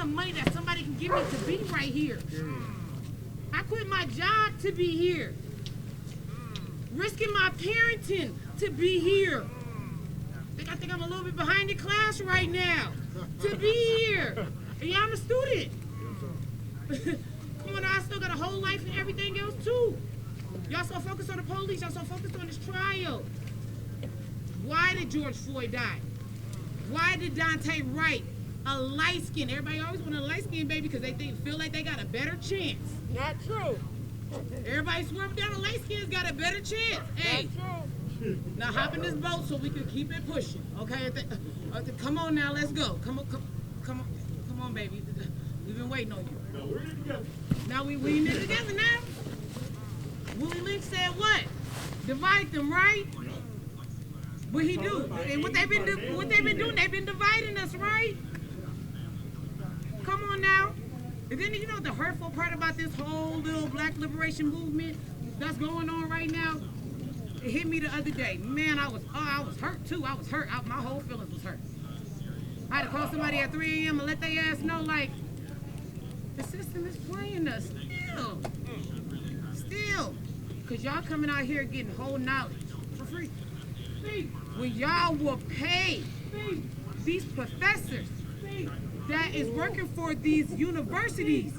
amount of money that somebody can give me to be right here. I quit my job to be here. Risking my parenting to be here. I think I'm a little bit behind the class right now to be here. And yeah, I'm a student. Come on, I still got a whole life and everything else too. Y'all so focused on the police, y'all so focused on this trial. Why did George Floyd die? Why did Dante Wright, a light skin? Everybody always want a light skin baby because they feel like they got a better chance. Not true. Everybody swerve down, the light skins got a better chance. Hey, now hop in this boat so we can keep it pushing. Okay, come on now, let's go. Come on, baby. We've been waiting on you. No, we're in it together. Now we in it together now. Willie Lynch said what? Divide them, right? What he do? And what they've been doing, they've been dividing us, right? Come on now. And then you know the hurtful part about this whole little black liberation movement that's going on right now? It hit me the other day. Man, I was hurt too. I was hurt. My whole feelings was hurt. I had to call somebody at 3 a.m. and let their ass know, like, the system is playing us still. Because y'all coming out here getting whole knowledge for free. When y'all will pay these professors that is working for these universities,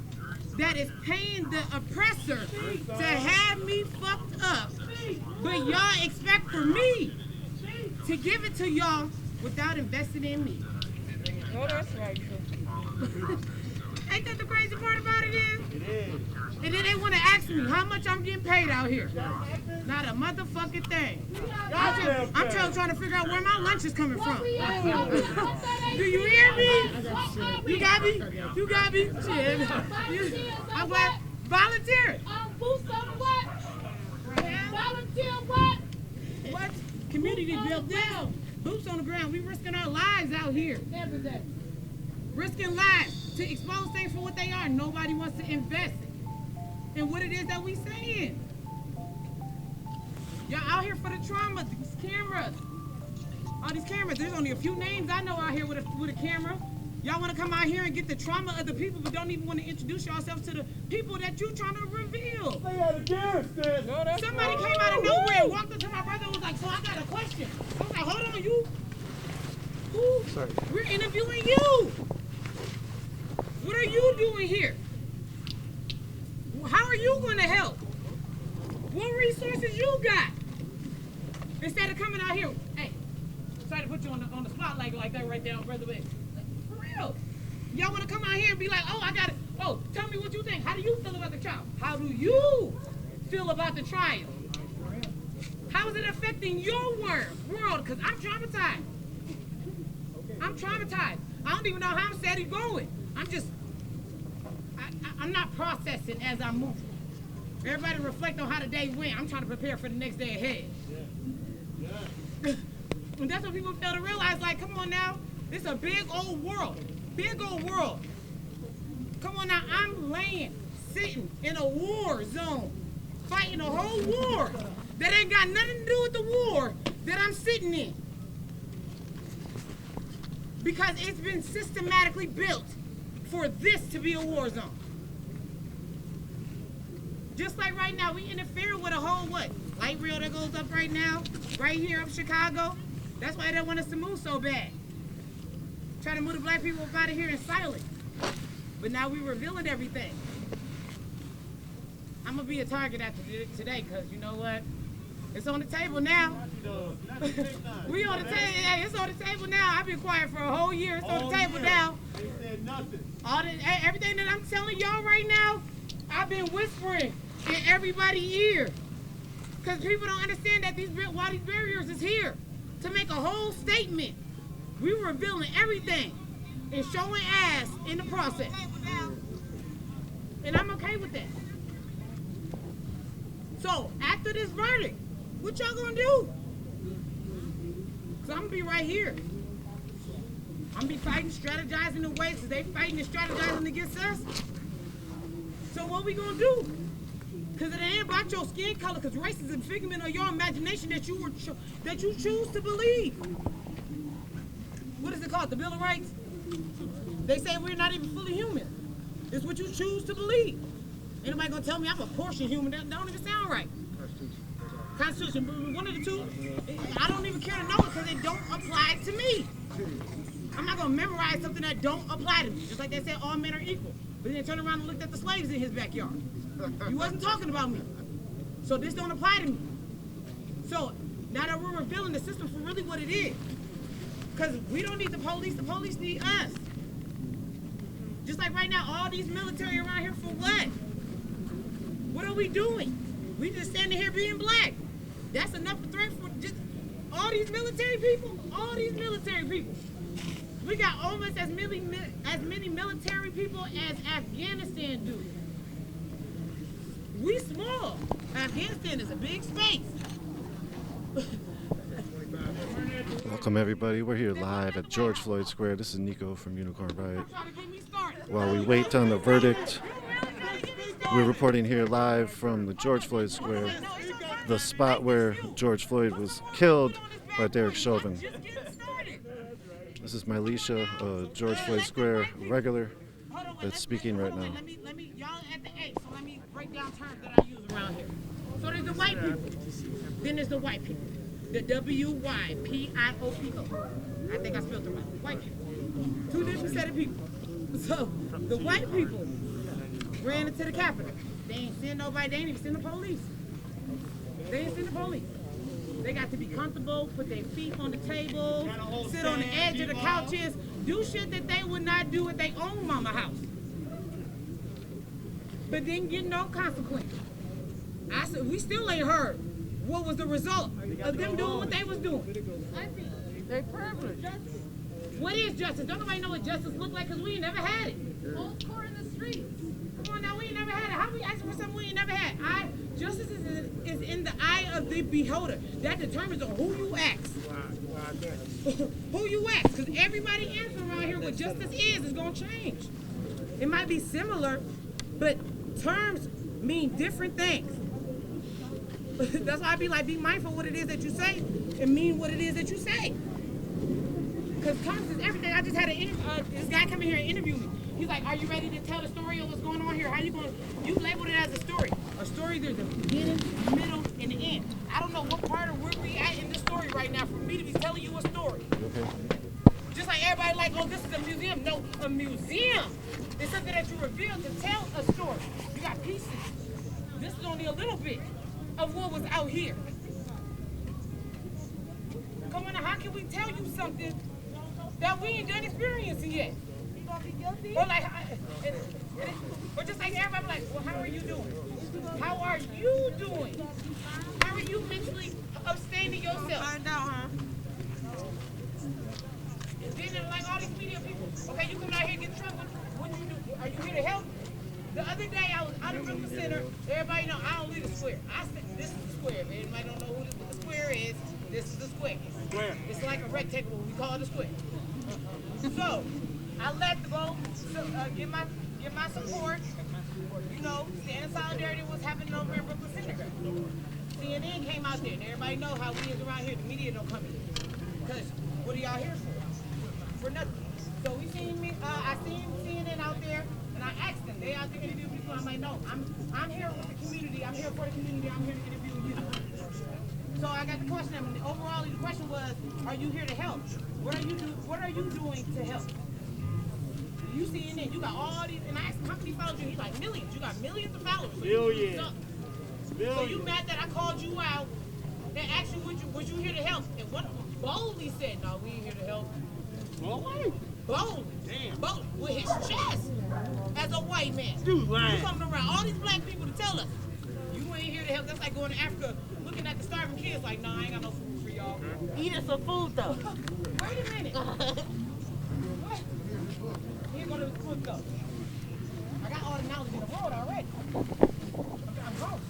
that is paying the oppressor to have me fucked up, but y'all expect for me to give it to y'all without investing in me. Oh, that's right. Ain't that the crazy part about it is? It is. And then they want to ask me how much I'm getting paid out here. Not a motherfucking thing. I'm still trying to figure out where my lunch is coming from. Do you hear me? You got me? You got me? Shit. I'm glad. Volunteer. Boost on what? Volunteer what? What? Community built down. Boots on the ground. We risking our lives out here. Every day. Risking lives to expose things for what they are. Nobody wants to invest in what it is that we saying. Y'all out here for the trauma. These cameras. All these cameras. There's only a few names I know out here with a camera. Y'all want to come out here and get the trauma of the people, but don't even want to introduce yourselves to the people that you trying to reveal. They had a gas stand. Somebody came out of nowhere and walked up to my brother and was like, so I got a question. I was like, hold on, you. Who? Sorry. We're interviewing you. What are you doing here? How are you going to help? What resources you got? Instead of coming out here, hey, sorry to put you on the spotlight like that right there on Brother Bay. For real. Y'all want to come out here and be like, oh, I got it. Oh, tell me what you think. How do you feel about the trial? How do you feel about the trial? How is it affecting your world? Because I'm traumatized. I'm traumatized. I don't even know how I'm steady going. I'm not processing as I'm moving. Everybody reflect on how the day went. I'm trying to prepare for the next day ahead. And that's what people fail to realize, like, come on now, it's a big old world. Big old world. Come on now, I'm sitting in a war zone, fighting a whole war that ain't got nothing to do with the war that I'm sitting in. Because it's been systematically built for this to be a war zone. Just like right now, we interfere with a whole light rail that goes up right now, right here up Chicago. That's why they want us to move so bad. Trying to move the black people up out of here in silence. But now we're revealing everything. I'm gonna be a target after today, because you know what? It's on the table now. We on the table. Hey, it's on the table now. I've been quiet for a whole year. It's on the table now. They said nothing. Everything that I'm telling y'all right now, I've been whispering in everybody's ear. Because people don't understand that why these barriers is here. To make a whole statement. We were revealing everything and showing ass in the process. And I'm okay with that. So, after this verdict, what y'all gonna do? Because I'm gonna be right here. I'm gonna be fighting, strategizing the ways, because they fighting and strategizing against us. So what we gonna do? Because it ain't about your skin color, because race is a figment of your imagination that you choose to believe. What is it called? The Bill of Rights? They say we're not even fully human. It's what you choose to believe. Anybody gonna tell me I'm a portion human? That don't even sound right. Constitution, one of the two. I don't even care to know it because it don't apply to me. I'm not gonna memorize something that don't apply to me. Just like they said all men are equal. But then they turned around and looked at the slaves in his backyard. You wasn't talking about me. So this don't apply to me. So now that we're revealing the system for really what it is. Because we don't need the police need us. Just like right now, all these military around here for what? What are we doing? We just standing here being black. That's enough threat for just all these military people. All these military people. We got almost as many military people as Afghanistan do. We small. Afghanistan is a big space. Welcome everybody. We're here live at George Floyd Square. This is Nico from Unicorn Riot. While we wait on the verdict, we're reporting here live from the George Floyd Square, the spot where George Floyd was killed by Derek Chauvin. This is Mylisha, a George Floyd Square regular that's speaking right now. Y'all at the A, so let me break down terms that I use around here. So there's the white people, then there's the white people. The W-Y-P-I-O-P-O. I think I spelled it right. White people. Two different set of people. So the white people ran into the Capitol. They ain't send nobody, they ain't even send the police. They ain't send the police. They got to be comfortable, put their feet on the table, sit on the edge of the couches, do shit that they would not do at their own mama house. But didn't get no consequence. I said, we still ain't heard what was the result of them doing what they was doing. They privileged. What is justice? Don't nobody know what justice look like because we ain't never had it. Old car in the streets. Come on now, we ain't never had it. How we asking for something we ain't never had? Justice is in the eye of the beholder. That determines on who you ask. Who you ask. Because everybody answering around here what justice is going to change. It might be similar, but terms mean different things. That's why I be like, be mindful what it is that you say and mean what it is that you say. Because terms is everything. I just had this guy come in here and interview me. He's like, are you ready to tell the story of what's going on here? How you going to, you labeled it as a story. A story, there's a beginning, middle, and the end. I don't know what part of where we at in this story right now for me to be telling you a story. Okay. Just like everybody like, oh, this is a museum. No, a museum is something that you reveal to tell a story. You got pieces. This is only a little bit of what was out here. Come on, now, how can we tell you something that we ain't done experiencing yet? You gonna be guilty? Or like, or just like everybody like, well, how are you doing? How are you doing? How are you mentally upstanding yourself? Find out, huh? And then like all these media people, okay, you come out here and get trouble. What you do? Are you here to help? The other day I was out of Brooklyn Center. Everybody know I don't leave the square. I said this is the square. If anybody don't know what the square is, this is the square. It's like a rectangle. We call it a square. So I let the go give my support. You know, stand in solidarity with what's happening over in Brooklyn Center. CNN came out there, and everybody know how we is around here. The media don't come in because what are y'all here for? For nothing. So we seen me. I seen CNN out there. And I asked them, they out there interviewing people. I'm like, no, I'm here with the community. I'm here for the community. I'm here to interview you. So I got the question. And overall, the question was, are you here to help? What are you doing to help? You see, you got all these. And I asked him, how many followers you? He's like, millions. You got millions of followers. Billions. So you mad that I called you out and asked you, was you here to help? And one of them boldly said, no, we ain't here to help. Boldly? Bold. Damn. Bold. With his chest. As a white man. Dude, lying. You coming around all these black people to tell us you ain't here to help. That's like going to Africa looking at the starving kids like, nah, I ain't got no food for y'all. Eating some food, though. Wait a minute. What? Here go the food though. I got all the knowledge in the world already. I'm grown.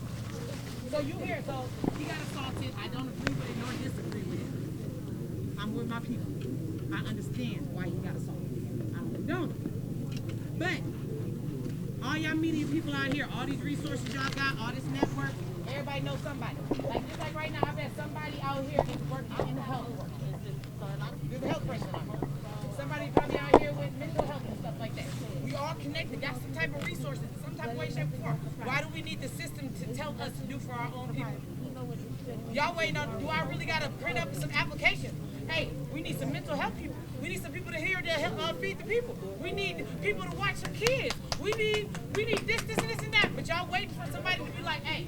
So you here, so he got assaulted. I don't agree with it nor disagree with it. I'm with my people. I understand why he got assaulted. I don't. But all y'all media people out here, all these resources y'all got, all this network, everybody knows somebody. Like just like right now, I've had somebody out here that's working in the health work. There's a health person out here. somebody probably out here with mental health and stuff like that. We all connected, got some type of resources, some type of way, shape, or form. Why do we need the system to tell us to do for our own people? Y'all waiting on, do I really gotta print up some applications? Hey, we need some mental health people. We need some people to hear to help feed the people. We need people to watch some kids. We need this, and this, and that. But y'all waiting for somebody to be like, hey,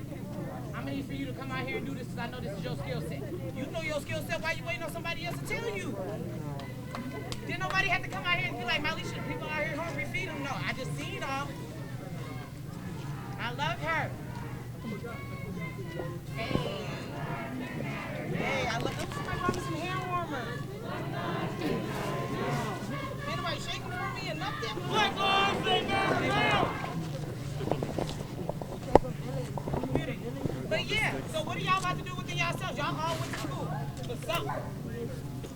I'm gonna need for you to come out here and do this because I know this is your skill set. You know your skill set. Why you waiting on somebody else to tell you? Didn't nobody have to come out here and be like, Malisha, people out here hungry, feed them. No, I just seen all. I love her. Hey, I love them. Somebody brought me some hand warmers. Ain't nobody shaking for me or nothing. Black lives, they matter now. But yeah, so what are y'all about to do within yourselves? Y'all all went to school for something.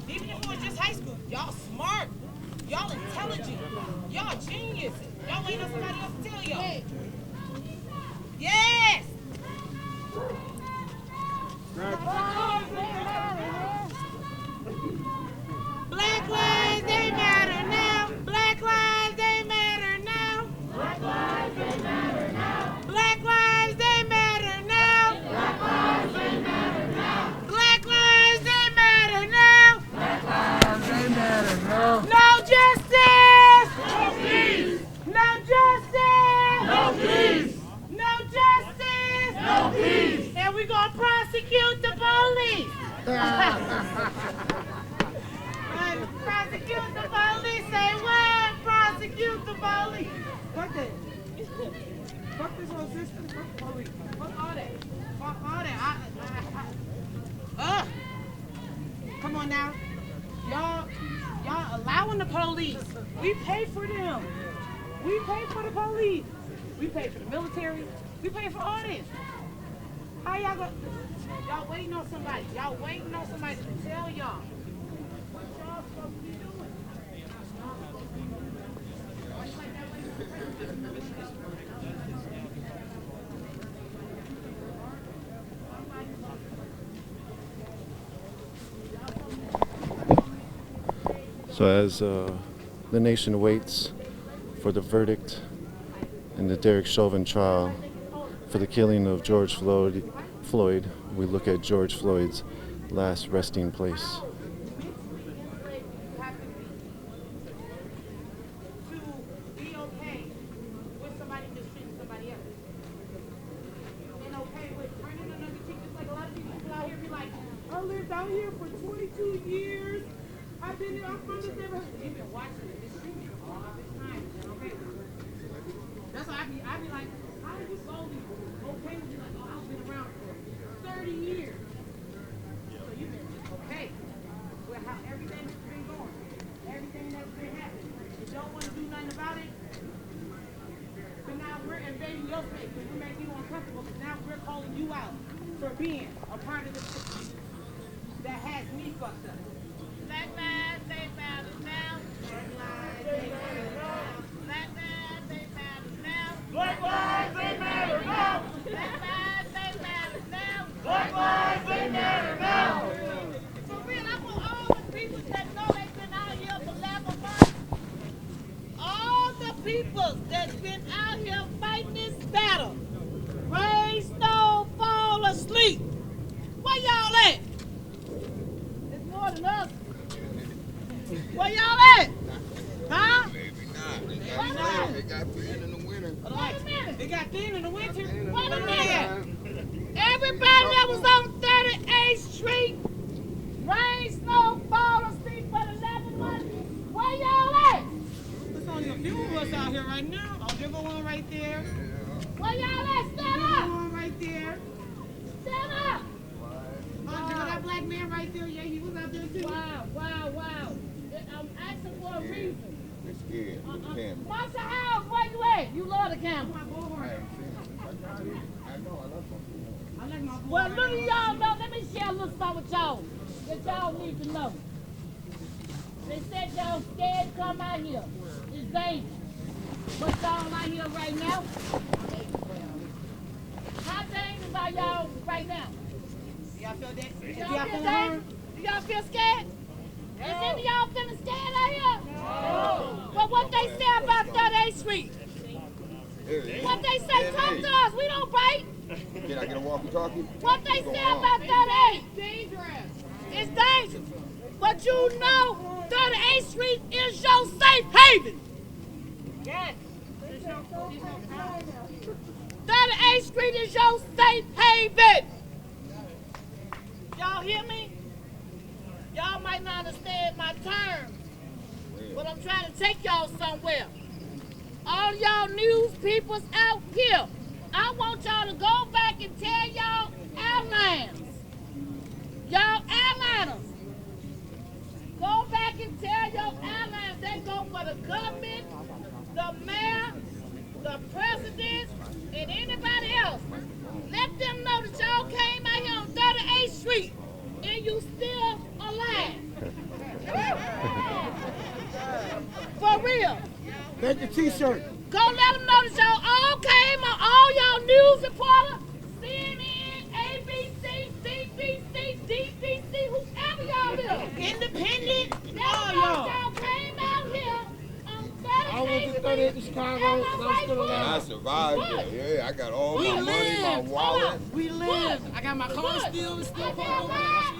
Even if it was just high school, y'all smart. Y'all intelligent. Y'all genius. Y'all waiting on somebody else to tell y'all. Yes! Black lives, they matter now. Black lives, they matter now. Black lives, they matter now. Black lives, they matter now. Black lives, they matter now. Black lives, they matter now. Black lives, they matter now. No justice. No peace. No justice. No peace. No justice. No peace. And we're gonna prosecute the police. Prosecute the police. Say what? Prosecute the police. Fuck that. Fuck this whole system. Fuck the police. Fuck all that. Fuck all that. Come on now. Y'all allowing the police. We pay for them. We pay for the police. We pay for the military. We pay for all this. How y'all go? Y'all waiting on somebody. Y'all waiting on somebody to tell y'all. What y'all supposed to be doing? So as the nation waits for the verdict in the Derek Chauvin trial for the killing of George Floyd, we look at George Floyd's last resting place. I lived out here for 22 years. I've been here. I'm from this neighborhood. You've been watching this street all this time. Okay. That's why I be like, how are you slowly okay with you? Like, oh, I've been around for 30 years. So you've been okay with how everything has been going, everything that's been happening. You don't want to do nothing about it. But now we're invading your space because we're making you uncomfortable. Because now we're calling you out for being a part of the system that has me fucked up. Black lives, they matter now. Black lives, they matter now. Black lives, they matter now. Black lives, they matter now. Black lives, they matter now. Black lives, they matter now. For real, I want all the people that know they've been out here for 11 months. All the people that's been out here fighting this battle. Rain, snow, fall asleep. Where y'all at? It's more than us. Where y'all at? Huh? Maybe not. They got thin in the winter. Wait a minute. They got thin in the winter? Wait a minute. Everybody that was on 38th Street, rain, snow, fall asleep for 11 months. Where y'all at? There's only a few of us out here right now. Oh, there go one right there. Where y'all at? Stand up. There go one right there. Stand up. Oh, there go that black man right there. Yeah, he was out there too. Wow. I'm asking for a reason. They're scared. Marsha House, where you at? You love the camera. I know. I love my I like my boy. Well, look at y'all know. Let me share a little something with y'all that y'all need to know. They said y'all scared to come out here. It's dangerous. But y'all out here right now. How dangerous are y'all right now? Y'all feel that? Y'all feel dangerous? Do y'all feel scared? Is any of y'all finna stand out here? No. But what they say about 38th Street? What they say, talk to us. We don't bite. Can I get a walkie-talkie? What they say about 38? Dangerous. It's dangerous. But you know 38th Street is your safe haven. Yes. 38th Street is your safe haven. Y'all hear me? Y'all might not understand my terms, but I'm trying to take y'all somewhere. All y'all news peoples out here, I want y'all to go back and tell y'all airlines. Y'all airliners. Go back and tell your airlines they go for the government, the mayor, the president, and anybody else. Let them know that y'all came out here on 38th Street and you still alive. For real. Make the t-shirt. Go let them know that y'all all came on, all y'all news reporters, CNN, ABC, CBC, DBC, whoever y'all is. Independent. Let them know y'all came out here on 38th I went to 38 to Chicago and I'm still And I alive. survived there. Yeah, I got all We my money, my lived. wallet. We live. I got my car What? still Are full they of alive?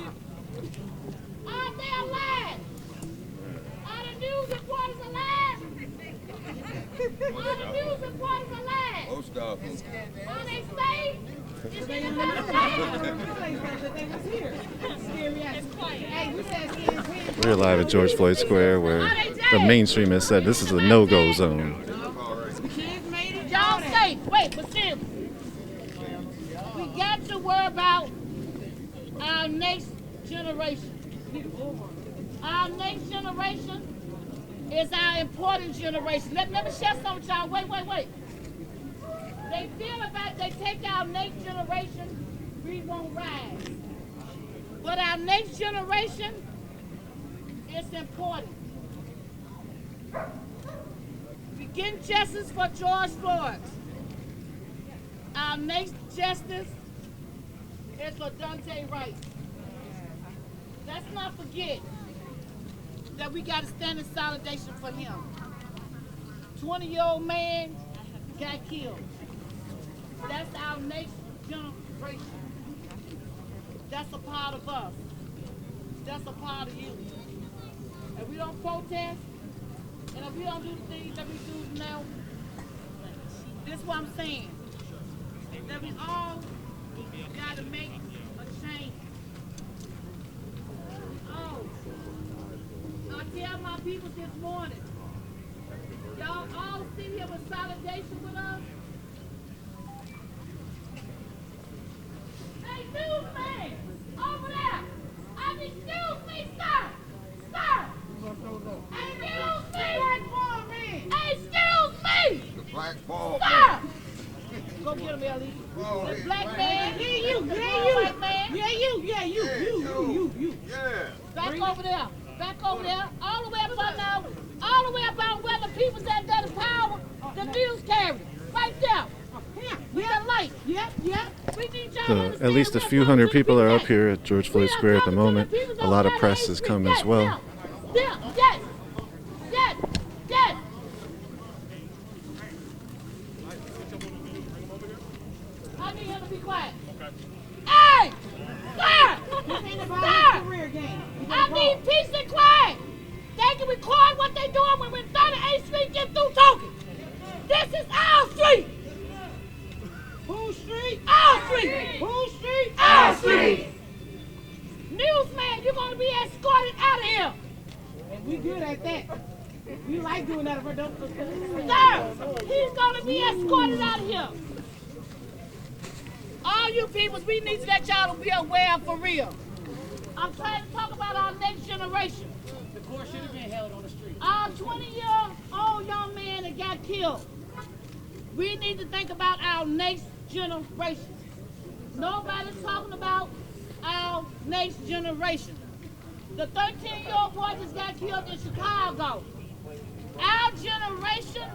shit. Are they alive? Are the news reporters alive? Are the news reporters alive? Most of them. Are they safe? Is anybody safe? We're live at George Floyd Square, where the mainstream has said this is a no-go zone. Kids made it. Y'all safe. Wait, but seriously, we got to worry about our next generation. Our next generation is our important generation. Let me share something with y'all. Wait. They feel about they take our next generation, we won't rise. But our next generation is important. We get justice for George Floyd. Our next justice is for Dante Wright. Let's not forget that we got to stand in solidarity for him. 20-year-old man got killed. That's our next generation. That's a part of us. That's a part of you. If we don't protest, and if we don't do the things that we do now, this is what I'm saying. That we all got to make a change. Oh, I tell my people this morning, y'all all sit here with solidarity with us. Hey, newsman, over there. Excuse me, sir. Sir. Excuse me. The black ball. Sir. Go get him, Ellie. Oh, The hey, black man. Yeah, you. White man. Yeah, you. Yeah. Back over there. All the way about now. All the way about where the people that got the power, the news carry. Right there. We got light. Yep. We need y'all to understand At least a few hundred people are up here at George Floyd Square at the moment. A lot of press has come as well. Yes. I need him to be quiet. Hey! Sir! This ain't about Sir! a career game. I need peace and quiet. They can record what they doing when 38th Street get through talking. This is our street. Whose street? Our street. Whose street? Our street. Newsman, you're going to be escorted out of here. And we good at that. We like doing that for don't. Sir, he's going to be escorted out of here. All you peoples, we need to let y'all be aware for real. I'm trying to talk about our next generation. The court should have been held on the street. Our 20-year-old young man that got killed. We need to think about our next generation. Nobody's talking about our next generation. The 13-year-old boy just got killed in Chicago. Our generation,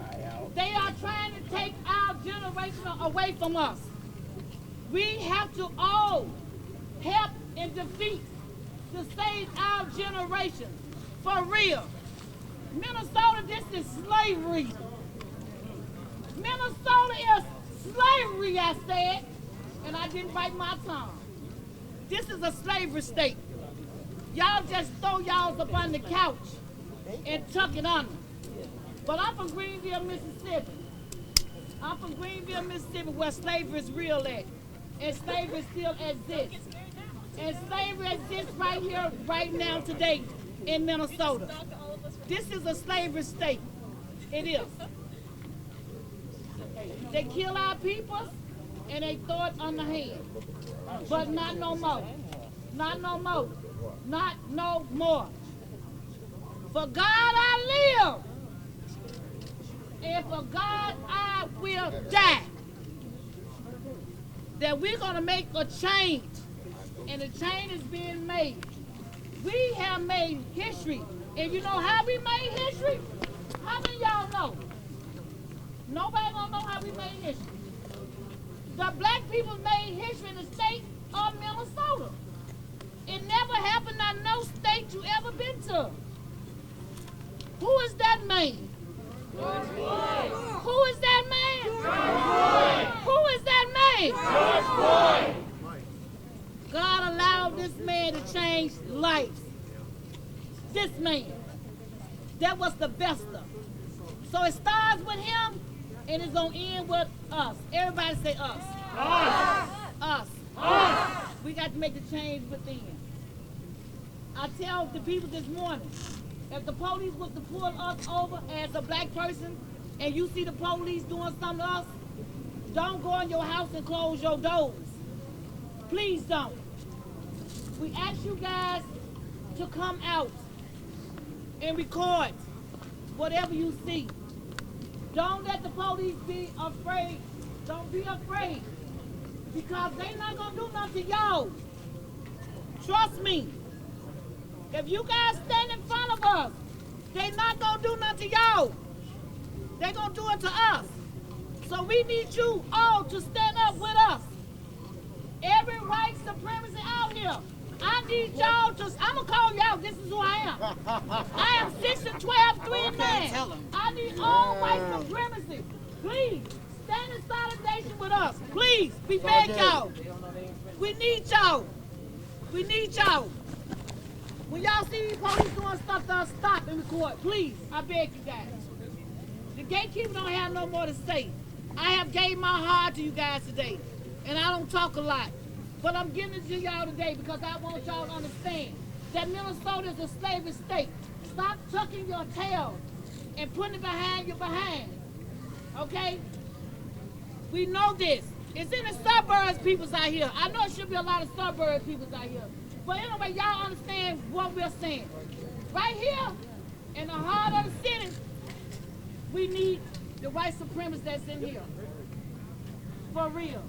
they are trying to take our generation away from us. We have to all help and defeat to save our generation. For real. Minnesota, this is slavery. Minnesota is slavery, I said, and I didn't bite my tongue. This is a slavery state. Y'all just throw y'all up on the couch and tuck it under. But I'm from Greenville, Mississippi. I'm from Greenville, Mississippi, where slavery is real at. And slavery still exists. And slavery exists right here, right now, today, in Minnesota. This is a slavery state. It is. They kill our people, and they throw it on the hand. But not no more. Not no more. Not no more. For God I live, and for God I will die. That we're going to make a change, and the change is being made. We have made history, and you know how we made history? How many of y'all know? Nobody gonna know how we made history. The black people made history in the state of Minnesota. It never happened in no state you ever been to. Who is that man? George Floyd. Who is that man? George Floyd. Who is that man? George Floyd. God allowed this man to change lives. This man. That was the best of. So it starts with him, and it's going to end with us. Everybody say us. Us. Us. Us. We got to make the change within. I tell the people this morning, if the police was to pull us over as a black person, and you see the police doing something to us, don't go in your house and close your doors. Please don't. We ask you guys to come out and record whatever you see. Don't let the police be afraid. Don't be afraid. Because they're not going to do nothing to y'all. Trust me. If you guys stand in front of us, they're not going to do nothing to y'all. They're going to do it to us. So we need you all to stand up with us. Every white supremacy out here. I need y'all to, I'm going to call y'all, this is who I am. I am 6 and 12, 3 and 9. I need all white supremacy. Please, stand in solidarity with us. Please, we beg y'all. We need y'all. We need y'all. When y'all see these police doing stuff to us, stop and record. Please, I beg you guys. The gatekeeper don't have no more to say. I have gave my heart to you guys today, and I don't talk a lot. But I'm giving it to y'all today because I want y'all to understand that Minnesota is a slavery state. Stop tucking your tail and putting it behind your behind. Okay? We know this. It's in the suburbs peoples out here. I know it should be a lot of suburb peoples out here. But anyway, y'all understand what we're saying. Right here, in the heart of the city, we need the white supremacists that's in here. For real.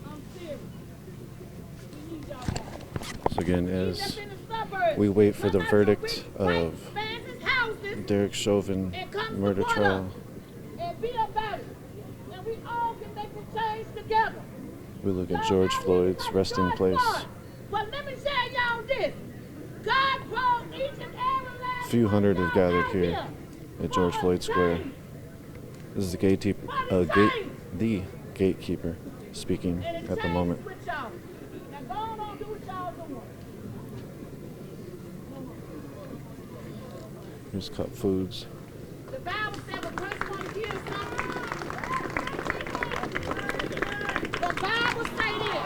I'm serious. We need y'all guys. So again, Just as in the suburbs. we wait for the Look out verdict your white of fans' houses Derek Chauvin and come murder support trial, us and be about it. And we all can make the change together. we look at Y'all George out here Floyd's because resting George place. Floyd. But let me tell y'all this. God brought each and every last A few hundred one have of y'all gathered out here at George Floyd Square. This is the the gatekeeper speaking And at the moment. with y'all. Now go on and do what y'all doing. Here's cut foods. The Bible said when person want to kill something, the Bible say this.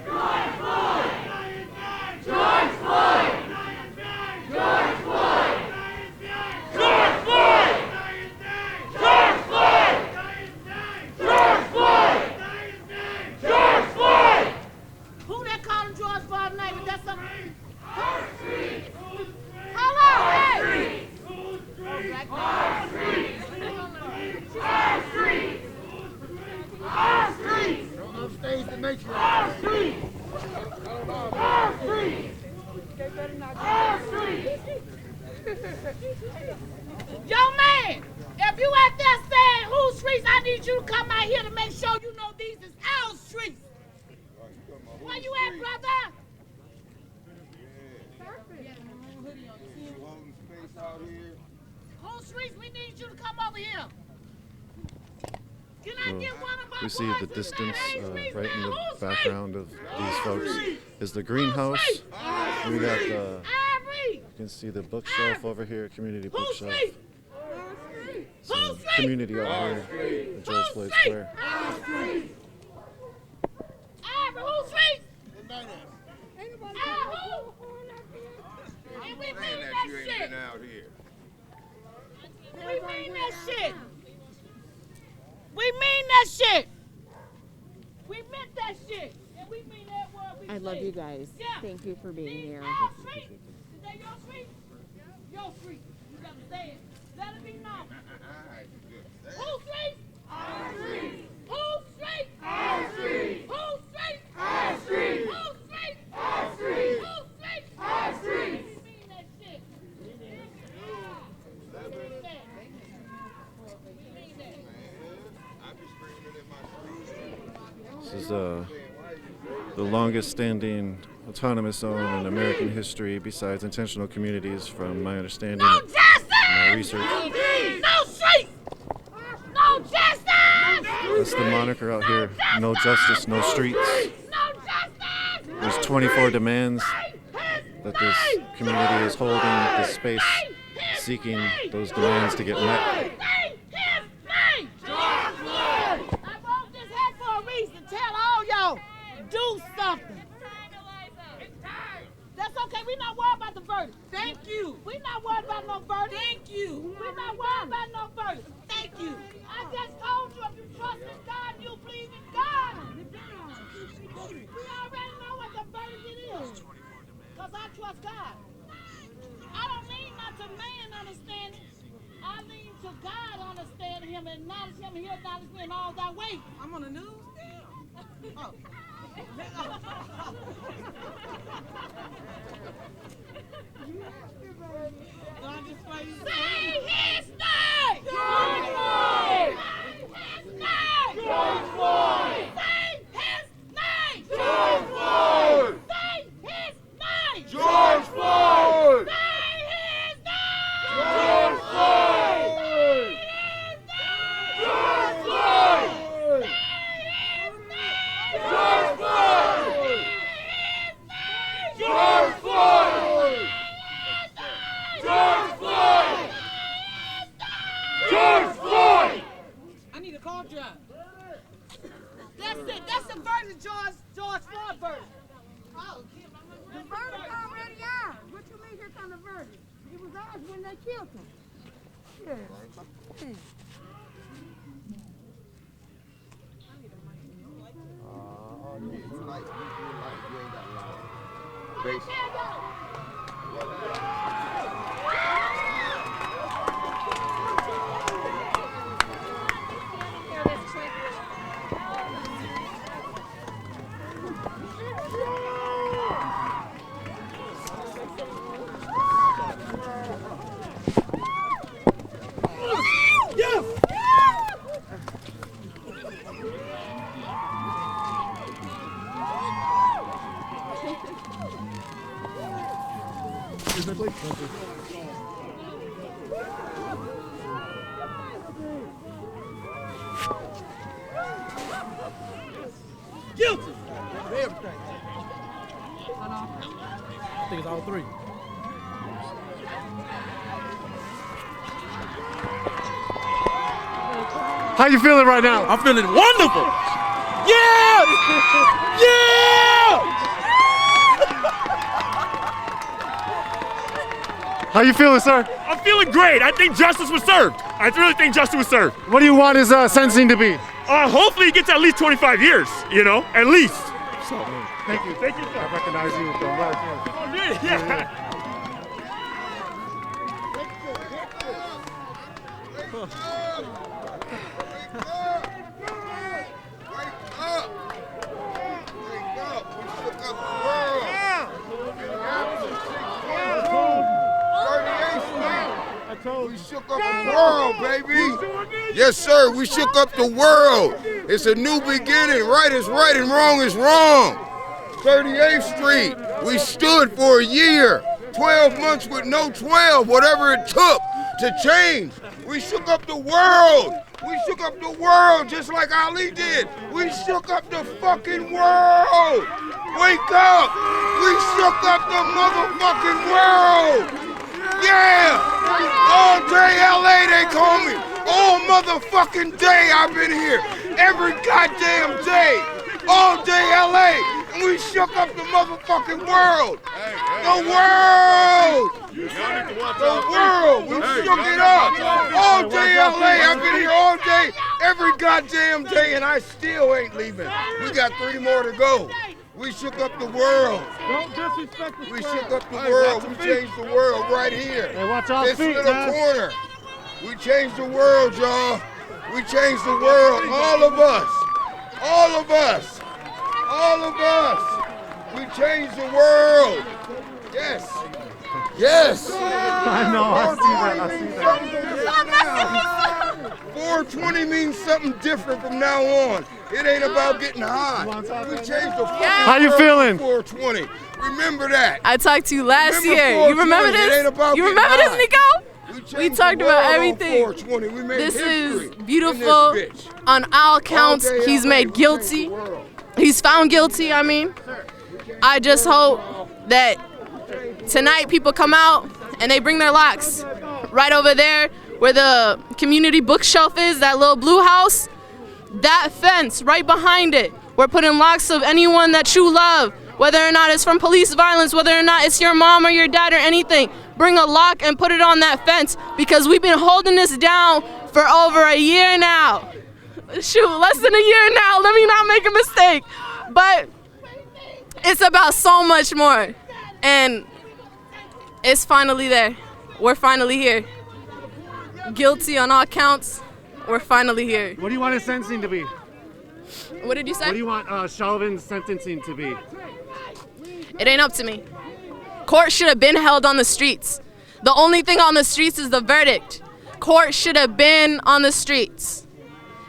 George Floyd. George Floyd. George Floyd. George Floyd. George Floyd. George Floyd. George Floyd. Who they calling George Floyd's name? Is that something? Our streets. Hello, hey! Our streets. Our streets. Our streets. Don't upstage the nature. Our streets. Our streets. Our streets. Young man, if you out there saying whose streets, I need you to come out here to make sure you know these is our streets. Where you at, brother? Whole streets, we need you to come over here. Can I get one of my We see boys the to distance stand streets right in now? the Who's background of these folks is the greenhouse. We got the, you can see the bookshelf over here, community bookshelf. Some community out here at George Floyd Square. Ivory, who's streets? And we mean that shit. Out here. We mean that shit. We mean that shit. We meant that shit. And we mean that word we I love said. you guys. Yeah. Thank you for being These here. our streets. Is that your street? Your street. You gotta say it. Let it be known. Whose street? Our street. Whose street? Our street. Whose street? Our street. Whose street? Our street. Whose street? Our street. We mean that shit. We mean that. We mean that. This is the longest standing autonomous zone in American history besides intentional communities from my understanding No and justice! my research. No streets! No justice! That's the moniker out here. No justice, no streets. No justice! There's 24 demands that this community is holding this space, seeking those demands to get met. I wrote this hat for a reason. Tell all y'all, do something. That's okay. We're not worried about the verdict. Thank you. We're not worried about no verdict. Thank you. We're not worried about no verdict. Thank you. I just told you if you trust in God, you believe in God. We already know what the verdict it is. Because I trust God. I don't lean not to man understanding. I lean to God understanding him, acknowledge him, and he'll acknowledge me in all thy ways. I'm on the news. Oh. Say his name! George Floyd! George Floyd! Say his name! George Floyd! Say his name! George Floyd! Say his name! George Floyd! George Floyd! George Floyd! George Floyd! George Floyd! George Floyd! I need a car drive. That's it. That's the verdict, George Floyd verdict. The verdict already out. What you mean here come the verdict? It was ours when they killed him. Yeah. Guilty. Everything. I think it's all three. How you feeling right now? I'm feeling wonderful. Yeah! Yeah! How you feeling, sir? I'm feeling great. I think justice was served. I really think justice was served. What do you want his sentencing to be? Hopefully he gets at least 25 years, you know, at least. So, Thank you. thank you, sir. I recognize you from last year. Oh, really? Yeah. We shook up the world, baby. Yes, sir. We shook up the world. It's a new beginning. Right is right and wrong is wrong. 38th Street. We stood for a year. 12 months with no 12, whatever it took to change. We shook up the world. We shook up the world just like Ali did. We shook up the fucking world. Wake up. We shook up the motherfucking world. Yeah. All day LA they call me. All motherfucking day I've been here. Every goddamn day. All day LA. And we shook up the motherfucking world. The world. The world. We shook it up. All day LA. I've been here all day. Every goddamn day. And I still ain't leaving. We got 3 more to go. We shook up the world. Don't disrespect the We shook up the world. We changed the world right here. Hey, watch out, This feet, little man. corner. We changed the world, y'all. We changed the world. All of us. All of us. All of us. We changed the world. Yes. Yes. I know, I see that. 420 means something different from now on. It ain't about getting high. We changed the fucking How you world feeling? 420. Remember that. I talked to you last Remember year. You remember 420, it ain't this? about You getting remember this, high. Nico? We changed talked the about world on everything. 420. We made This history is in beautiful. this bitch. On all counts, All day, he's LA, made we guilty. changed the world. He's found guilty, I mean. I just hope that tonight people come out and they bring their locks. Right over there where the community bookshelf is, that little blue house, that fence right behind it. We're putting locks of anyone that you love, whether or not it's from police violence, whether or not it's your mom or your dad or anything. Bring a lock and put it on that fence because we've been holding this down for over a year now. Shoot, less than a year now. Let me not make a mistake. But it's about so much more. And it's finally there. We're finally here. Guilty on all counts. We're finally here. What do you want his sentencing to be? What did you say? What do you want Chauvin's sentencing to be? It ain't up to me. Court should have been held on the streets. The only thing on the streets is the verdict. Court should have been on the streets.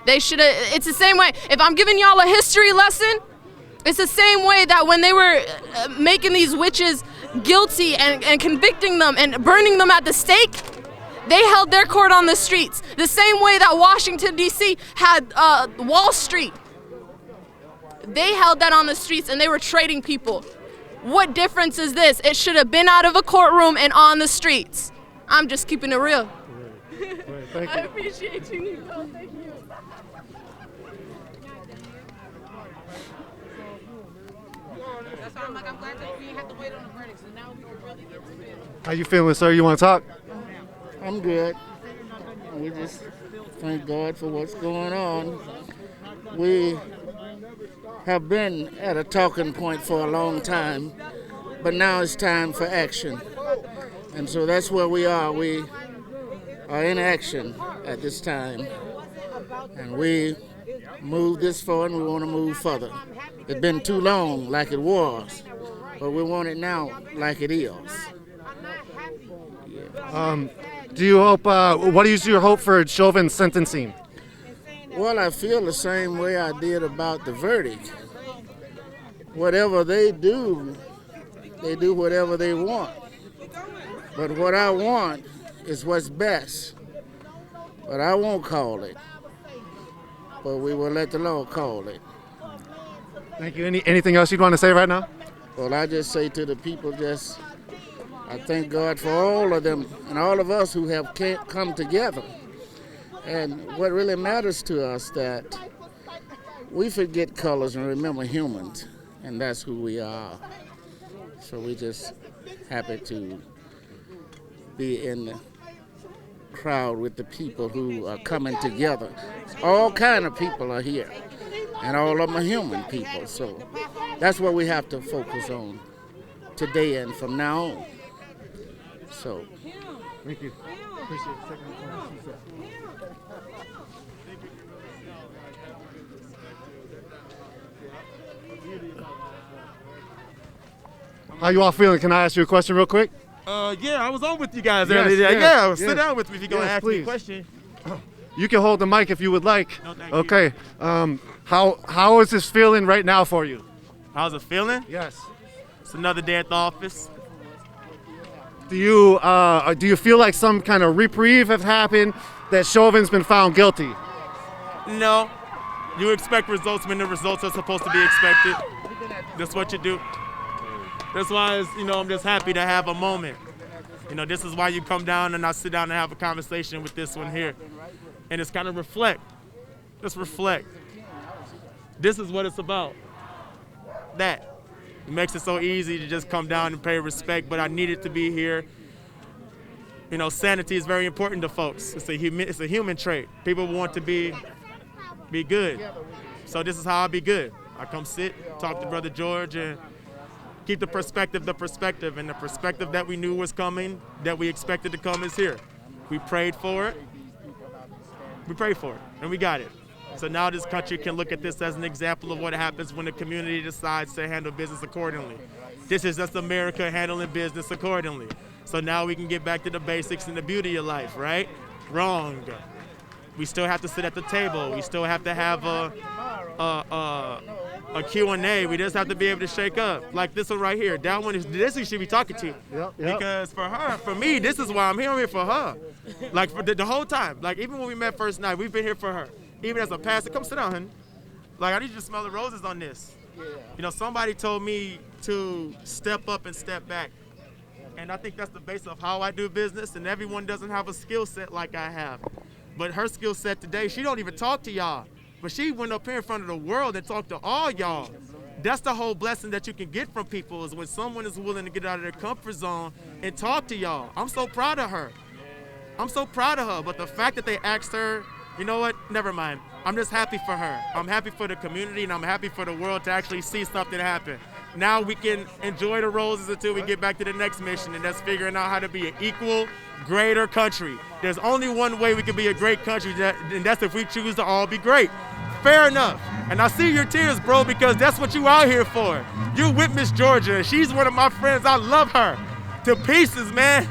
They should have, it's the same way. If I'm giving y'all a history lesson, it's the same way that when they were making these witches guilty and convicting them and burning them at the stake, they held their court on the streets. The same way that Washington, D.C. had Wall Street. They held that on the streets and they were trading people. What difference is this? It should have been out of a courtroom and on the streets. I'm just keeping it real. Thank I you. appreciate you, Nico. Thank you. That's why I'm glad that we didn't have to wait on the verdict. So now we can really get to it. How you feeling, sir? You want to talk? I'm good. We just thank God for what's going on. We have been at a talking point for a long time, but now it's time for action. And so that's where we are. We are in action at this time. And we moved this far and we want to move further. It's been too long like it was, but we want it now like it is. Do you hope? What is your hope for Chauvin's sentencing? Well, I feel the same way I did about the verdict. Whatever they do whatever they want. But what I want is what's best. But I won't call it. But we will let the law call it. Thank you. Anything else you'd want to say right now? Well, I just say to the people, I thank God for all of them and all of us who have come together. And what really matters to us that we forget colors and remember humans, and that's who we are. So we're just happy to be in the crowd with the people who are coming together. All kind of people are here, and all of them are human people. So that's what we have to focus on today and from now on. So, Thank you. Appreciate it. How you all feeling? Can I ask you a question real quick? Yeah, I was on with you guys Yes, earlier. yes, Yeah, yes. sit down with me if you're gonna Yes, ask me please. a question. You can hold the mic if you would like. No, thank you. Okay. How is this feeling right now for you? How's it feeling? Yes. It's another day at the office. Do you feel like some kind of reprieve have happened that Chauvin's been found guilty? No. You expect results when the results are supposed to be expected. That's what you do. That's why, I'm just happy to have a moment. This is why you come down and I sit down and have a conversation with this one here. And it's kind of reflect. Just reflect. This is what it's about. That. It makes it so easy to just come down and pay respect, but I needed to be here. Sanity is very important to folks. It's a human trait. People want to be good. So this is how I be good. I come sit, talk to Brother George, and keep the perspective, and the perspective that we knew was coming, that we expected to come is here. We prayed for it. And we got it. So now this country can look at this as an example of what happens when the community decides to handle business accordingly. This is just America handling business accordingly. So now we can get back to the basics and the beauty of life, right? Wrong. We still have to sit at the table. We still have to have a Q&A. We just have to be able to shake up. Like this one right here. That one this you should be talking to. Yep. Because for me, this is why I'm here. I'm here for her. Like for the whole time. Like even when we met first night, we've been here for her. Even as a pastor, come sit down, honey. Like I need you to smell the roses on this. Somebody told me to step up and step back. And I think that's the base of how I do business, and everyone doesn't have a skill set like I have. But her skill set today, she don't even talk to y'all. But she went up here in front of the world and talked to all y'all. That's the whole blessing that you can get from people, is when someone is willing to get out of their comfort zone and talk to y'all. I'm so proud of her. But the fact that they asked her, you know what, never mind. I'm just happy for her. I'm happy for the community, and I'm happy for the world to actually see something happen. Now we can enjoy the roses until we get back to the next mission, and that's figuring out how to be an equal, greater country. There's only one way we can be a great country, and that's if we choose to all be great. Fair enough. And I see your tears, bro, because that's what you out here for. You with Miss Georgia. She's one of my friends. I love her to pieces, man.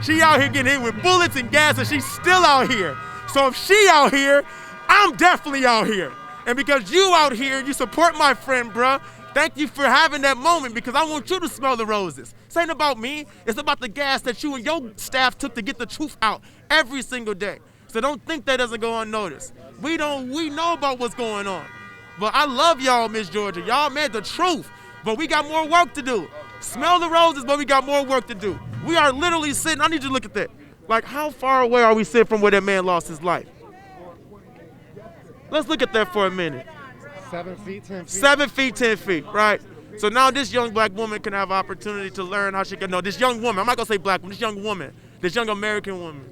She out here getting hit with bullets and gas, and she's still out here. So if she out here, I'm definitely out here. And because you out here, you support my friend, bruh. Thank you for having that moment, because I want you to smell the roses. This ain't about me. It's about the gas that you and your staff took to get the truth out every single day. So don't think that doesn't go unnoticed. We know about what's going on. But I love y'all, Miss Georgia. Y'all made the truth. But we got more work to do. Smell the roses, but we got more work to do. We are literally sitting, I need you to look at that. Like, how far away are we sitting from where that man lost his life? Let's look at that for a minute. 7 feet, 10 feet. 7 feet, 10 feet, right? So now this young black woman can have opportunity to learn how she can, no, this young woman, I'm not gonna say black woman, this young woman, this young American woman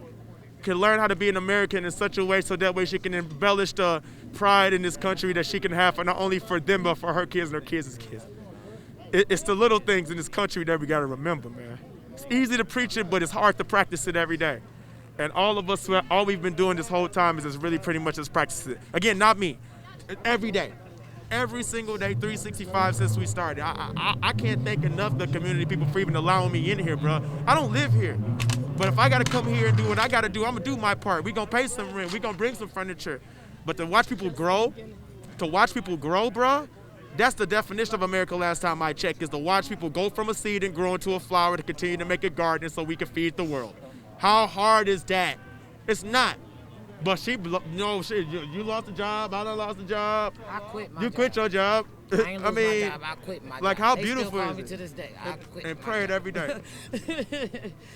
can learn how to be an American in such a way so that way she can embellish the pride in this country that she can have, for not only for them, but for her kids and her kids' kids. It's the little things in this country that we gotta remember, man. It's easy to preach it, but it's hard to practice it every day. And all of us, all we've been doing this whole time is just really pretty much just practice it. Again, not me, every day. Every single day, 365 since we started. I can't thank enough the community people for even allowing me in here, bro. I don't live here. But if I gotta come here and do what I gotta do, I'm gonna do my part. We gonna pay some rent, we gonna bring some furniture. But to watch people grow, bro, that's the definition of America last time I checked, is to watch people go from a seed and grow into a flower to continue to make a garden so we can feed the world. How hard is that? It's not. But you lost a job, I done lost a job. I quit my You job. quit your job. I ain't lose my job, I quit my like job. how They beautiful still call is me it? to this day. I quit And my pray it job. every day.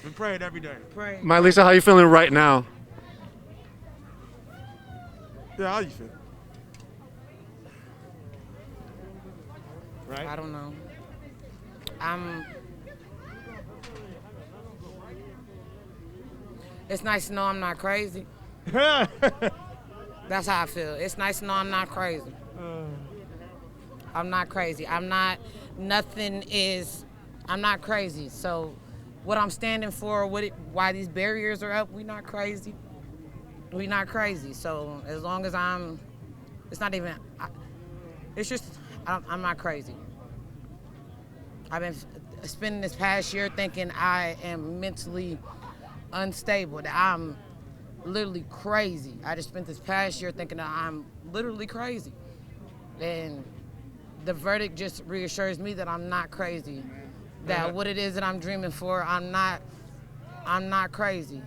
And pray it every day. Pray. My Lisa, how you feeling right now? Yeah, how you feel? Right? I don't know. It's nice to know I'm not crazy. That's how I feel. It's nice to know I'm not crazy. I'm not crazy. I'm not crazy. So what I'm standing for, why these barriers are up, we not crazy. We not crazy. So as long as I'm not crazy. I've been spending this past year thinking I am mentally unstable, that I'm literally crazy. I just spent this past year thinking that I'm literally crazy. And the verdict just reassures me that I'm not crazy, that what it is that I'm dreaming for, I'm not I'm not crazy.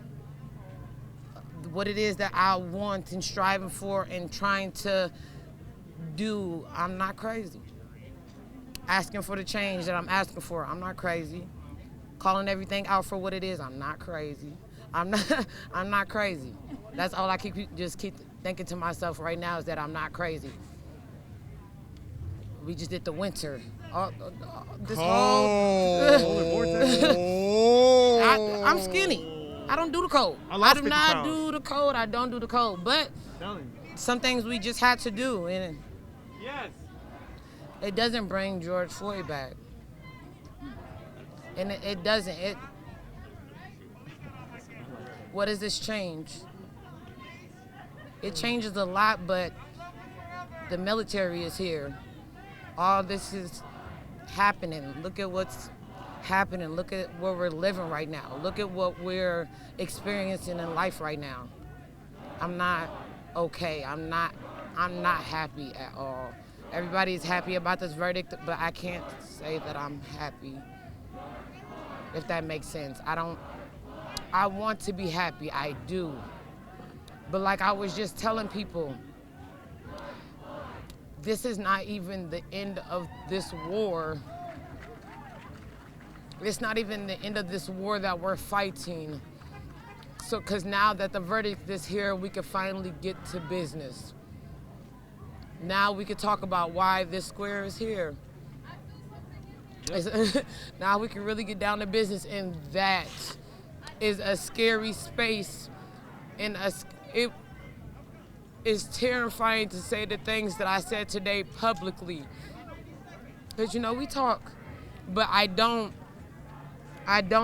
What it is that I want and striving for and trying to do, I'm not crazy. Asking for the change that I'm asking for, I'm not crazy. Calling everything out for what it is, I'm not crazy. I'm not crazy. That's all I keep thinking to myself right now is that I'm not crazy. We just did the winter. This I'm skinny. I don't do the cold. I do not do the cold. I don't do the cold. But some things we just had to do, and it doesn't bring George Floyd back. And it doesn't. What does this change? It changes a lot, but the military is here. All this is happening. Look at what's happening. Look at where we're living right now. Look at what we're experiencing in life right now. I'm not okay. I'm not happy at all. Everybody's happy about this verdict, but I can't say that I'm happy, if that makes sense. I want to be happy, I do. But like I was just telling people, this is not even the end of this war. It's not even the end of this war that we're fighting. So, because now that the verdict is here, we can finally get to business. Now we can talk about why this square is here. Now we can really get down to business, and that is a scary space, and it is terrifying to say the things that I said today publicly. Because, we talk, but I don't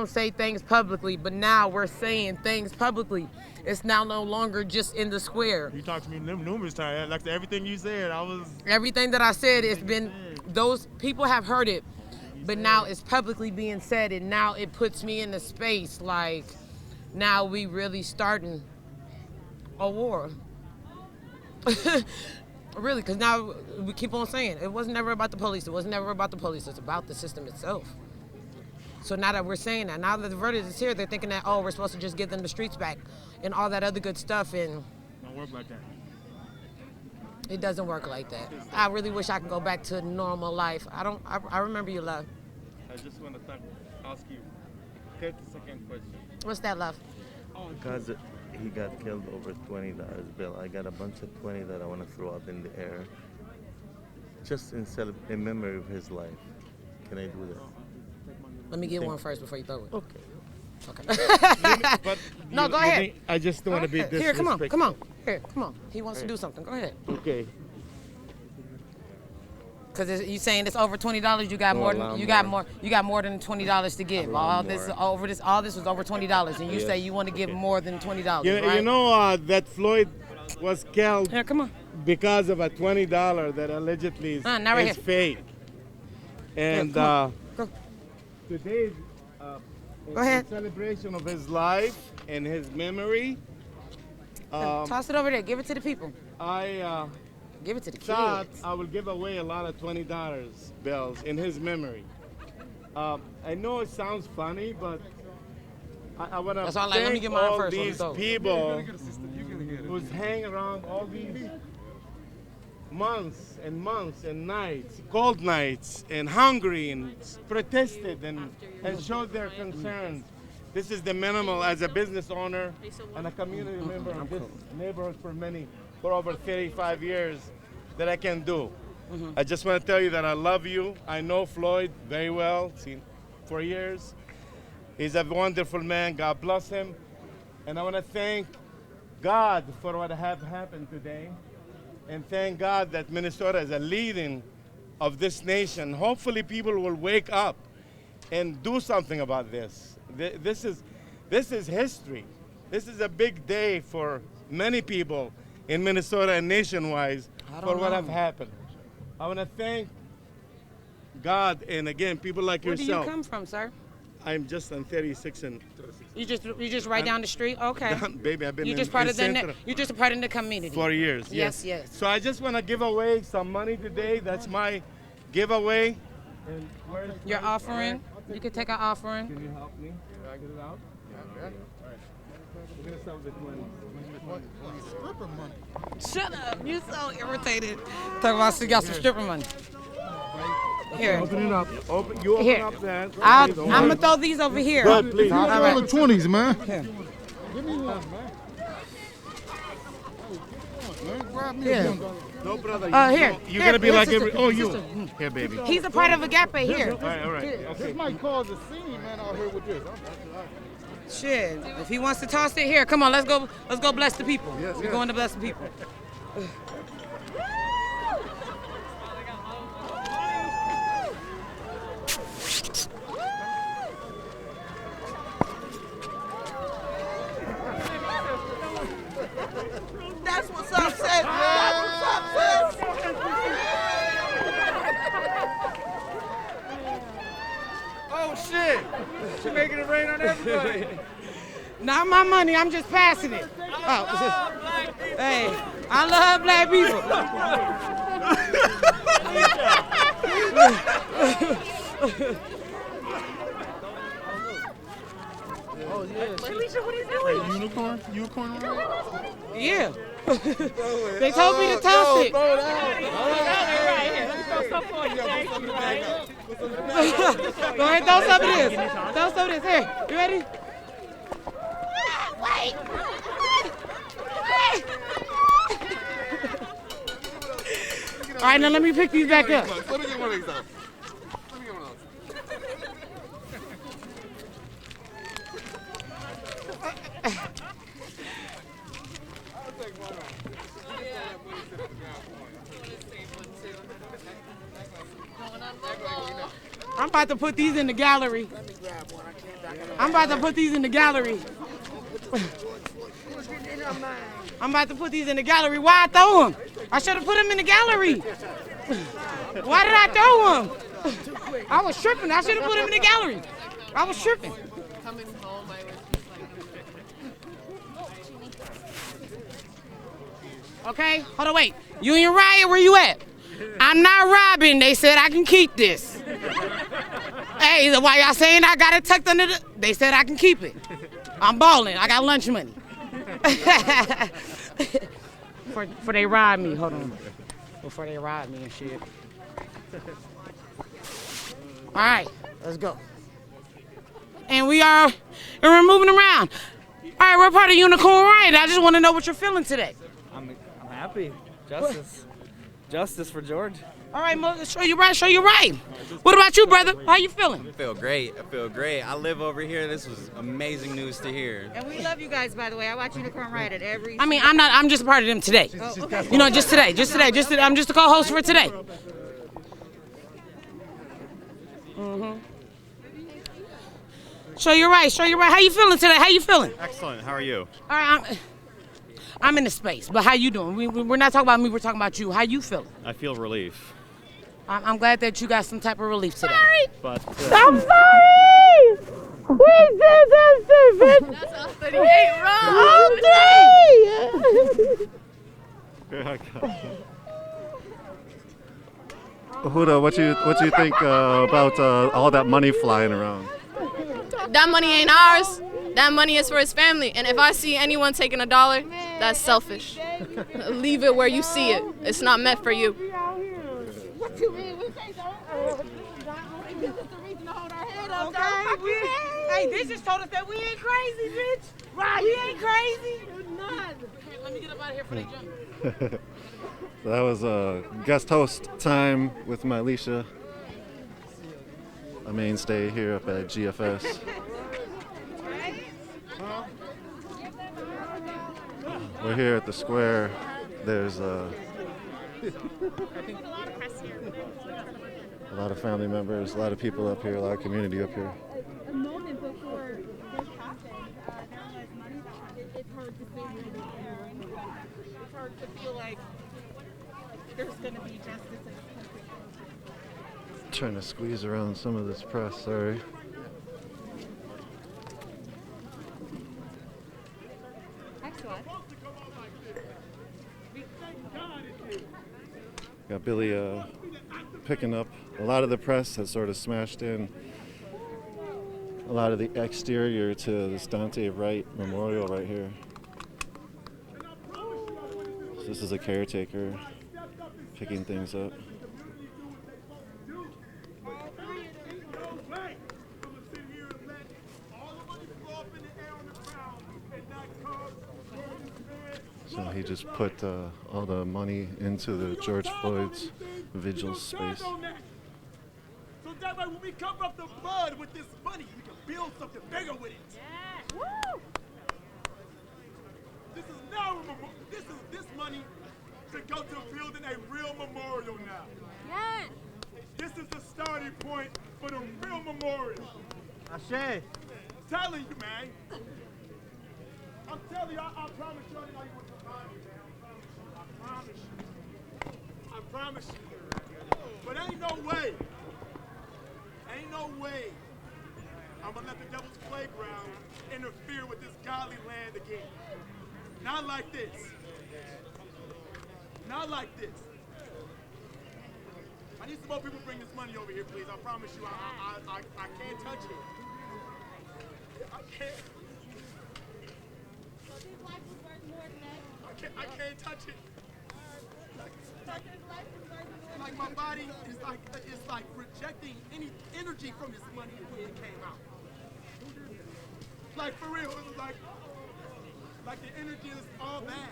say things publicly, but now we're saying things publicly. It's now no longer just in the square. You talked to me numerous times. Like everything you said, Everything that I said, it's been, those people have heard it, but now it's publicly being said, and now it puts me in the space like, now we really starting a war. Really, because now we keep on saying, it wasn't never about the police. It wasn't never about the police. It's about the system itself. So now that we're saying that, now that the verdict is here, they're thinking that, we're supposed to just give them the streets back and all that other good stuff, and don't work like that. It doesn't work like that. I really wish I could go back to normal life. I remember you, love. I just want to ask you 30-second question. What's that, love? Because he got killed over $20 bill, I got a bunch of 20 that I want to throw up in the air, just in memory of his life. Can I do that? Let me get one first before you throw it. Okay. But no, go ahead. I just don't want to be disrespectful. Here, come on. Here, come on. He wants to do something. Go ahead. Okay. Because you saying it's over $20, you got more than $20 to give. All this was over $20, and you say you want to give more than $20, right? You know that Floyd was killed because of a $20 that allegedly is fake. And today's in celebration of his life and his memory. Toss it over there. Give it to the people. Give it to the kids. I will give away a lot of $20 bills in his memory. I know it sounds funny, but I want to thank all these people who's hanging around all these months and nights, cold nights, and hungry, and protested and showed their concerns. This is the minimal as a business owner and a community member of this neighborhood for over 35 years that I can do. I just want to tell you that I love you. I know Floyd very well, seen for years. He's a wonderful man, God bless him. And I want to thank God for what have happened today. And thank God that Minnesota is a leading of this nation. Hopefully people will wake up and do something about this. This is history. This is a big day for many people in Minnesota and nationwide for what have happened. I want to thank God, and again, people like yourself. Where do you come from, sir? I'm just on 36 and. You just right down the street? Okay. Baby, I've been you're just part of the community. 4 years. Yes. So I just want to give away some money today. That's my giveaway. And your offering. You can take an offering. Can you help me? Can I get it out? We're gonna start with money. Stripper money. Shut up. You're so irritated. Talk about you got some stripper money. Here. Open it up. You open Here. up that. I'm going to throw these over here. Good, please. All right. All the 20s, man. Here. Give me one, man. Grab me Here. one. No, brother. Here. You're gonna be Here, like sister. every. Oh, you. Sister. Here, baby. He's a part of Agape here. All right, all right. Okay. This might cause a scene, man, out here with this. Shit. If he wants to toss it here, come on, let's go bless the people. We're going to bless the people. That's what's up, sis. That's what's up, sis. Oh shit! She's making it rain on everybody. Not my money, I'm just passing it. Oh, hey, I love black people. Oh yeah. Alicia, what are you doing? Unicorn? Unicorn on right? Yeah. They told me to toss it. Throw it out. Go ahead, throw some of this. Throw some of this. Here, you ready? Wait. All right, now let me pick these back up. Let me get one of these out. I'm about to put these in the gallery. I'm about to put these in the gallery. I'm about to put these in the gallery. Why I throw them? I should have put them in the gallery. Why did I throw them? I was tripping. I should have put them in the gallery. I was tripping. Coming home, I was just like, Okay, hold on, wait. Union Riot, where you at? I'm not robbing. They said I can keep this. Hey, why y'all saying I got it tucked under the... They said I can keep it. I'm balling. I got lunch money. Before they rob me, hold on. Before they rob me and shit. All right, let's go. And we're moving around. All right, we're part of Unicorn Riot. I just want to know what you're feeling today. I'm happy. Justice. Justice for George. All right, Mo, show you right, show you right. What about you, brother? How you feeling? I feel great. I live over here. This was amazing news to hear. And we love you guys, by the way. I watch Unicorn Riot at every... I mean, I'm just a part of them today. Oh, okay. You know, just today. I'm just the co-host for today. Mm-hmm. Show you right. How you feeling today? How you feeling? Excellent. How are you? All right, I'm in the space, but how you doing? We're not talking about me, we're talking about you. How you feeling? I feel relief. I'm glad that you got some type of relief today. But I'm sorry! We did that shit, bitch! That's us, but he ain't wrong. Huda, what you think about all that money flying around? That money ain't ours. That money is for his family. And if I see anyone taking $1, that's selfish. Leave it where you see it. It's not meant for you. What you mean? We say so. This is the reason to hold our head up. Hey, they just told us that we ain't crazy, bitch. Right. We ain't crazy. You're not. Let me get up out of here before they jump. So that was guest host time with my Alicia, a mainstay here up at GFS. We're here at the square. There's a lot of family members, a lot of people up here, a lot of community up here. A moment before this happened, now as money, it's hard to say where they are. It's hard to feel like there's going to be justice in this country. Trying to squeeze around some of this press, sorry. Excellent. Got Billy picking up a lot of the press that sort of smashed in a lot of the exterior to this Dante Wright Memorial right here. So this is a caretaker picking things up. So he just put all the money into the George Floyd's vigil space. So that way when we cover up the blood with this money, we can build something bigger with it. Yeah. Woo! This is now this money to go to building a real memorial now. Yes. This is the starting point for the real memorial. Ashe. Telling you, man. I'm telling you, I promise you, I know you want to find me, man. I promise you. I promise you. But ain't no way. Ain't no way I'm gonna let the devil's playground interfere with this godly land again. Not like this. Not like this. I need some more people to bring this money over here, please. I promise you, I can't touch it. I can't. I can't touch it. Like my body is like rejecting any energy from this money when it came out. Like for real, it was like the energy is all bad.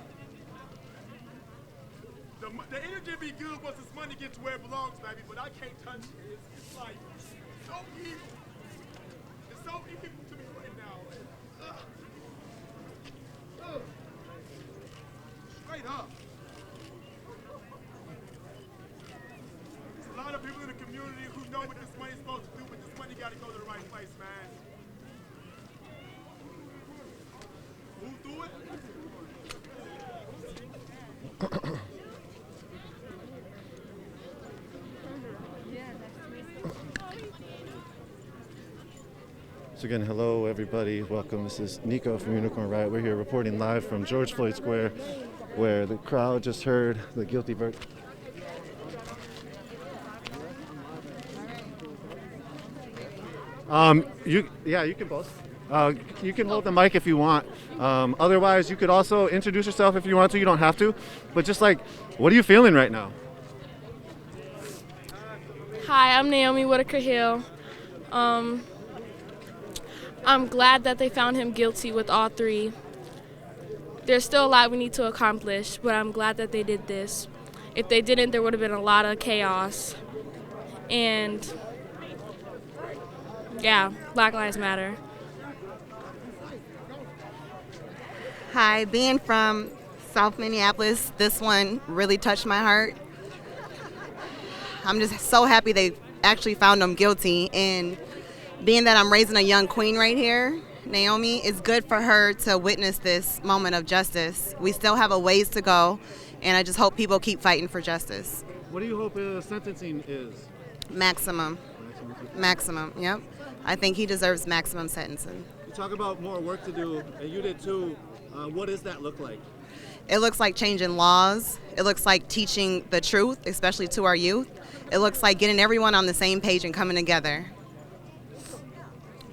The energy be good once this money gets where it belongs, baby, but I can't touch it. It's like so evil. It's so evil to me right now. Straight up. There's a lot of people in the community who know what this money's supposed to do, but this money got to go to the right place, man. Who do it? So again, hello everybody, welcome. This is Nico from Unicorn Riot. We're here reporting live from George Floyd Square, where the crowd just heard the guilty verdict. You can both. You can hold the mic if you want. Otherwise, you could also introduce yourself if you want to. You don't have to. But just like, what are you feeling right now? Hi, I'm Naomi Whitaker-Hill. I'm glad that they found him guilty with all three. There's still a lot we need to accomplish, but I'm glad that they did this. If they didn't, there would have been a lot of chaos. And yeah, Black Lives Matter. Hi, being from South Minneapolis, this one really touched my heart. I'm just so happy they actually found him guilty, and being that I'm raising a young queen right here, Naomi, it's good for her to witness this moment of justice. We still have a ways to go, and I just hope people keep fighting for justice. What do you hope sentencing is? Maximum. Maximum, yep. I think he deserves maximum sentencing. You talk about more work to do, and you did too. What does that look like? It looks like changing laws. It looks like teaching the truth, especially to our youth. It looks like getting everyone on the same page and coming together.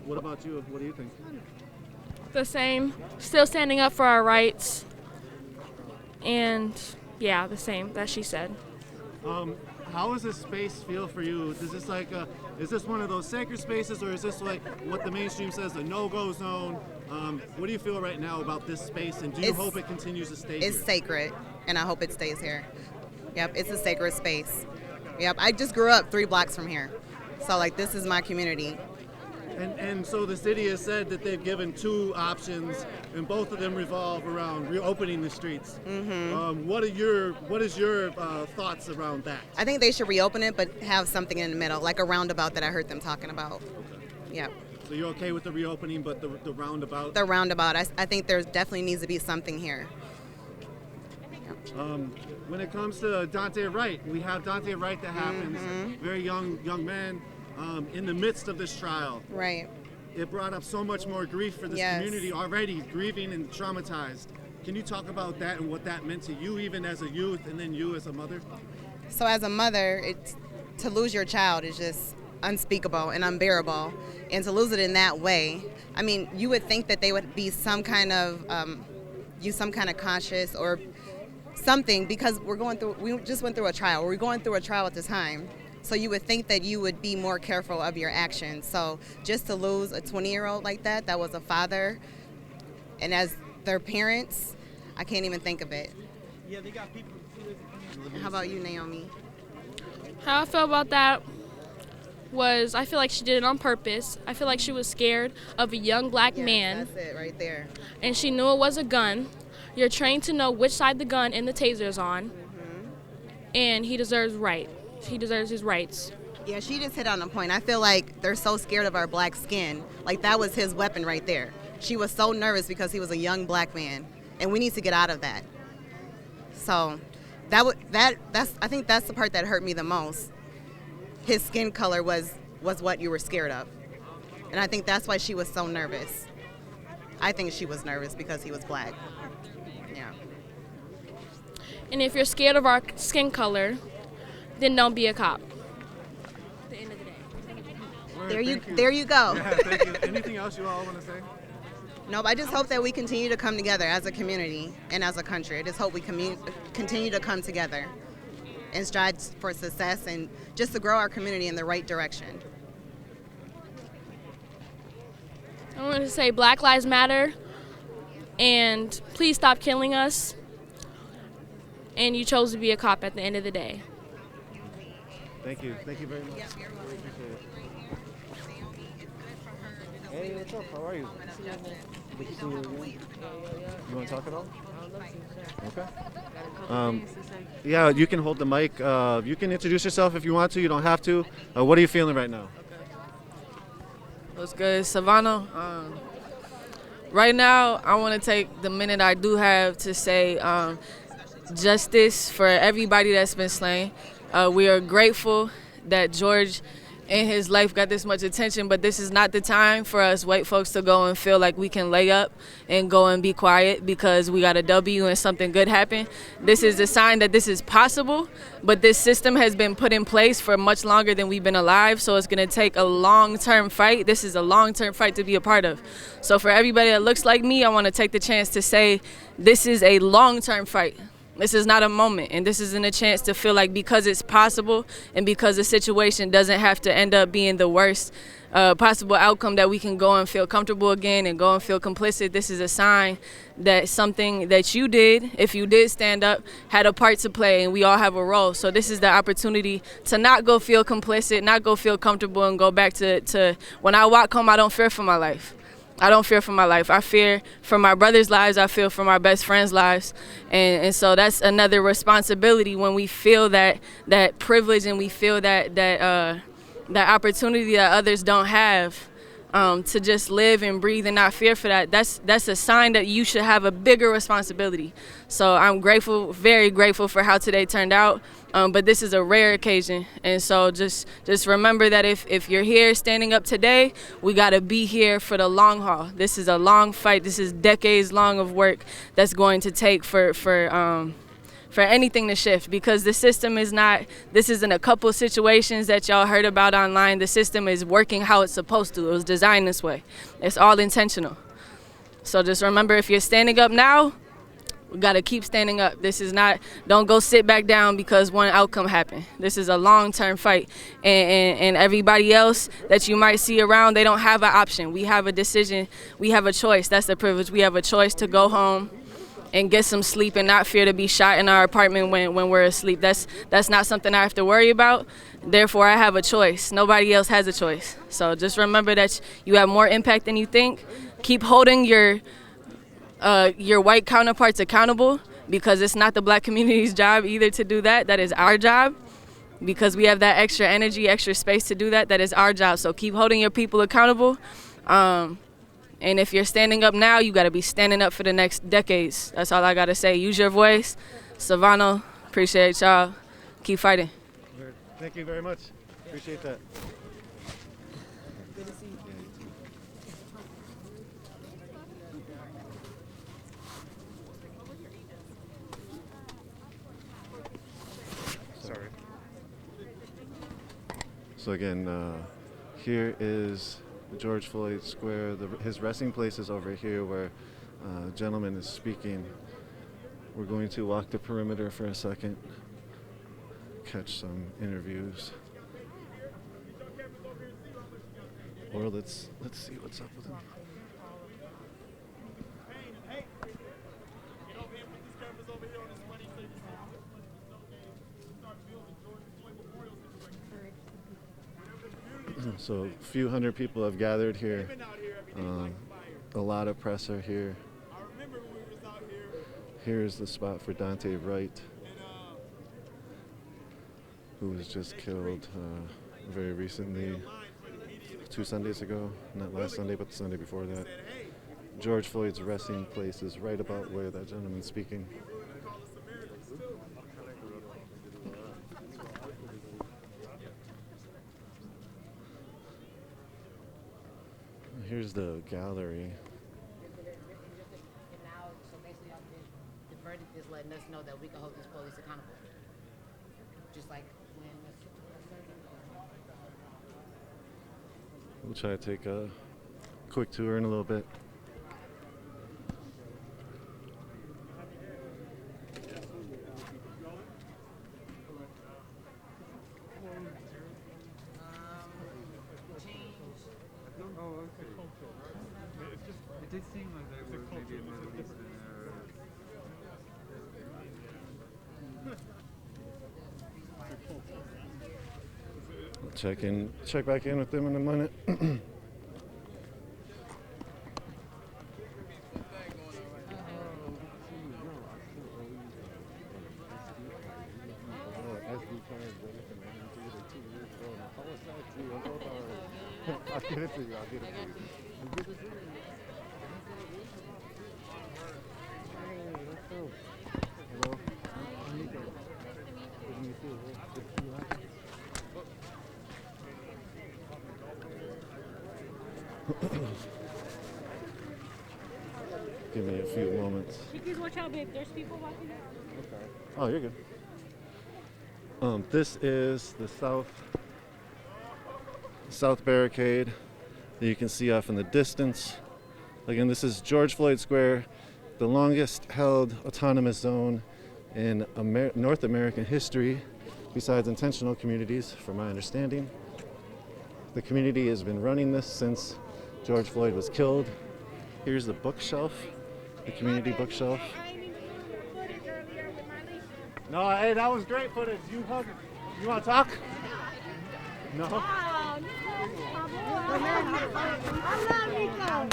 What about you? What do you think? The same. Still standing up for our rights. And yeah, the same that she said. How does this space feel for you? Is this like is this one of those sacred spaces, or is this like what the mainstream says, a no-go zone? What do you feel right now about this space, and do you hope it continues to stay here? It's sacred, and I hope it stays here. Yep, it's a sacred space. Yep, I just grew up 3 blocks from here. So like, this is my community. And so the city has said that they've given 2 options, and both of them revolve around reopening the streets. Mm-hmm. What is your thoughts around that? I think they should reopen it, but have something in the middle, like a roundabout that I heard them talking about. Okay. Yep. So you're okay with the reopening, but the roundabout? The roundabout. I think there definitely needs to be something here. Yep. When it comes to Dante Wright, we have Dante Wright that happens, very young man. In the midst of this trial. Right. It brought up so much more grief for this community already grieving and traumatized. Can you talk about that and what that meant to you, even as a youth, and then you as a mother? So as a mother, to lose your child is unspeakable and unbearable. And to lose it in that way, I mean, you would think that they would be some kind of, use some kind of conscious or something, because we just went through a trial. We're going through a trial at the time. So you would think that you would be more careful of your actions. So just to lose a 20-year-old like that was a father, and as their parents, I can't even think of it. Yeah, they got people. How about you, Naomi? How I feel about that was I feel like she did it on purpose. I feel like she was scared of a young black man. That's it right there. And she knew it was a gun. You're trained to know which side the gun and the taser is on. And he deserves He deserves his rights. Yeah, she just hit on a point. I feel like they're so scared of our black skin. Like, that was his weapon right there. She was so nervous because he was a young black man, and we need to get out of that. So I think that's the part that hurt me the most. His skin color was what you were scared of. And I think that's why she was so nervous. I think she was nervous because he was black. Yeah. And if you're scared of our skin color, then don't be a cop. At the end of the day. There you go. Yeah, thank you. Anything else you all want to say? Nope, I just hope that we continue to come together as a community and as a country. I just hope we continue to come together and strive for success and just to grow our community in the right direction. I want to say Black Lives Matter, and please stop killing us. And you chose to be a cop at the end of the day. Thank you. Thank you very much. Really appreciate it. Hey, what's up? How are you? Good to see you again. You want to talk at all? Okay. Yeah, you can hold the mic. You can introduce yourself if you want to. You don't have to. What are you feeling right now? What's good, Savannah? Right now, I want to take the minute I do have to say justice for everybody that's been slain. We are grateful that George and his life got this much attention, but this is not the time for us white folks to go and feel like we can lay up and go and be quiet because we got a W and something good happened. This is a sign that this is possible, but this system has been put in place for much longer than we've been alive, so it's gonna take a long-term fight. This is a long-term fight to be a part of. So for everybody that looks like me, I wanna take the chance to say this is a long-term fight. This is not a moment, and this isn't a chance to feel like because it's possible and because the situation doesn't have to end up being the worst possible outcome that we can go and feel comfortable again and go and feel complicit. This is a sign that something that you did, if you did stand up, had a part to play, and we all have a role. So this is the opportunity to not go feel complicit, not go feel comfortable, and go back to when I walk home, I don't fear for my life. I don't fear for my life. I fear for my brother's lives. I fear for my best friends' lives. And so that's another responsibility when we feel that privilege and we feel that opportunity that others don't have to just live and breathe and not fear for that. That's a sign that you should have a bigger responsibility. So I'm grateful, very grateful for how today turned out. But this is a rare occasion, and so just remember that if you're here standing up today, we gotta be here for the long haul. This is a long fight. This is decades long of work that's going to take for anything to shift, because the system is not. This isn't a couple situations that y'all heard about online. The system is working how it's supposed to. It was designed this way. It's all intentional. So just remember, if you're standing up now, we gotta keep standing up. This is not, don't go sit back down because one outcome happened. This is a long-term fight. And everybody else that you might see around, they don't have an option. We have a decision, we have a choice. That's the privilege. We have a choice to go home and get some sleep and not fear to be shot in our apartment when we're asleep. That's not something I have to worry about. Therefore, I have a choice. Nobody else has a choice. So just remember that you have more impact than you think. Keep holding your white counterparts accountable, because it's not the black community's job either to do that. That is our job, because we have that extra energy, extra space to do that. That is our job. So keep holding your people accountable. And if you're standing up now, you got to be standing up for the next decades. That's all I got to say. Use your voice. Savannah, appreciate y'all. Keep fighting. Thank you very much. Appreciate that. So again, here is George Floyd Square. His resting place is over here where a gentleman is speaking. We're going to walk the perimeter for a second, catch some interviews. Or let's see what's up with him. So a few hundred people have gathered here. A lot of press are here. Here's the spot for Dante Wright, who was just killed very recently, 2 Sundays ago. Not last Sunday, but the Sunday before that. George Floyd's resting place is right about where that gentleman's speaking. Here's the gallery. The verdict is letting us know that we can hold these police accountable. Just like when We'll try to take a quick tour in a little bit. It did seem like they were maybe a Middle Eastern Check back in with them in a minute. I'll get it to you. I'll get it to you. Good to see you. Hello. I'm Nico. Good to meet you. Good to see you. Give me a few moments. Please watch out, babe. There's people walking out. Okay. Oh, you're good. This is the South Barricade that you can see off in the distance. Again, this is George Floyd Square, the longest held autonomous zone in North American history, besides intentional communities, from my understanding. The community has been running this since George Floyd was killed. Here's the bookshelf, the community bookshelf. No, hey, that was great footage. You want to talk? No. I love Nico.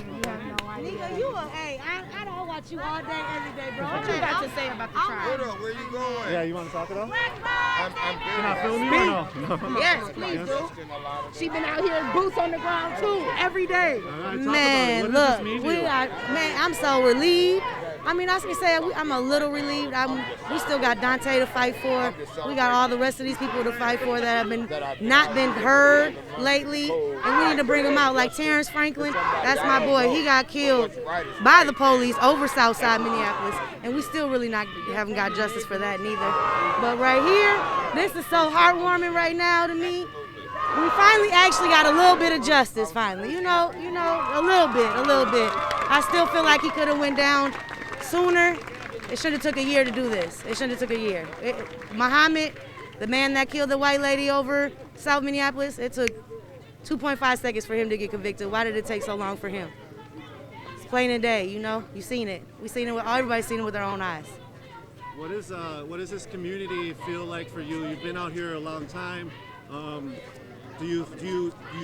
Nico, you I don't watch you all day, every day, bro. What you got to say about the trial? Hold on, where you going? Yeah, you want to talk at all? I'm good. You're not filming me or no? Yes, please, bro. She been out here boots on the ground too, every day. Man, look, I'm so relieved. I mean, I can say I'm a little relieved. We still got Dante to fight for. We got all the rest of these people to fight for that have not been heard lately, and we need to bring them out. Like Terrence Franklin, that's my boy. He got killed by the police over Southside Minneapolis, and we still really haven't got justice for that neither. But right here, this is so heartwarming right now to me. We finally actually got a little bit of justice. Finally, you know, a little bit. I still feel like he could have went down sooner. It should have took a year to do this. It should have took a year. Muhammad, the man that killed the white lady over South Minneapolis, it took 2.5 seconds for him to get convicted. Why did it take so long for him? It's plain and day, you know. You seen it. We seen it. Everybody's seen it with their own eyes. What does this community feel like for you? You've been out here a long time. Do you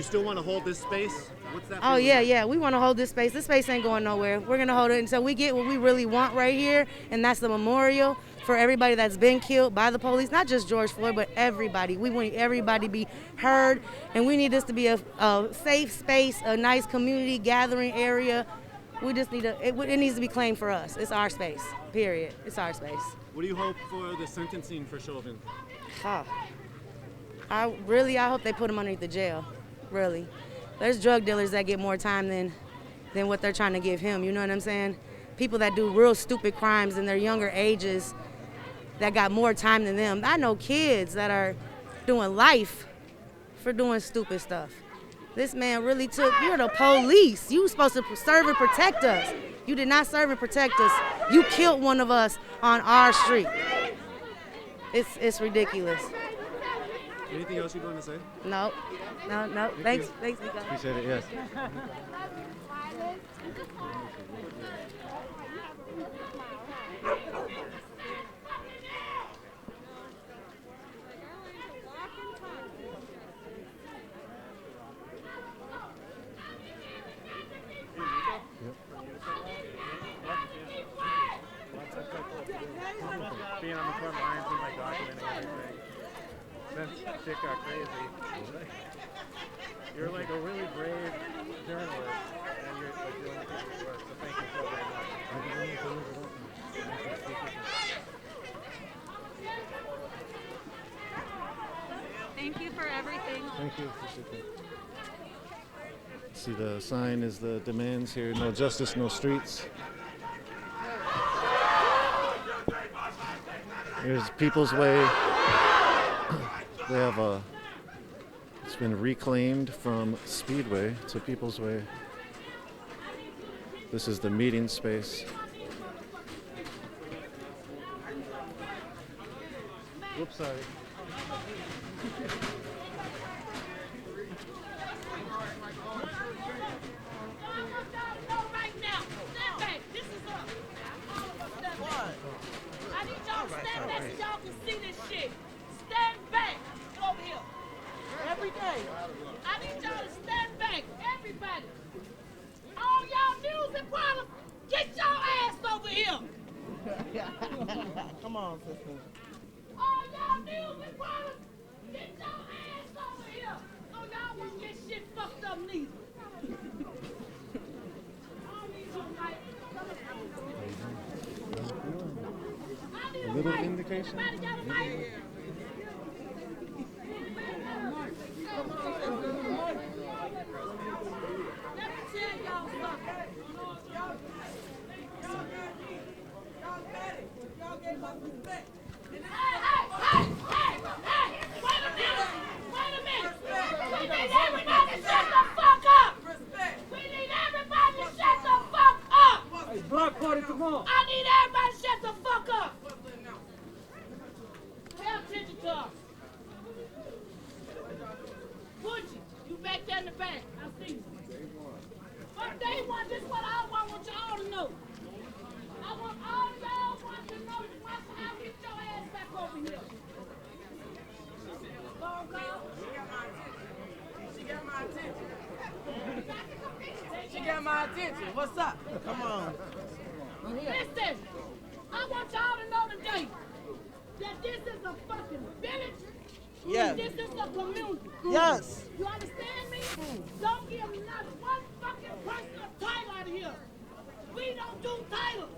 still want to hold this space? What's that? Oh yeah. We want to hold this space. This space ain't going nowhere. We're gonna hold it until we get what we really want right here, and that's the memorial for everybody that's been killed by the police. Not just George Floyd, but everybody. We want everybody to be heard, and we need this to be a safe space, a nice community gathering area. We just need it needs to be claimed for us. It's our space. Period. It's our space. What do you hope for the sentencing for Chauvin? I hope they put him underneath the jail. Really. There's drug dealers that get more time than what they're trying to give him. You know what I'm saying? People that do real stupid crimes in their younger ages that got more time than them. I know kids that are doing life for doing stupid stuff. This man really you're the police. You were supposed to serve and protect us. You did not serve and protect us. You killed one of us on our street. It's ridiculous. Anything else you want to say? No. Thanks, Nico. Appreciate it, yes. Being on the front lines and like documenting everything. Then shit got crazy. You're like a really brave journalist, and you're like doing good work. So thank you so very much. Thank you for everything. Thank you. Appreciate that. See, the sign is the demands here: no justice, no streets. Here's People's Way. They have it's been reclaimed from Speedway to People's Way. This is the meeting space. Whoops, sorry. Every day. I need y'all to stand back, everybody. All y'all news and problems, get your ass over here. Come on, sister. All y'all news and problems, get your ass over here. So y'all won't get shit fucked up neither. A little vindication. Block party, come on. I need everybody to shut the fuck up. Pay attention to us. Butchie, you back there in the back. I see you. But day one, this is what I want y'all to know. I want all y'all want to know how to get your ass back over here. Phone call? She got my attention. She got my attention. What's up? Come on. Listen, I want y'all to know today that this is a fucking village. Yes. This is a community. Yes. You understand me? Don't give not one fucking person a title out of here. We don't do titles.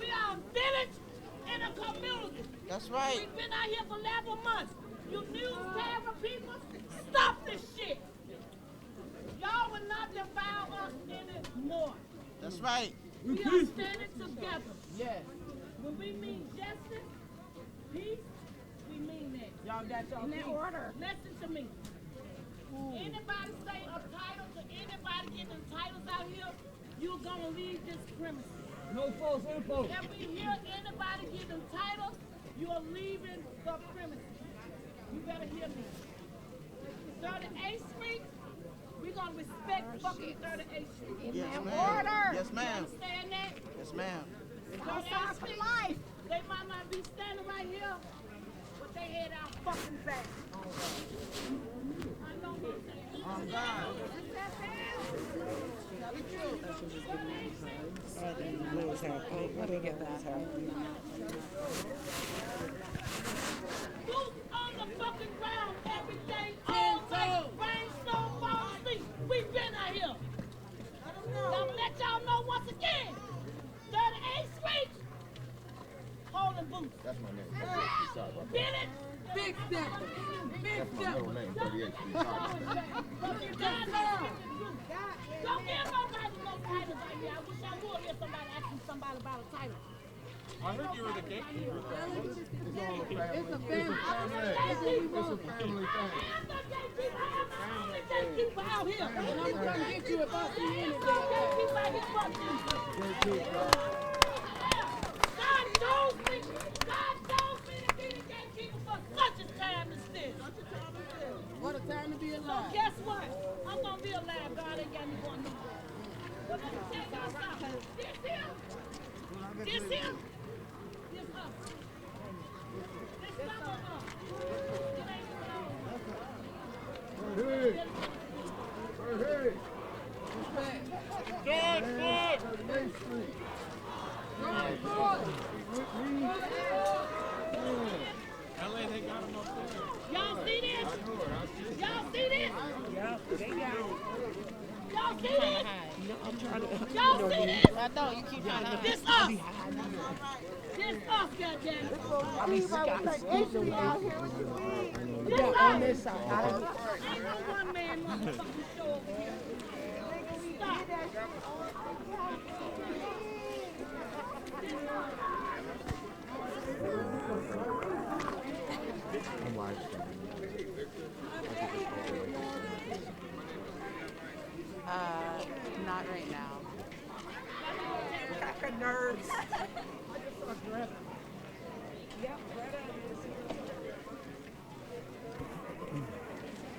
We are a village and a community. That's right. We've been out here for 11 months. You newspaper people, stop this shit. Y'all will not defile us anymore. That's right. We are standing together. Yes. When we mean justice, peace, we mean that. Y'all got y'all in that peace. order. Listen to me. Anybody say a title to anybody getting titles out here, you're gonna leave this premises. No false info. If we hear anybody getting titles, you're leaving the premises. You better hear me. 38th Street, we're gonna respect fucking 38th Street. Yes, In ma'am. order. Yes, ma'am. You understand that? Yes, ma'am. 38th Street, they might not be standing right here, but they head out fucking back. I know what I'm saying. On God. Let me get that. Boots on the fucking ground every day, all day, rain, snow, fall, sleep. We've been out here. I'm gonna let y'all know once again. 38th Street, holding boots. That's my name. Billy, Big step. Big That's my middle name, 38th Street. Don't give nobody no titles out here. I wish I would hear somebody asking somebody about a title. I heard you were the gatekeeper. It's a family. It's a family thing. I'm the gatekeeper out here, and I'm gonna get you if I see anything. God knows me. God knows me to be the gatekeeper for such a time as this. What a time to be alive. So guess what? I'm gonna be alive. God ain't got me going nowhere. But let me tell y'all something. This here. This here. This us. This some of us. It ain't Hey. Hey. George Floyd! Main Street. George Floyd! LA, they got him up there. Y'all see this? Y'all see this? Yeah, they got it. Y'all see this? I'm trying to. Y'all see this? I know you keep trying to. This us. This us, goddammit. I mean, we got entry out here. This us. On this side. Ain't no one man motherfucking show over here. Stop. I'm live streaming. Not right now. Got her nerves.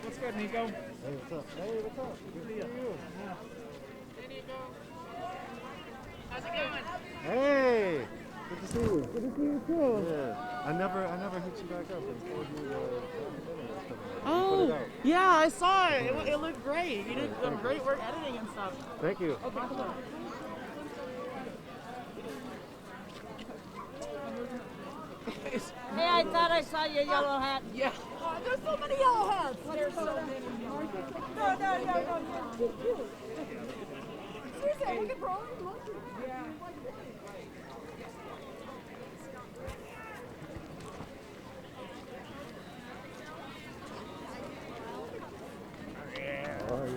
What's good, Nico? Hey, what's up? Hey, what's up? Good to see you. Hey, Nico. How's it going? Hey, good to see you. Good to see you too. Yeah, I never hit you back up and told you Oh, yeah, I saw it. It looked great. You did some great work editing and stuff. Thank you. Okay, come on. Hey, I thought I saw your yellow hat. Yeah. Oh, there's so many yellow hats. There's so many. No. Seriously, we can throw them. Yeah. Alright.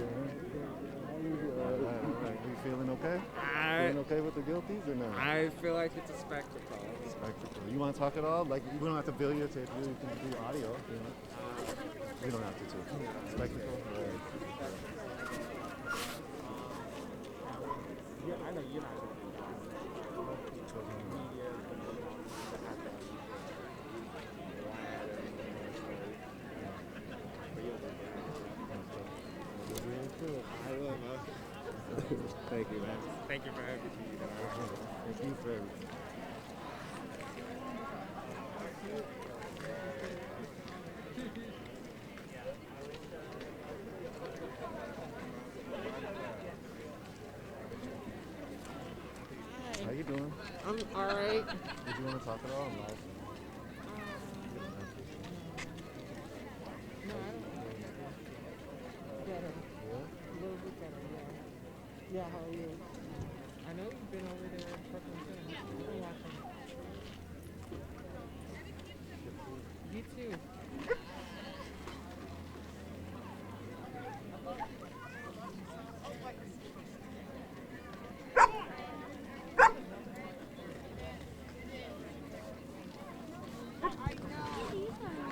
You feeling okay? Feeling okay with the guilties or not? I feel like it's a spectacle. Spectacle. You want to talk at all? Like, we don't have to bill you to if you can do audio. You know? We don't have to too. Spectacle. Right. Yeah, I know you're not. I will, man. Thank you, man. Thank you for everything. Thank you for everything. How you doing? I'm all right. Did you want to talk at all? I'm live. No, I don't. Better. A little bit better, yeah. Yeah, how are you? I know you've been over there in Brooklyn too. I've been watching. You too.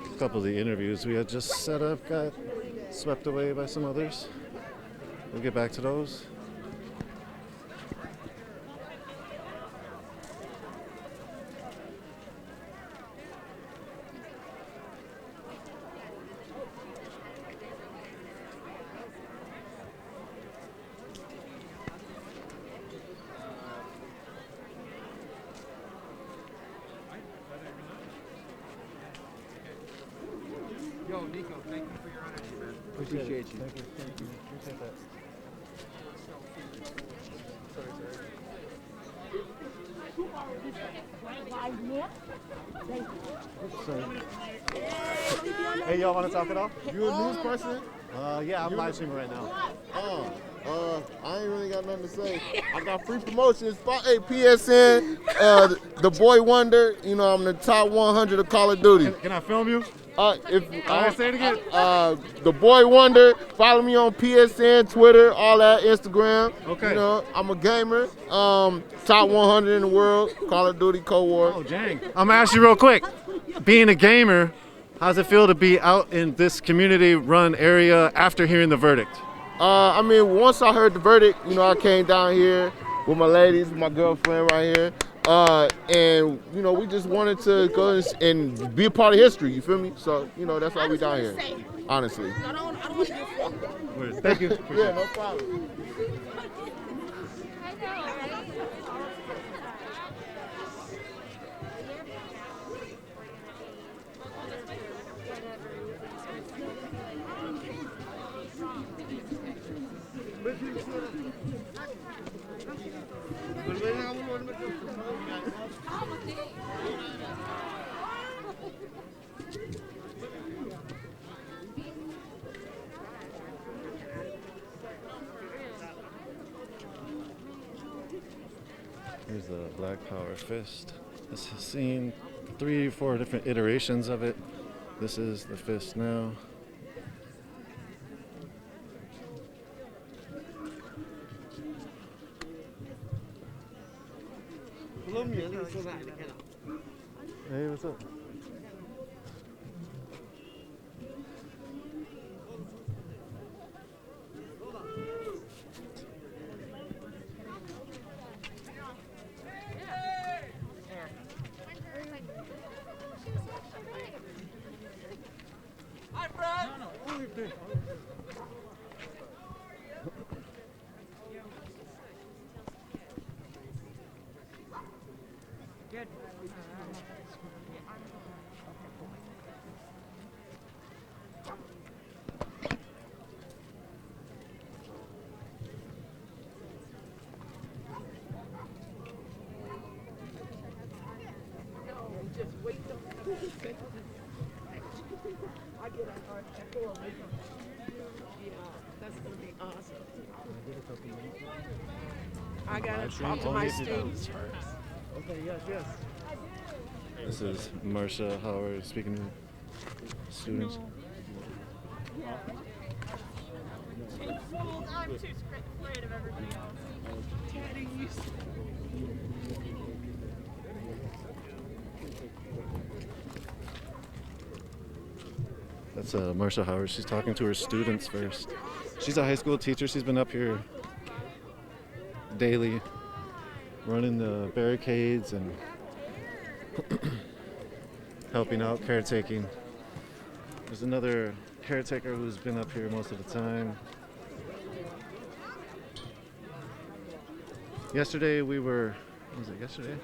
A couple of the interviews we had just set up got swept away by some others. We'll get back to those. Yo, Nico, thank you for your honesty, man. Appreciate you. Thank you. Appreciate that. Hey, y'all want to talk at all? You a news person? Yeah, I'm live streaming right now. Oh. I ain't really got nothing to say. I got free promotions. Hey, PSN, the Boy Wonder. You know, I'm the top 100 of Call of Duty. Can I film you? Say it again. The Boy Wonder. Follow me on PSN, Twitter, all that, Instagram. Okay. You know, I'm a gamer. Top 100 in the world. Call of Duty Cold War. Oh, dang. I'm gonna ask you real quick. Being a gamer, how's it feel to be out in this community-run area after hearing the verdict? I mean, once I heard the verdict, you know, I came down here with my ladies, with my girlfriend right here, and, you know, we just wanted to go and be a part of history, you feel me? So, you know, that's why we down here, honestly. Thank you. Yeah, no problem. Here's the Black Power fist. This has seen 3 or 4 different iterations of it. This is the fist now. Hey, what's up? Hi, Fred. Good. I get a full makeup. Yeah, that's gonna be awesome. I gotta talk to my students first. Okay, yes. This is Marsha Howard speaking to students. I'm too afraid of everything else. That's Marsha Howard. She's talking to her students first. She's a high school teacher. She's been up here daily, running the barricades and helping out caretaking. There's another caretaker who's been up here most of the time. Yesterday was it yesterday?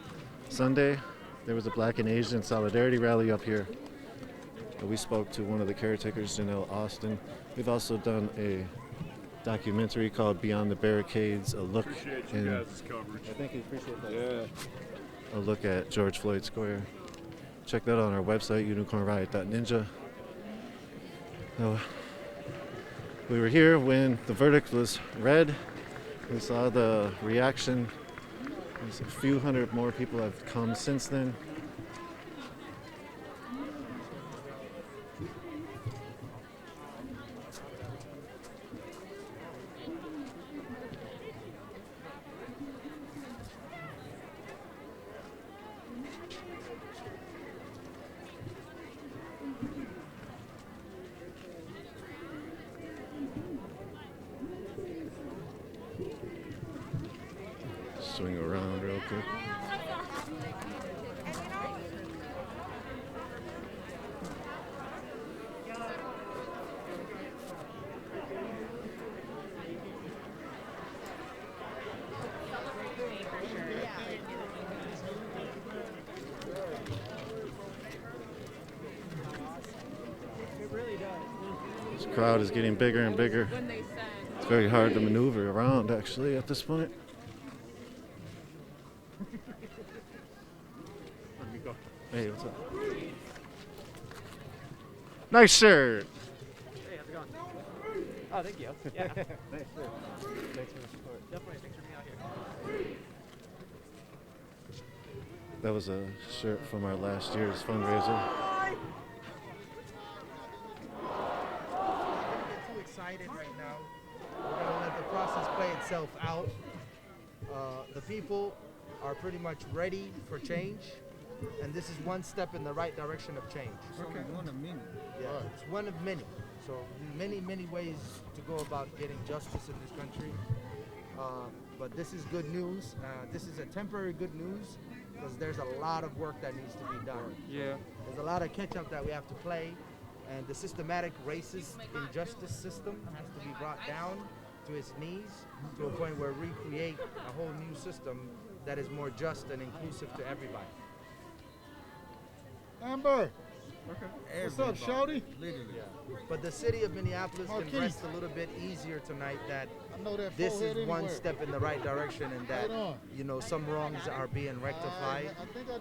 Sunday, there was a Black and Asian Solidarity rally up here. We spoke to one of the caretakers, Janelle Austin. We've also done a documentary called Beyond the Barricades, a look Appreciate you guys' coverage. I think you appreciate that. Yeah. A look at George Floyd Square. Check that out on our website, unicornriot.ninja. We were here when the verdict was read. We saw the reaction. There's a few hundred more people have come since then. Swing around real quick. This crowd is getting bigger and bigger. It's very hard to maneuver around actually at this point. Hey, what's up? Nice shirt. Hey, how's it going? Oh, thank you. Yeah. Thanks, sir. Thanks for the support. Definitely. Thanks for being out here. That was a shirt from our last year's fundraiser. Too excited right now. We're gonna let the process play itself out. The people are pretty much ready for change, and this is one step in the right direction of change. Okay. One of many. Yeah, it's one of many. So many ways to go about getting justice in this country. But this is good news. This is a temporary good news because there's a lot of work that needs to be done. Yeah. There's a lot of catch up that we have to play, and the systematic racist injustice system has to be brought down to its knees to a point where we create a whole new system that is more just and inclusive to everybody. Amber. Okay. What's up, Shawty? Yeah. But the city of Minneapolis can rest a little bit easier tonight that this is one step in the right direction and that some wrongs are being rectified.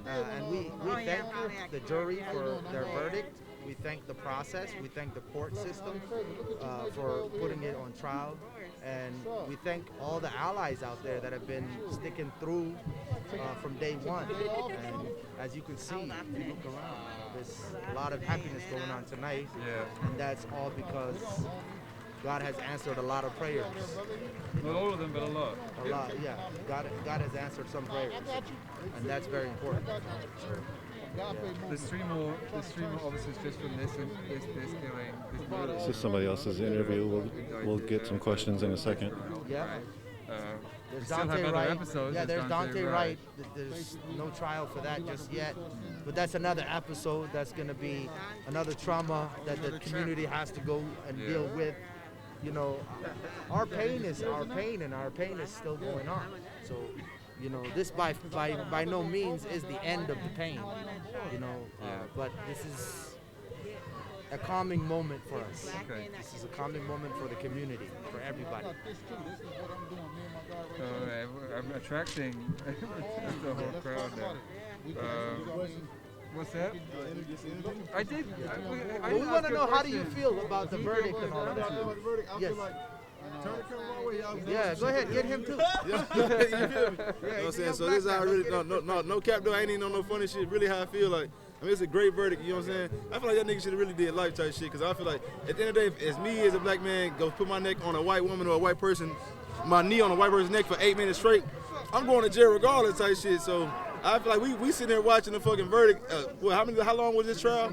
And we thank the jury for their verdict. We thank the process. We thank the court system for putting it on trial. And we thank all the allies out there that have been sticking through from day one. And as you can see, if you look around, there's a lot of happiness going on tonight. Yeah. And that's all because God has answered a lot of prayers. Not all of them, but a lot. A lot, yeah. God has answered some prayers. And that's very important. Yeah. There's three more officers just from this killing. This is somebody else's interview. We'll get some questions in a second. Yeah. There's still have Dante other Wright. episodes. Yeah, there's There's Dante Dante Wright. Wright. There's no trial for that just yet. But that's another episode that's going to be another trauma that the community has to go and deal with. You know, our pain is our pain, and our pain is still going on. So, you know, this by no means is the end of the pain. You know, but this is a calming moment for us. Okay. This is a calming moment for the community, for everybody. So I'm attracting the whole crowd there. What's that? I did. Well, we want to know, how do you feel about the verdict and all of that? Yes. Yeah, go ahead, get him too. You know what I'm saying? So this is how I really, no cap though, I ain't even on no funny shit, really how I feel like. I mean, it's a great verdict, you know what I'm saying? I feel like that nigga should have really did life type shit, because I feel like at the end of the day, as me as a black man go put my neck on a white woman or a white person, my knee on a white person's neck for 8 minutes straight, I'm going to jail regardless type shit. So I feel like we sitting there watching the fucking verdict. How long was this trial?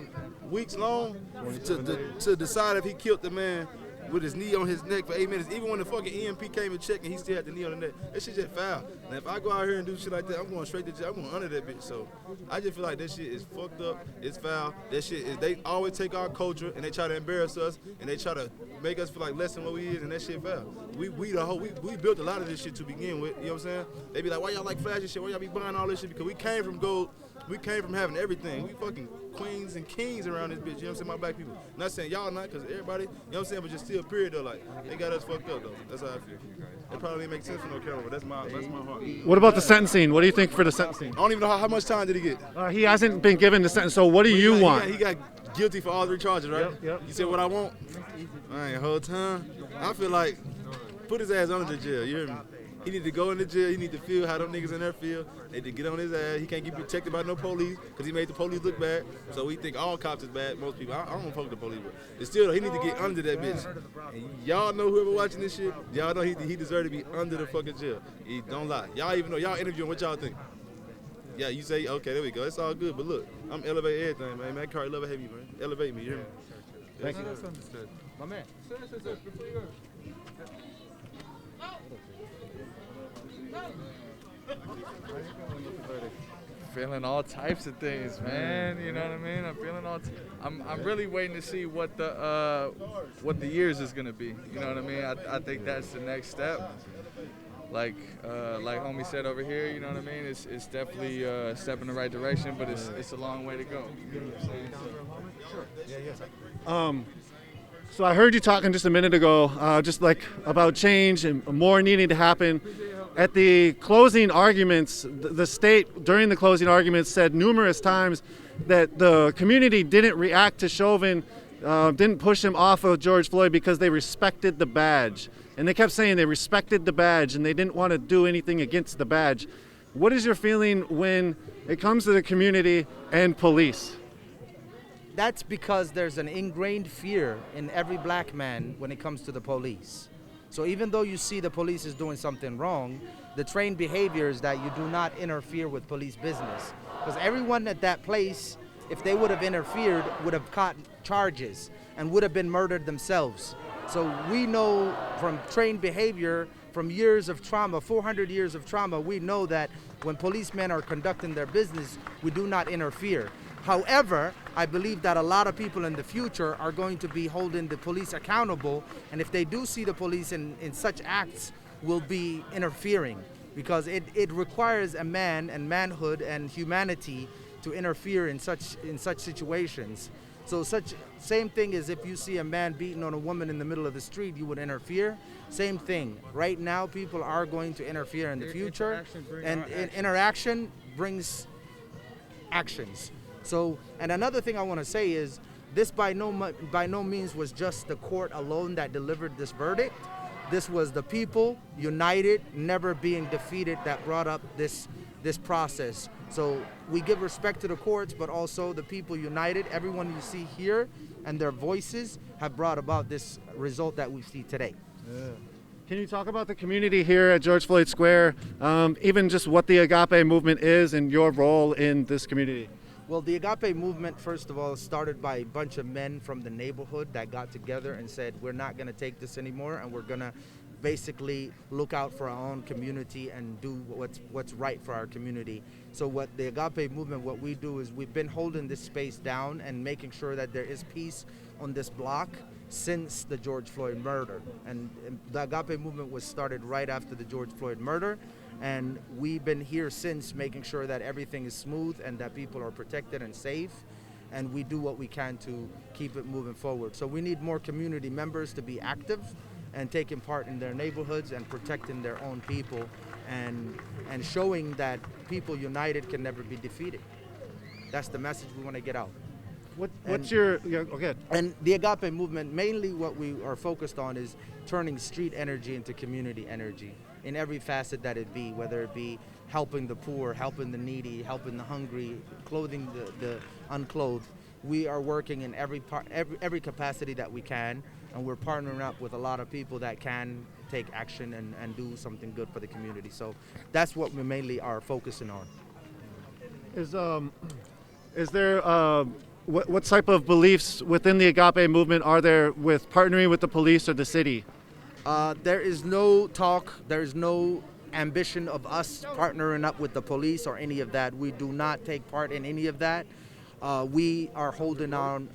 Weeks long to decide if he killed the man with his knee on his neck for 8 minutes. Even when the fucking EMP came and checked and he still had the knee on the neck, that shit just foul. And if I go out here and do shit like that, I'm going straight to jail. I'm going under that bitch. So I just feel like that shit is fucked up. It's foul. That shit is, they always take our culture and they try to embarrass us and they try to make us feel like less than what we is, and that shit foul. We built a lot of this shit to begin with. You know what I'm saying? They be like, why y'all like flashy shit? Why y'all be buying all this shit? Because we came from gold. We came from having everything. We fucking queens and kings around this bitch. You know what I'm saying? My black people. Not saying y'all not, because everybody, you know what I'm saying? But just still, period, though. Like, they got us fucked up, though. That's how I feel. It probably didn't make sense for no camera, but that's my heart. What about the sentencing? What do you think for the sentencing? I don't even know how much time did he get. He hasn't been given the sentence, so what do you want? He got guilty for all 3 charges, right? Yep. You said what I want? All right, whole time. I feel like, put his ass under the jail, you hear me? He need to go into jail. He need to feel how them niggas in there feel. They need to get on his ass. He can't get protected by no police because he made the police look bad. So we think all cops is bad. Most people. I don't want to fuck with the police, but still, he need to get under that bitch. And y'all know whoever watching this shit, y'all know he deserve to be under the fucking jail. He don't lie. Y'all even know, y'all interviewing what y'all think. Yeah, you say, okay, there we go. It's all good. But look, I'm elevating everything, man. That car elevate me, man. Elevate me, you hear me? Thank you. That's understood. My man. Sir, before you go. Feeling all types of things, man. You know what I mean? I'm feeling all. I'm really waiting to see what the years is gonna be. You know what I mean? I think that's the next step. Like homie said over here, you know what I mean? It's definitely a step in the right direction, but it's a long way to go. You know what I'm saying? Sure. So I heard you talking just a minute ago, just like about change and more needing to happen. At the closing arguments, the state during the closing arguments said numerous times that the community didn't react to Chauvin didn't push him off of George Floyd because they respected the badge. And they kept saying they respected the badge and they didn't want to do anything against the badge. What is your feeling when it comes to the community and police? That's because there's an ingrained fear in every black man when it comes to the police. So even though you see the police is doing something wrong, the trained behavior is that you do not interfere with police business. Because everyone at that place, if they would have interfered, would have caught charges and would have been murdered themselves. So we know from trained behavior, from years of trauma, 400 years of trauma, we know that when policemen are conducting their business, we do not interfere. However, I believe that a lot of people in the future are going to be holding the police accountable, and if they do see the police in such acts, will be interfering, because it requires a man and manhood and humanity to interfere in such situations. So same thing as if you see a man beating on a woman in the middle of the street, you would interfere. Same thing. Right now, people are going to interfere in the future, and interaction brings actions. So, and another thing I want to say is, this by no means was just the court alone that delivered this verdict. This was the people united, never being defeated, that brought up this process. So we give respect to the courts, but also the people united. Everyone you see here and their voices have brought about this result that we see today. Yeah. Can you talk about the community here at George Floyd Square, even just what the Agape movement is and your role in this community? Well, the Agape movement, first of all, started by a bunch of men from the neighborhood that got together and said, we're not going to take this anymore, and we're going to basically look out for our own community and do what's right for our community. So what the Agape movement, what we do is we've been holding this space down and making sure that there is peace on this block since the George Floyd murder. And the Agape movement was started right after the George Floyd murder. And we've been here since, making sure that everything is smooth and that people are protected and safe. And we do what we can to keep it moving forward. So we need more community members to be active and taking part in their neighborhoods and protecting their own people, and showing that people united can never be defeated. That's the message we want to get out. Okay. And the Agape movement, mainly what we are focused on is turning street energy into community energy in every facet that it be, whether it be helping the poor, helping the needy, helping the hungry, clothing the unclothed. We are working in every capacity that we can, and we're partnering up with a lot of people that can take action and do something good for the community. So that's what we mainly are focusing on. Is there what type of beliefs within the Agape movement are there with partnering with the police or the city? There is no talk, there is no ambition of us partnering up with the police or any of that. We do not take part in any of that. We are holding on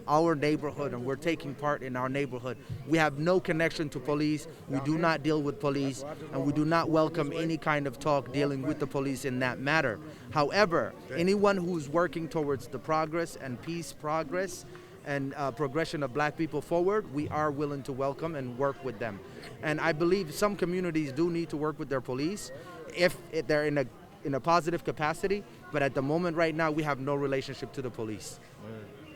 our neighborhood, and we're taking part in our neighborhood. We have no connection to police. We do not deal with police, and we do not welcome any kind of talk dealing with the police in that matter. However, anyone who's working towards the progress and peace progress and progression of black people forward, we are willing to welcome and work with them. And I believe some communities do need to work with their police if they're in a positive capacity, but at the moment right now we have no relationship to the police.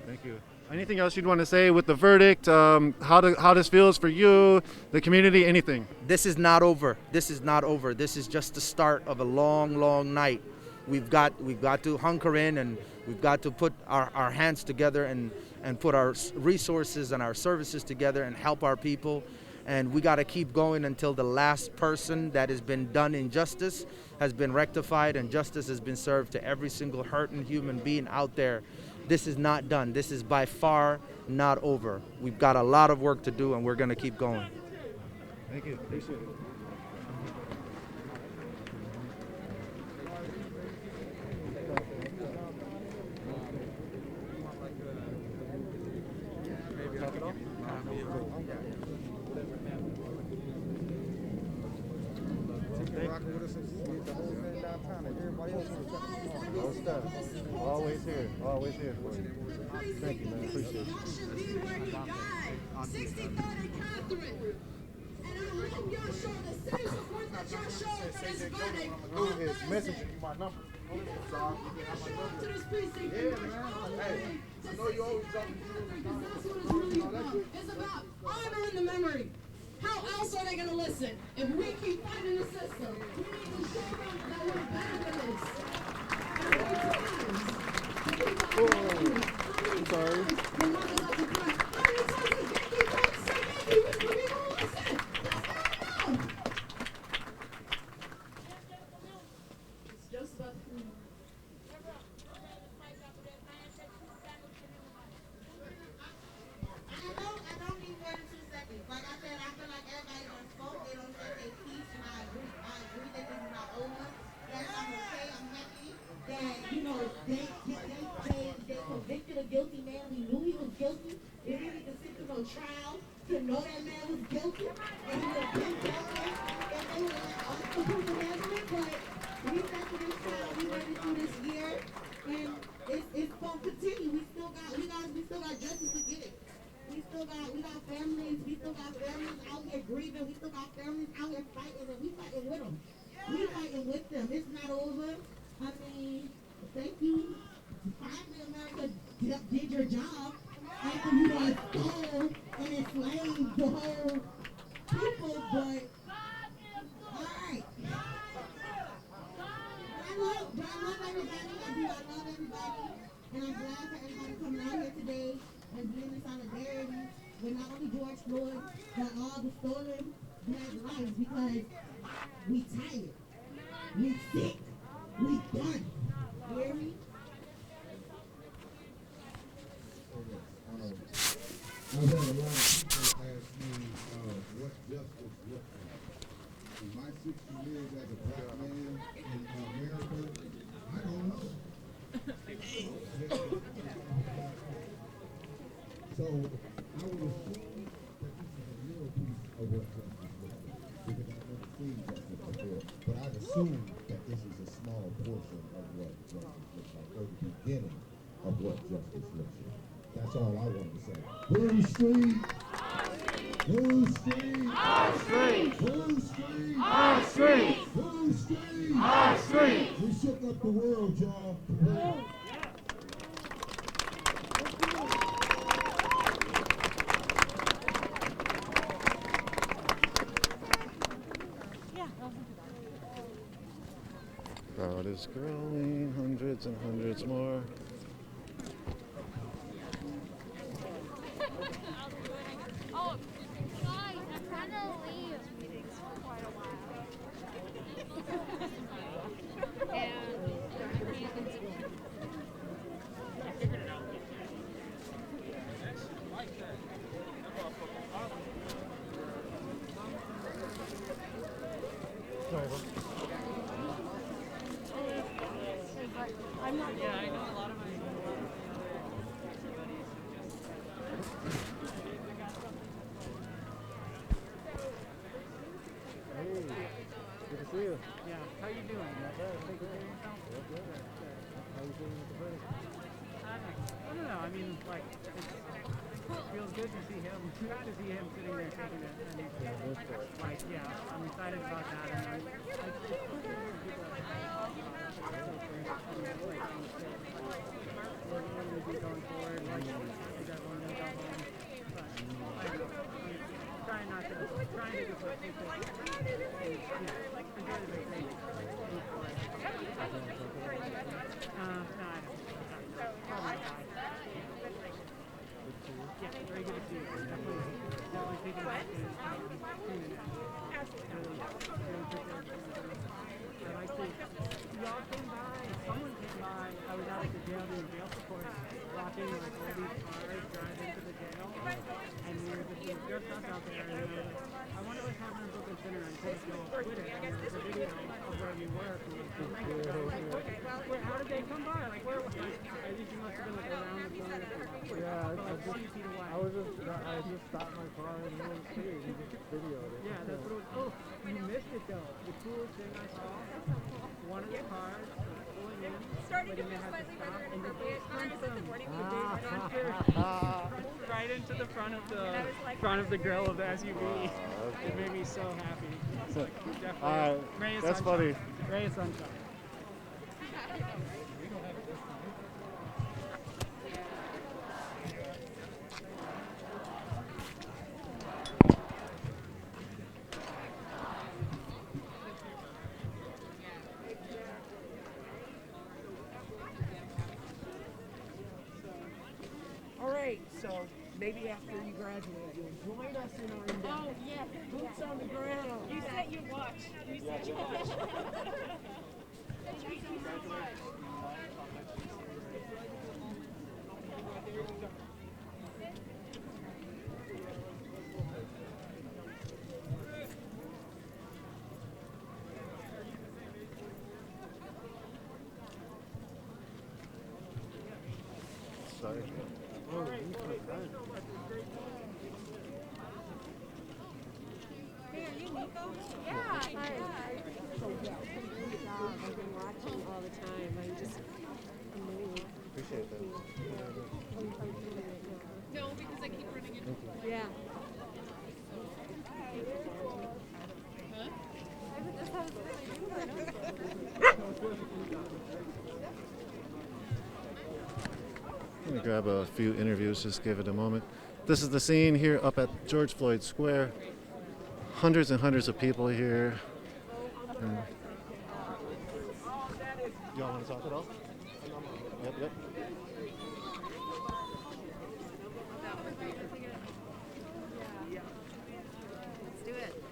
Thank you. Anything else you'd want to say with the verdict? How this feels for you, the community, anything? This is not over. This is not over. This is just the start of a long, long night. We've got to hunker in, and we've got to put our hands together and put our resources and our services together and help our people. And we got to keep going until the last person that has been done injustice has been rectified and justice has been served to every single hurting human being out there. This is not done. This is by far not over. We've got a lot of work to do, and we're going to keep going. Thank you. Appreciate it. Always here for you. Thank you, man. Appreciate you. 63rd and Catherine. And I hope y'all show the same support that y'all showed for this verdict. Messenger, my number. to this precinct. Yeah, man. Hey, I know you always talking because that's what it's really about. It's about honoring the memory. How else are they going to listen? If we keep fighting the system, we need to show them that we're better than this. I'm sorry. How many times did they keep on saying we won't listen? It's just about the community. I don't need more than 2 seconds. Like I said, I feel like everybody done spoke. They don't say their piece, and I agree that this is not over. That I'm okay, I'm happy. That, you know, they convicted a guilty man. We knew he was guilty. We didn't need to sit through no trial to know that man was guilty. And he would have been guilty if they would have let us prove the measurement. But we sat through this trial, we went through this year, and it's gonna continue. We still got justice to get it. We got families out here grieving. We still got families out here fighting, and we fighting with them. We fighting with them. It's not over. I mean, thank you. Finally, America did your job after you guys stole and enslaved the whole people, but all right. I love everybody. I love everybody. And I'm glad for everybody coming out here today and being in solidarity with not only George Floyd, but all the stolen black lives, because we tired, we sick, we done. You hear me? I've had a lot of people ask me what justice looks like. In my 60 years as a black man in America, I don't know. So I would assume that this is a real piece of what justice looks like, because I've never seen justice before. But I'd assume that this is a small portion of what justice looks like, or the beginning of what justice looks like. That's all I wanted to say. Who's street? Who's street? Our street. Who's street? Our street. Who's street? Our street. We shook up the world, y'all. Crowd is growing, hundreds and hundreds more. Oh, guys, I'm trying to leave meetings for quite a while. I'm not. Yeah, I know a lot of my. Hey, good to see you. Yeah, how you doing? Thank you. Good. How you feeling with the verdict? I don't know. I mean, like, it feels good to see him. To see him sitting there taking it. And like, yeah, I'm excited about that. And what do we do going forward? Like, is everyone gonna go home? But I don't know. Trying not to just let people, enjoy the vacation. Move forward. No, I don't. Probably not. Yeah, very good to see you. Definitely thinking about it. I like to. Y'all came by. Someone came by. I was out at the jail doing jail support, watching like all these cars drive into the jail, and we were just out there, and I wonder what's happening in Brooklyn Center. I posted on Twitter, and there was a video of where we were. How did they come by? Like, where was I? I think you must have been like around the corner. Yeah, I just stopped my car in the middle of the street and just videoed it. Yeah, that's what it was. Oh, you missed it though. The coolest thing I saw, one of the cars pulling in, but then they had to stop and just right into the front of the grill of the SUV. It made me so happy. It's like, definitely. That's funny. Ray of sunshine. All right, so maybe after you graduate, you'll join us in our endeavor. Oh, yes. Boots on the ground. You set your watch. You set your watch. Thank you so much. Sorry. Hey, are you Nico? Yeah. Hi. I've been watching all the time. I'm just amazed. Appreciate that. No, because I keep running into Yeah. Let me grab a few interviews, just give it a moment. This is the scene here up at George Floyd Square. Hundreds and hundreds of people here. Y'all want to talk at all? Yep, yep. Let's do it.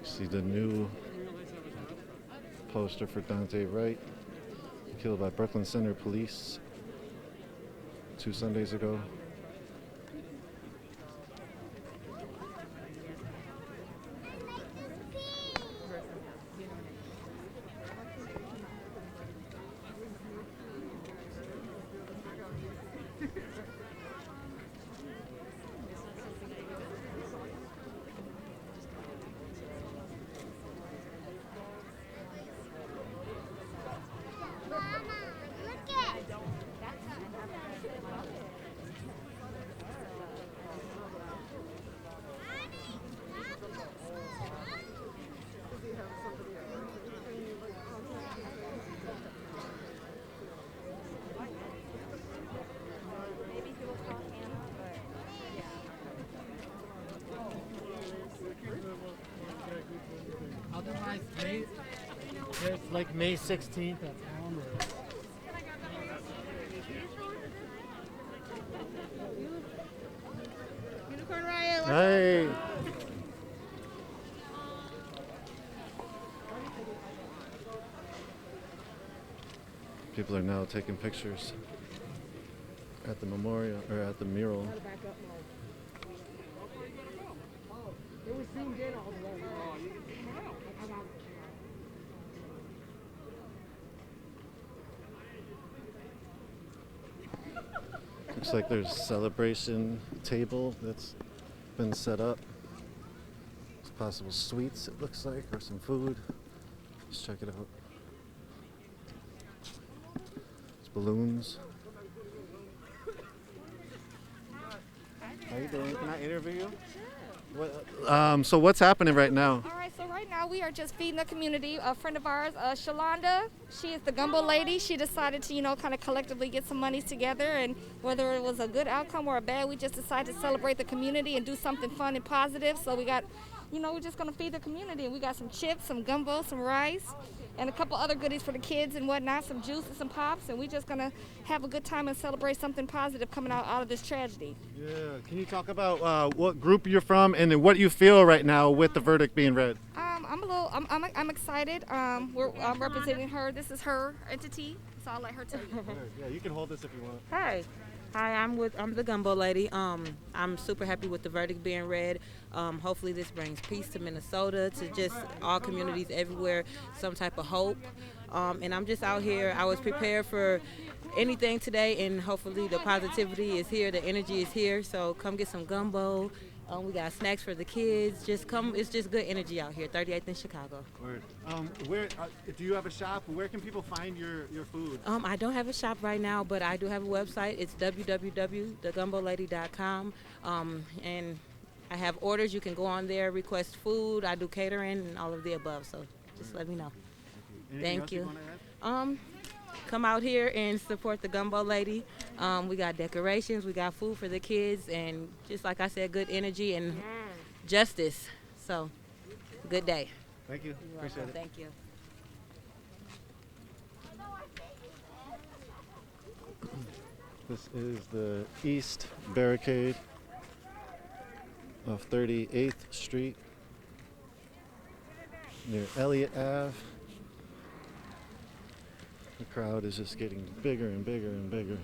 See the new poster for Dante Wright, killed by Brooklyn Center police 2 Sundays ago. Otherwise, it's like May 16th at home. Unicorn Riot. Hey! People are now taking pictures at the memorial, or at the mural. It was zoomed in all the way. Looks like there's a celebration table that's been set up. There's possible sweets, it looks like, or some food. Let's check it out. There's balloons. How you doing? Can I interview you? So what's happening right now? All right, so right now we are just feeding the community. A friend of ours, Shalonda, she is the gumbo lady. She decided to, kind of collectively get some monies together, and whether it was a good outcome or a bad, we just decided to celebrate the community and do something fun and positive. So we got, we're just gonna feed the community, and we got some chips, some gumbo, some rice, and a couple other goodies for the kids and whatnot, some juice and some pops, and we're just gonna have a good time and celebrate something positive coming out of this tragedy. Yeah, can you talk about what group you're from and what you feel right now with the verdict being read? I'm excited. I'm representing her. This is her entity, so I'll let her tell you. Yeah, you can hold this if you want. Hi, I'm the gumbo lady. I'm super happy with the verdict being read. Hopefully this brings peace to Minnesota, to just all communities everywhere, some type of hope. And I'm just out here. I was prepared for anything today, and hopefully the positivity is here, the energy is here. So come get some gumbo We got snacks for the kids. Just come. It's just good energy out here. 38th in Chicago. Word. Where do you have a shop? Where can people find your food? I don't have a shop right now, but I do have a website. It's www.thegumbolady.com. And I have orders. You can go on there, request food. I do catering and all of the above. So just let me know. Thank you. Come out here and support the Gumbo Lady. We got decorations, we got food for the kids, and just like I said, good energy and justice. So, good day. Thank you. Appreciate it. Thank you. This is the East Barricade of 38th Street near Elliott Ave. The crowd is just getting bigger and bigger and bigger.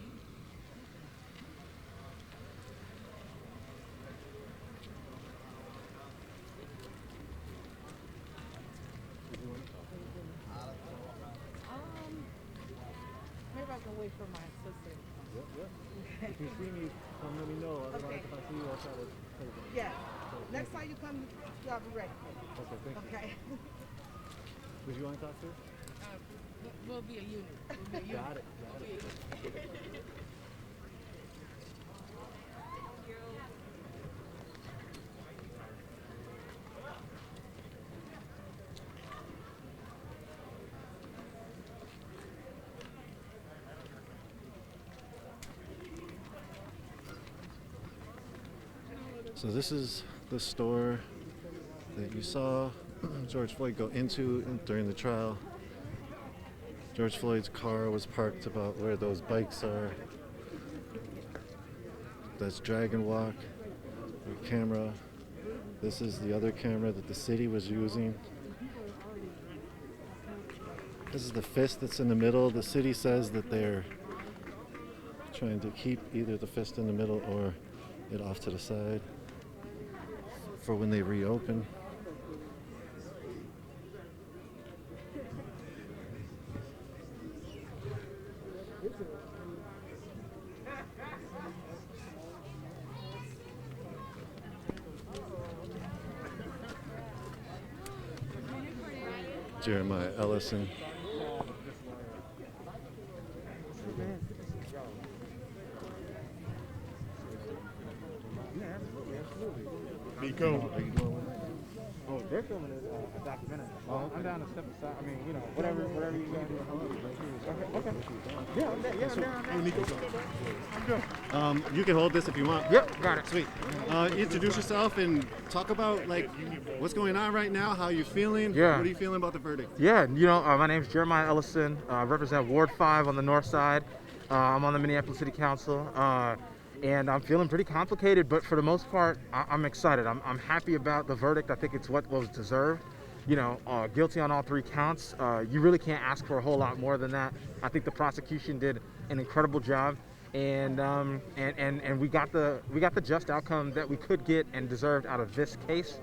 Maybe I can wait for my sister. Yep. If you see me, come let me know. Otherwise, if I see you, I'll try to take it. Yeah. Next time you come, I'll be ready. Okay, thank you. Okay. Would you want to talk to? We'll be a unit. Got it. So this is the store that you saw George Floyd go into during the trial. George Floyd's car was parked about where those bikes are. That's Dragon Walk, the camera. This is the other camera that the city was using. This is the fist that's in the middle. The city says that they're trying to keep either the fist in the middle or it off to the side for when they reopen. Jeremiah Ellison. Nico. Oh, they're filming a documentary. I'm down to step aside. I mean, whatever you guys do. Okay. Yeah, I'm down. Oh, Nico. I'm good. You can hold this if you want. Yep, got it. Sweet. Introduce yourself and talk about what's going on right now. How you feeling? Yeah. What are you feeling about the verdict? Yeah, my name's Jeremiah Ellison. I represent Ward 5 on the north side. I'm on the Minneapolis City Council. And I'm feeling pretty complicated, but for the most part, I'm excited. I'm happy about the verdict. I think it's what was deserved. Guilty on all 3 counts. You really can't ask for a whole lot more than that. I think the prosecution did an incredible job, and we got the just outcome that we could get and deserved out of this case.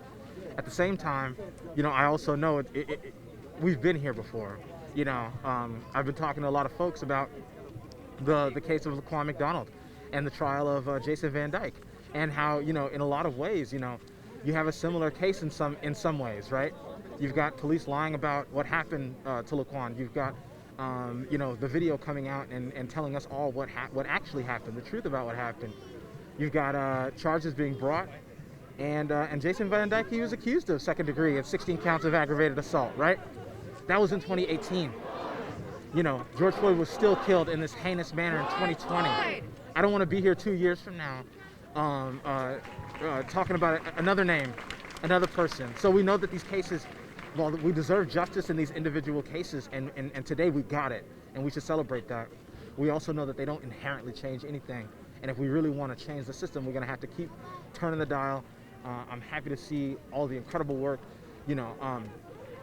At the same time, I also know we've been here before. I've been talking to a lot of folks about the case of Laquan McDonald and the trial of Jason Van Dyke, and how in a lot of ways you have a similar case in some ways, right? You've got police lying about what happened to Laquan. You've got the video coming out and telling us all what actually happened, the truth about what happened. You've got charges being brought, and Jason Van Dyke, he was accused of second degree of 16 counts of aggravated assault, right? That was in 2018. George Floyd was still killed in this heinous manner in 2020. I don't want to be here 2 years from now talking about another name, another person. So we know that these cases, well, we deserve justice in these individual cases, and today we got it, and we should celebrate that. We also know that they don't inherently change anything, and if we really want to change the system, we're going to have to keep turning the dial. I'm happy to see all the incredible work.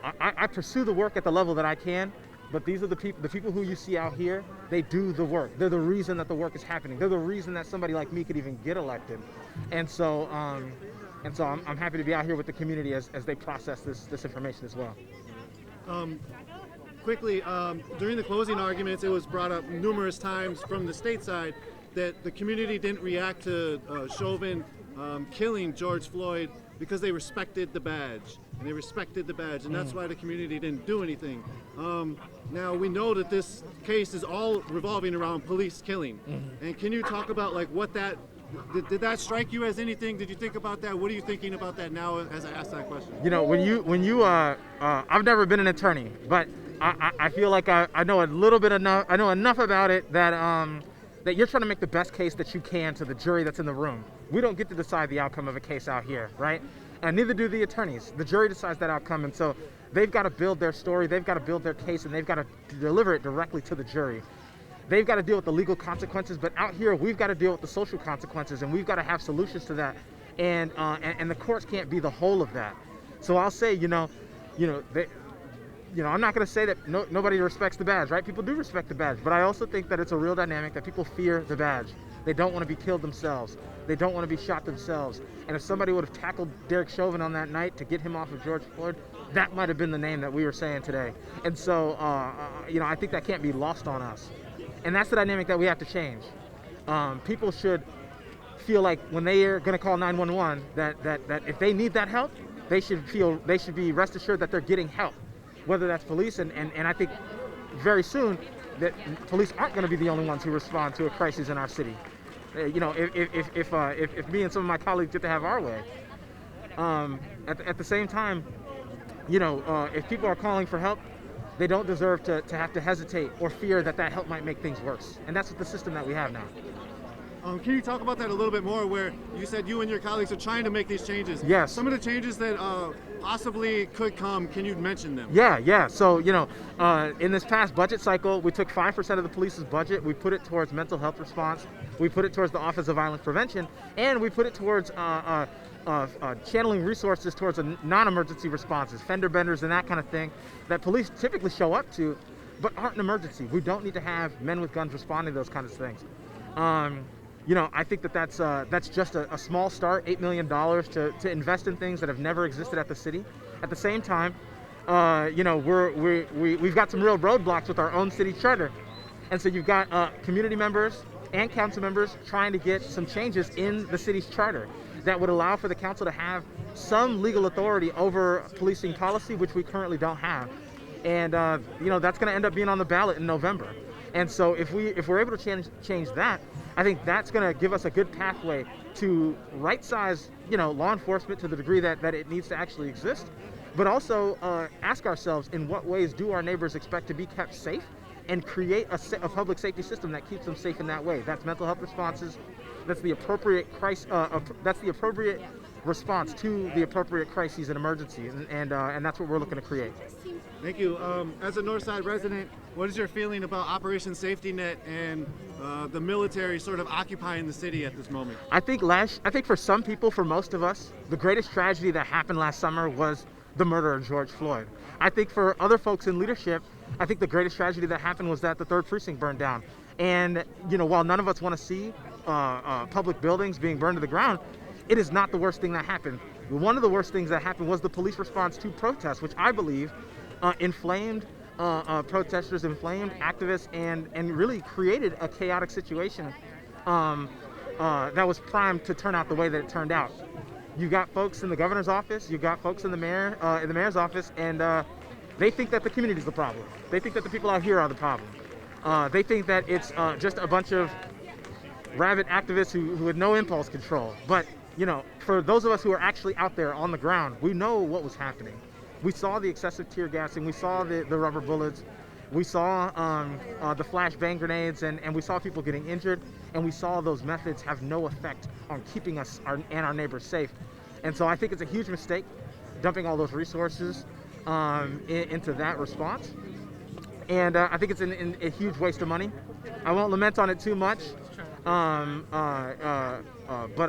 I pursue the work at the level that I can, but these are the people who you see out here. They do the work. They're the reason that the work is happening. They're the reason that somebody like me could even get elected. And so I'm happy to be out here with the community as they process this information as well. Quickly, during the closing arguments, it was brought up numerous times from the state side that the community didn't react to Chauvin killing George Floyd because they respected the badge. And they respected the badge, and that's why the community didn't do anything. Now we know that this case is all revolving around police killing. And can you talk about like what that, did that strike you as anything? Did you think about that? What are you thinking about that now as I ask that question? You know, when you I've never been an attorney, but I feel like I know a little bit enough. I know enough about it that that you're trying to make the best case that you can to the jury that's in the room. We don't get to decide the outcome of a case out here, right? And neither do the attorneys. The jury decides that outcome, and so they've got to build their story, they've got to build their case, and they've got to deliver it directly to the jury. They've got to deal with the legal consequences, but out here we've got to deal with the social consequences, and we've got to have solutions to that. And the courts can't be the whole of that. So I'll say, I'm not going to say that nobody respects the badge, right? People do respect the badge, but I also think that it's a real dynamic that people fear the badge. They don't want to be killed themselves. They don't want to be shot themselves. And if somebody would have tackled Derek Chauvin on that night to get him off of George Floyd, that might have been the name that we were saying today. And so, I think that can't be lost on us. And that's the dynamic that we have to change. People should feel like when they are going to call 911, that if they need that help, they should be rest assured that they're getting help, whether that's police. And I think very soon that police aren't going to be the only ones who respond to a crisis in our city. If me and some of my colleagues get to have our way. At the same time, if people are calling for help, they don't deserve to have to hesitate or fear that help might make things worse. And that's what the system that we have now. Can you talk about that a little bit more, where you said you and your colleagues are trying to make these changes? Yes. Some of the changes that possibly could come, can you mention them? Yeah. So, in this past budget cycle, we took 5% of the police's budget, we put it towards mental health response, we put it towards the Office of Violence Prevention, and we put it towards channeling resources towards non-emergency responses, fender benders and that kind of thing that police typically show up to, but aren't an emergency. We don't need to have men with guns responding to those kinds of things. I think that's just a small start, $8 million to invest in things that have never existed at the city. At the same time, we've got some real roadblocks with our own city charter. And so you've got community members and council members trying to get some changes in the city's charter that would allow for the council to have some legal authority over policing policy, which we currently don't have. And that's going to end up being on the ballot in November. And so if we're able to change that, I think that's going to give us a good pathway to right-size, law enforcement to the degree that it needs to actually exist, but also ask ourselves, in what ways do our neighbors expect to be kept safe, and create a public safety system that keeps them safe in that way. That's mental health responses. That's the appropriate response to the appropriate crises and emergencies, and that's what we're looking to create. Thank you. As a Northside resident, what is your feeling about Operation Safety Net and the military sort of occupying the city at this moment? I think for some people, for most of us, the greatest tragedy that happened last summer was the murder of George Floyd. I think for other folks in leadership, I think the greatest tragedy that happened was that the 3rd Precinct burned down. And while none of us want to see public buildings being burned to the ground, it is not the worst thing that happened. One of the worst things that happened was the police response to protests, which I believe inflamed protesters, inflamed activists, and really created a chaotic situation that was primed to turn out the way that it turned out. You've got folks in the governor's office, you've got folks in the mayor's office, and they think that the community is the problem. They think that the people out here are the problem. They think that it's just a bunch of rabid activists who had no impulse control. But for those of us who are actually out there on the ground, we know what was happening. We saw the excessive tear gassing, we saw the rubber bullets, we saw the flashbang grenades, and we saw people getting injured, and we saw those methods have no effect on keeping us and our neighbors safe. And so I think it's a huge mistake dumping all those resources into that response. And I think it's a huge waste of money. I won't lament on it too much. But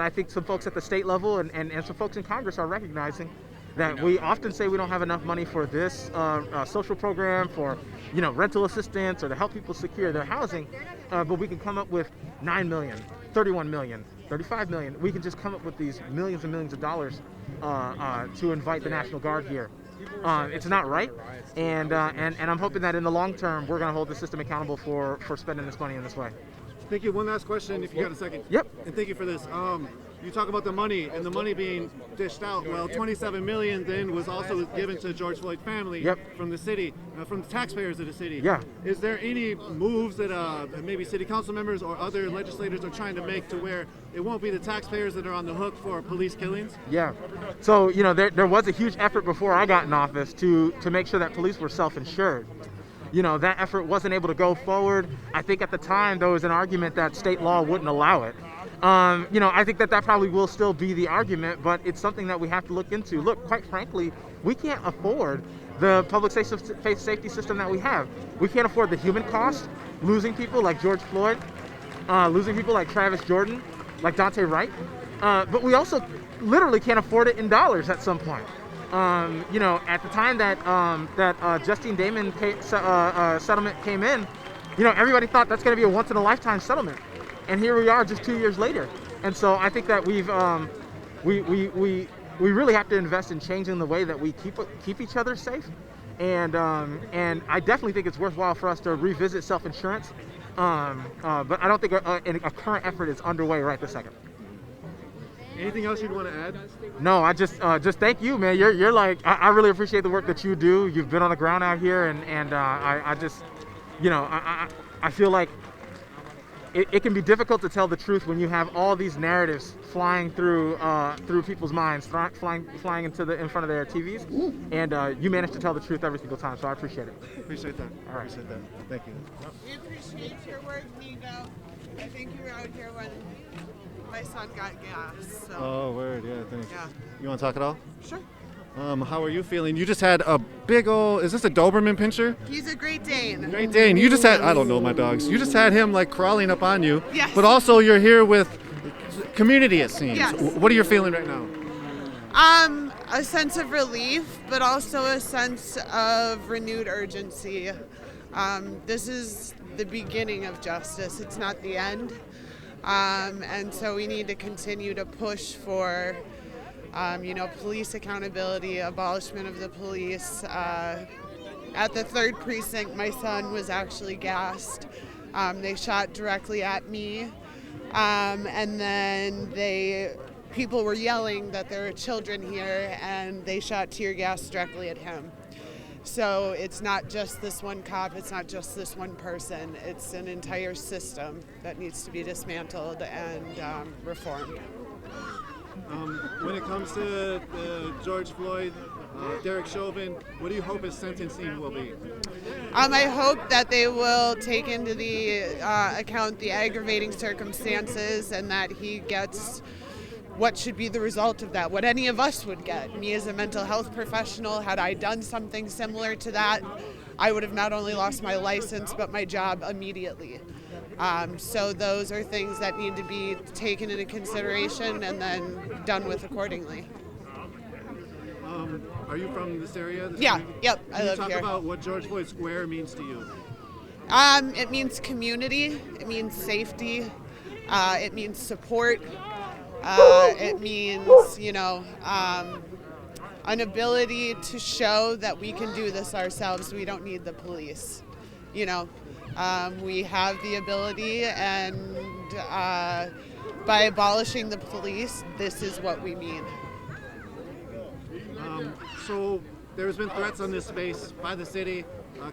I think some folks at the state level and some folks in Congress are recognizing that we often say we don't have enough money for this social program, for rental assistance, or to help people secure their housing, but we can come up with $9 million, $31 million, $35 million. We can just come up with these millions and millions of dollars to invite the National Guard here. It's not right, and I'm hoping that in the long term we're going to hold the system accountable for spending this money in this way. Thank you. One last question, if you got a second. Yep. And thank you for this. you talk about the money and the money being dished out. Well, 27 million then was also given to George Floyd family from the city, from the taxpayers of the city. Yeah. Is there any moves that maybe city council members or other legislators are trying to make to where it won't be the taxpayers that are on the hook for police killings? Yeah. So, you know, there was a huge effort before I got in office to make sure that police were self-insured. You know, that effort wasn't able to go forward. I think at the time there was an argument that state law wouldn't allow it. You know, I think that probably will still be the argument, but it's something that we have to look into. Look, quite frankly, we can't afford the public safety system that we have. We can't afford the human cost, losing people like George Floyd, losing people like Travis Jordan, like Dante Wright, but we also literally can't afford it in dollars at some point. You know, at the time that Justine Damon settlement came in, you know, everybody thought that's going to be a once-in-a-lifetime settlement, and here we are, just 2 years later. And so I think that we really have to invest in changing the way that we keep each other safe, and I definitely think it's worthwhile for us to revisit self-insurance, but I don't think a current effort is underway right this second. Anything else you'd want to add? No, I just thank you, man. You're like, I really appreciate the work that you do. You've been on the ground out here, and I just, you know, I feel like it can be difficult to tell the truth when you have all these narratives flying through people's minds, flying in front of their TVs, and you manage to tell the truth every single time. So I appreciate it. Appreciate that. All right. Appreciate that. Thank you. We appreciate your work, Nico. I think you were out here when my son got gas. So. Oh, word, yeah, thanks. Yeah. You want to talk at all? Sure. How are you feeling? You just had a big old, is this a Doberman pinscher? He's a Great Dane. Great Dane. You just had, I don't know my dogs. You just had him like crawling up on you. Yes. But also you're here with community, it seems. Yes. What are you feeling right now? A sense of relief, but also a sense of renewed urgency. This is the beginning of justice. It's not the end. And so we need to continue to push for, you know, police accountability, abolishment of the police. At the 3rd precinct, my son was actually gassed. They shot directly at me, and then people were yelling that there are children here, and they shot tear gas directly at him. So it's not just this one cop, it's not just this one person, it's an entire system that needs to be dismantled and reformed. When it comes to George Floyd, Derek Chauvin, what do you hope his sentencing will be? I hope that they will take into the account the aggravating circumstances and that he gets what should be the result of that, what any of us would get. Me as a mental health professional, had I done something similar to that, I would have not only lost my license, but my job immediately. So those are things that need to be taken into consideration and then done with accordingly. Are you from this area? Yeah, yep, I live Can you here. talk about what George Floyd Square means to you? It means community, it means safety, it means support. It means, you know, an ability to show that we can do this ourselves. We don't need the police. You know, we have the ability, and by abolishing the police, this is what we mean. So there's been threats on this space by the city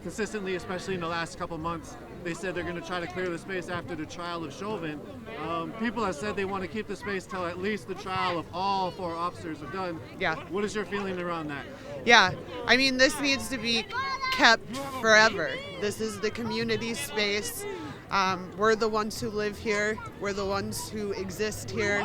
consistently, especially in the last couple months. They said they're going to try to clear the space after the trial of Chauvin. People have said they want to keep the space till at least the trial of all 4 officers are done. Yeah. What is your feeling around that? Yeah, I mean, this needs to be kept forever. This is the community space. We're the ones who live here. We're the ones who exist here.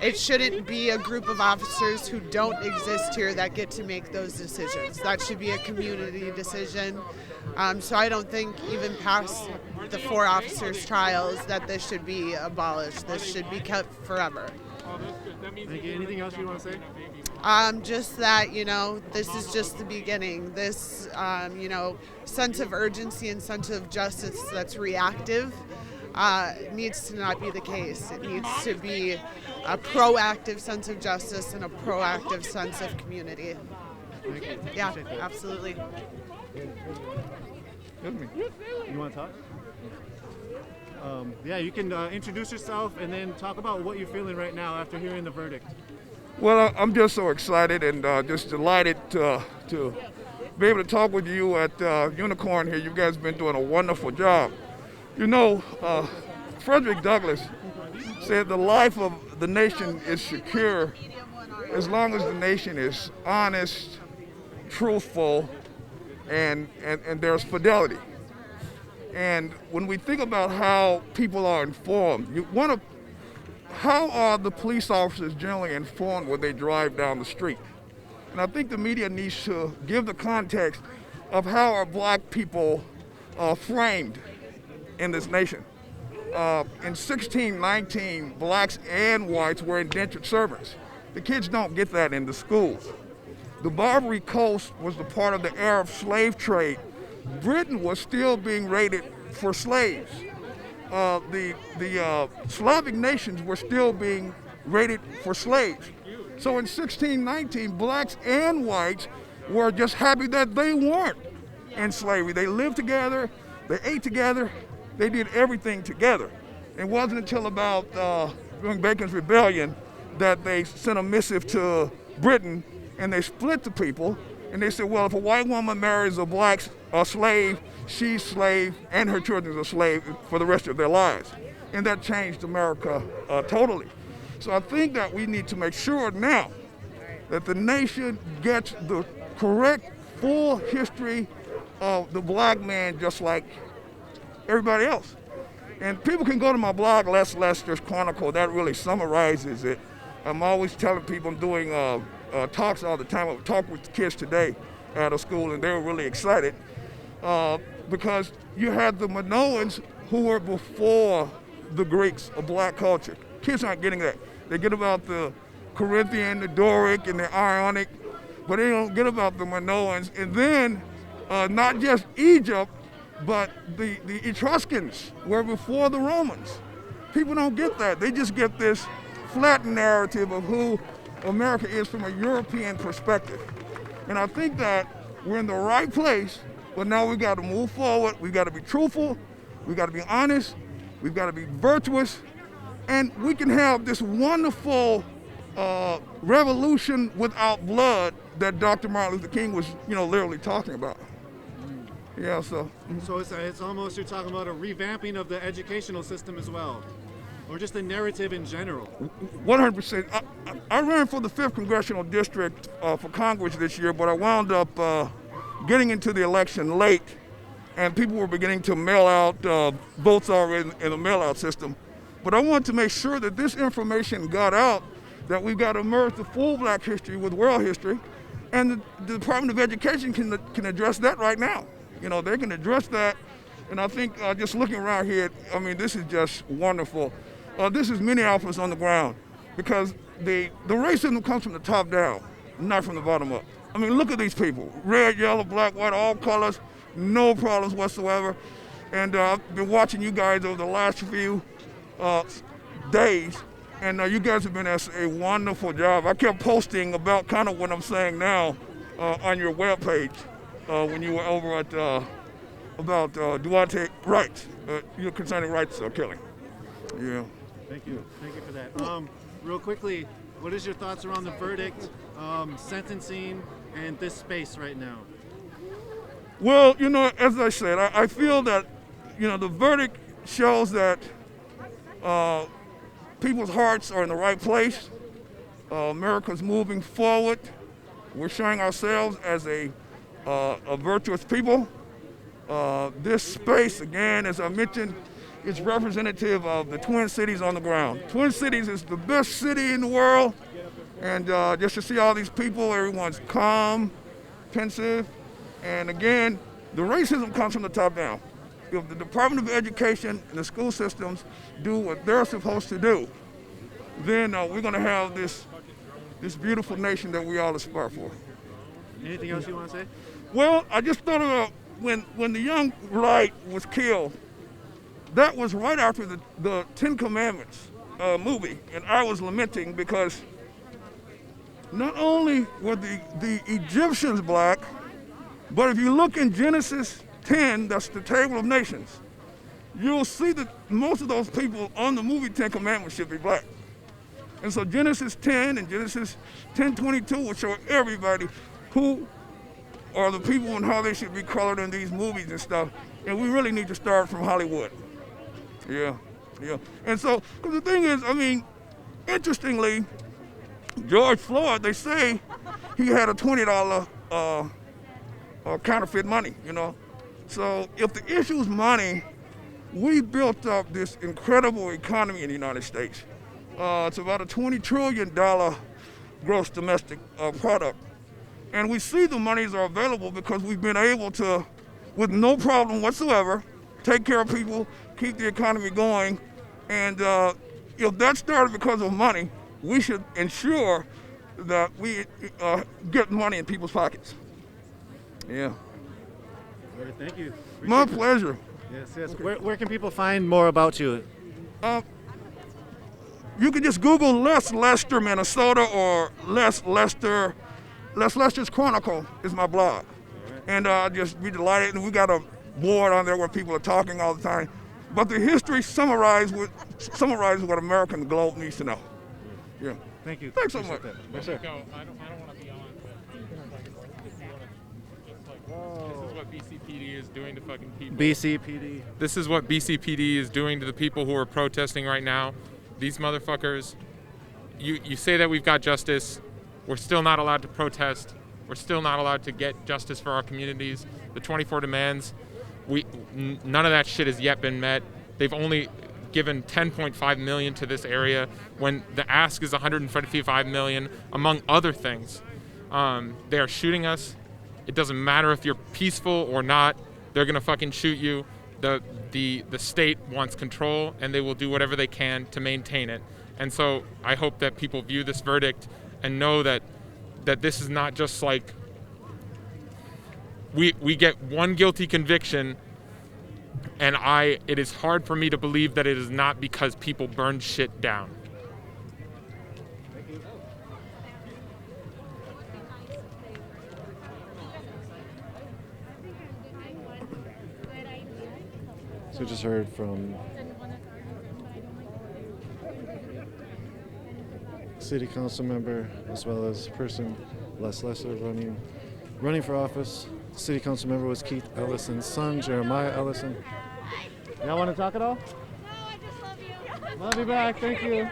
It shouldn't be a group of officers who don't exist here that get to make those decisions. That should be a community decision. So I don't think even past the 4 officers' trials that this should be abolished. This should be kept forever. Thank you. Anything else you want to say? Just that, you know, this is just the beginning. This, you know, sense of urgency and sense of justice that's reactive needs to not be the case. It needs to be a proactive sense of justice and a proactive sense of community. Thank you. Yeah, Appreciate that. absolutely. You want to talk? Yeah, you can introduce yourself and then talk about what you're feeling right now after hearing the verdict. Well, I'm just so excited and just delighted to be able to talk with you at Unicorn here. You guys have been doing a wonderful job. You know, Frederick Douglass said the life of the nation is secure as long as the nation is honest, truthful, and there's fidelity. And when we think about how people are informed, how are the police officers generally informed when they drive down the street? And I think the media needs to give the context of how are black people framed in this nation. In 1619, blacks and whites were indentured servants. The kids don't get that in the schools. The Barbary Coast was the part of the Arab slave trade. Britain was still being raided for slaves. The Slavic nations were still being raided for slaves. So in 1619, blacks and whites were just happy that they weren't in slavery. They lived together, they ate together, they did everything together. It wasn't until about during Bacon's Rebellion that they sent a missive to Britain and they split the people. And they said, well, if a white woman marries a slave, she's slave and her children are slave for the rest of their lives. And that changed America totally. So I think that we need to make sure now that the nation gets the correct, full history of the black man just like everybody else. And people can go to my blog, Les Lester's Chronicle. That really summarizes it. I'm always telling people, I'm doing talks all the time. I talked with the kids today out of school, and they were really excited because you had the Minoans who were before the Greeks of black culture. Kids aren't getting that. They get about the Corinthian, the Doric, and the Ionic, but they don't get about the Minoans. And then not just Egypt, but the Etruscans were before the Romans. People don't get that. They just get this flat narrative of who America is from a European perspective. And I think that we're in the right place, but now we've got to move forward. We've got to be truthful. We've got to be honest. We've got to be virtuous. And we can have this wonderful revolution without blood that Dr. Martin Luther King was, literally talking about. Yeah, so. So it's almost, you're talking about a revamping of the educational system as well, or just the narrative in general. 100%. I ran for the 5th Congressional District for Congress this year, but I wound up getting into the election late, and people were beginning to mail out votes already in the mail-out system. But I want to make sure that this information got out, that we've got to merge the full black history with world history, and the Department of Education can address that right now. They can address that, and I think just looking around here, this is just wonderful. This is Minneapolis on the ground, because the racism comes from the top down, not from the bottom up. Look at these people, red, yellow, black, white, all colors, no problems whatsoever. And I've been watching you guys over the last few days, and you guys have been doing a wonderful job. I kept posting about kind of what I'm saying now on your webpage when you were over at about Duarte rights, concerning rights killing. Yeah. Thank you for that. Real quickly, what is your thoughts around the verdict, sentencing, and this space right now? Well, as I said, I feel that, the verdict shows that people's hearts are in the right place. America's moving forward. We're showing ourselves as a virtuous people. This space, again, as I mentioned, is representative of the Twin Cities on the ground. Twin Cities is the best city in the world, and just to see all these people, everyone's calm, pensive, and again, the racism comes from the top down. If the Department of Education and the school systems do what they're supposed to do, then we're going to have this beautiful nation that we all aspire for. Anything else you want to say? Well, I just thought about when the young Wright was killed, that was right after the Ten Commandments movie, and I was lamenting because not only were the Egyptians black, but if you look in Genesis 10, that's the Table of Nations, you'll see that most of those people on the movie Ten Commandments should be black. And so Genesis 10 and Genesis 10:22 will show everybody who are the people and how they should be colored in these movies and stuff. And we really need to start from Hollywood. Yeah. And so, because the thing is, I mean, interestingly, George Floyd, they say he had a $20 counterfeit money, you know. So if the issue is money, we built up this incredible economy in the United States. It's about a $20 trillion gross domestic product. And we see the monies are available because we've been able to, with no problem whatsoever, take care of people, keep the economy going. And if that started because of money, we should ensure that we get money in people's pockets. Yeah. All right, thank you. My pleasure. Yes. Okay. Where can people find more about you? You can just Google Les Lester, Minnesota, or Les Lester's Chronicle is my blog. And I'll just be delighted. And we got a board on there where people are talking all the time. But the history summarizes what American Globe needs to know. Yeah. Thank you. Thanks so much. Yes, sir. I don't want to be on, but this is what BCPD is doing to fucking people. BCPD. This is what BCPD is doing to the people who are protesting right now. These motherfuckers, you say that we've got justice. We're still not allowed to protest. We're still not allowed to get justice for our communities. The 24 demands, none of that shit has yet been met. They've only given $10.5 million to this area when the ask is $155 million, among other things. They are shooting us. It doesn't matter if you're peaceful or not. They're gonna fucking shoot you. The state wants control, and they will do whatever they can to maintain it. And so I hope that people view this verdict and know that this is not just like we get one guilty conviction, and it is hard for me to believe that it is not because people burned shit down. So we just heard from City Council member as well as person Les Lesser running for office. The City Council member was Keith Ellison's son, Jeremiah Ellison. Y'all want to talk at all? No, I just love you. Love you back. Thank you.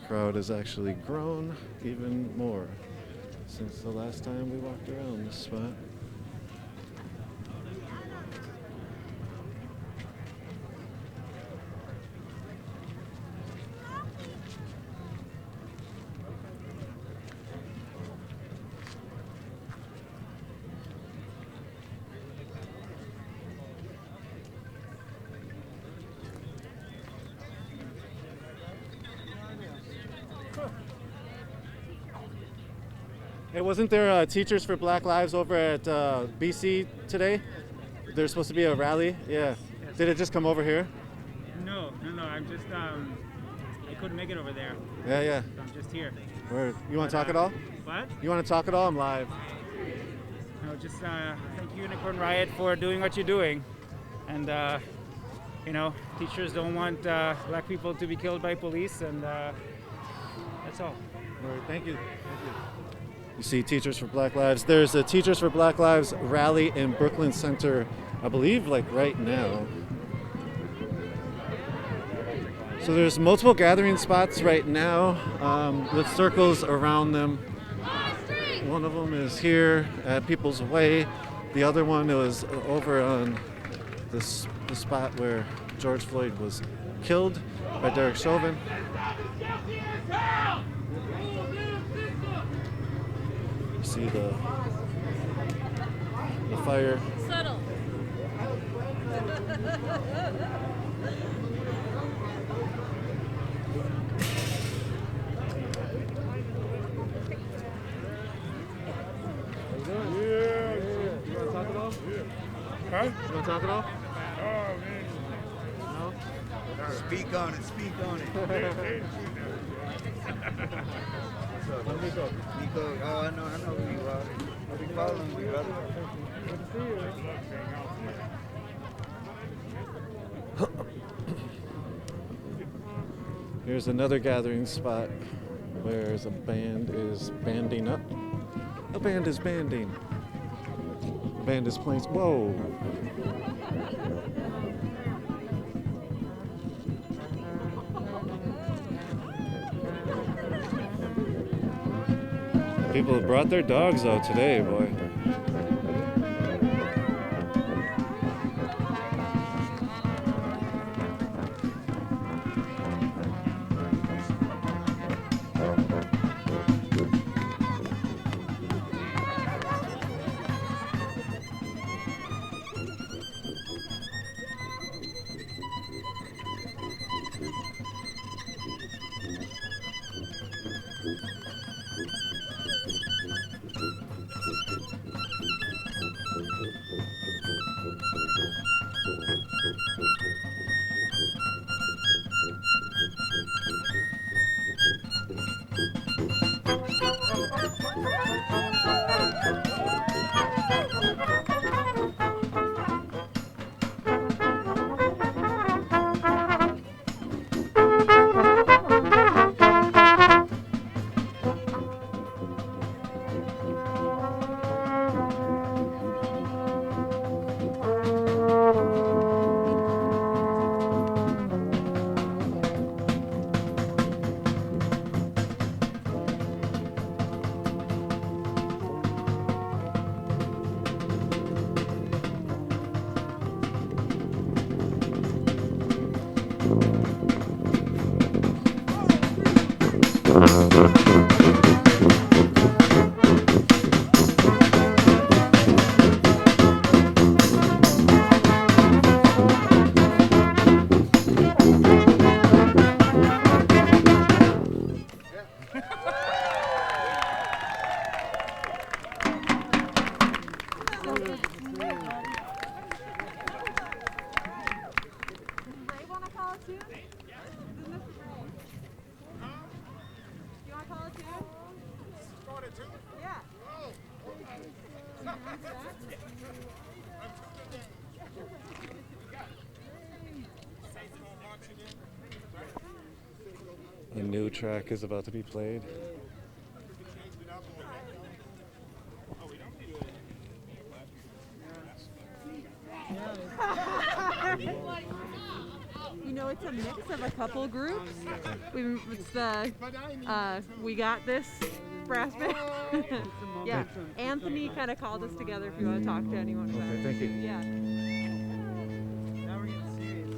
The crowd has actually grown even more since the last time we walked around this spot. Hey, wasn't there Teachers for Black Lives over at BC today? There's supposed to be a rally. Yeah. Yes. Did it just come over here? No. I'm just I couldn't make it over there. Yeah. So I'm just here. Word. You want to talk at all? What? You want to talk at all? I'm live. No, just thank you, Unicorn Riot, for doing what you're doing. And teachers don't want black people to be killed by police, and that's all. Word. Thank you. You see Teachers for Black Lives. There's a Teachers for Black Lives rally in Brooklyn Center, I believe, like right now. So there's multiple gathering spots right now with circles around them. One of them is here at People's Way. The other one was over on the spot where George Floyd was killed by Derek Chauvin. See the fire. Subtle. You want to talk at all? Huh? You want to talk at all? Oh, man. No? Speak on it, speak on it. What's up? I'm Nico. Nico, oh, I know who you are. I've been following you, brother. Good to see you. Here's another gathering spot where a band is banding up. A band is banding. A band is playing. Whoa. People have brought their dogs out today, boy. A new track is about to be played. You know, it's a mix of a couple groups. It's the We Got This brass band. Yeah, Anthony kind of called us together if you want to talk to anyone about it. Okay, thank you. Yeah. Now we're getting serious.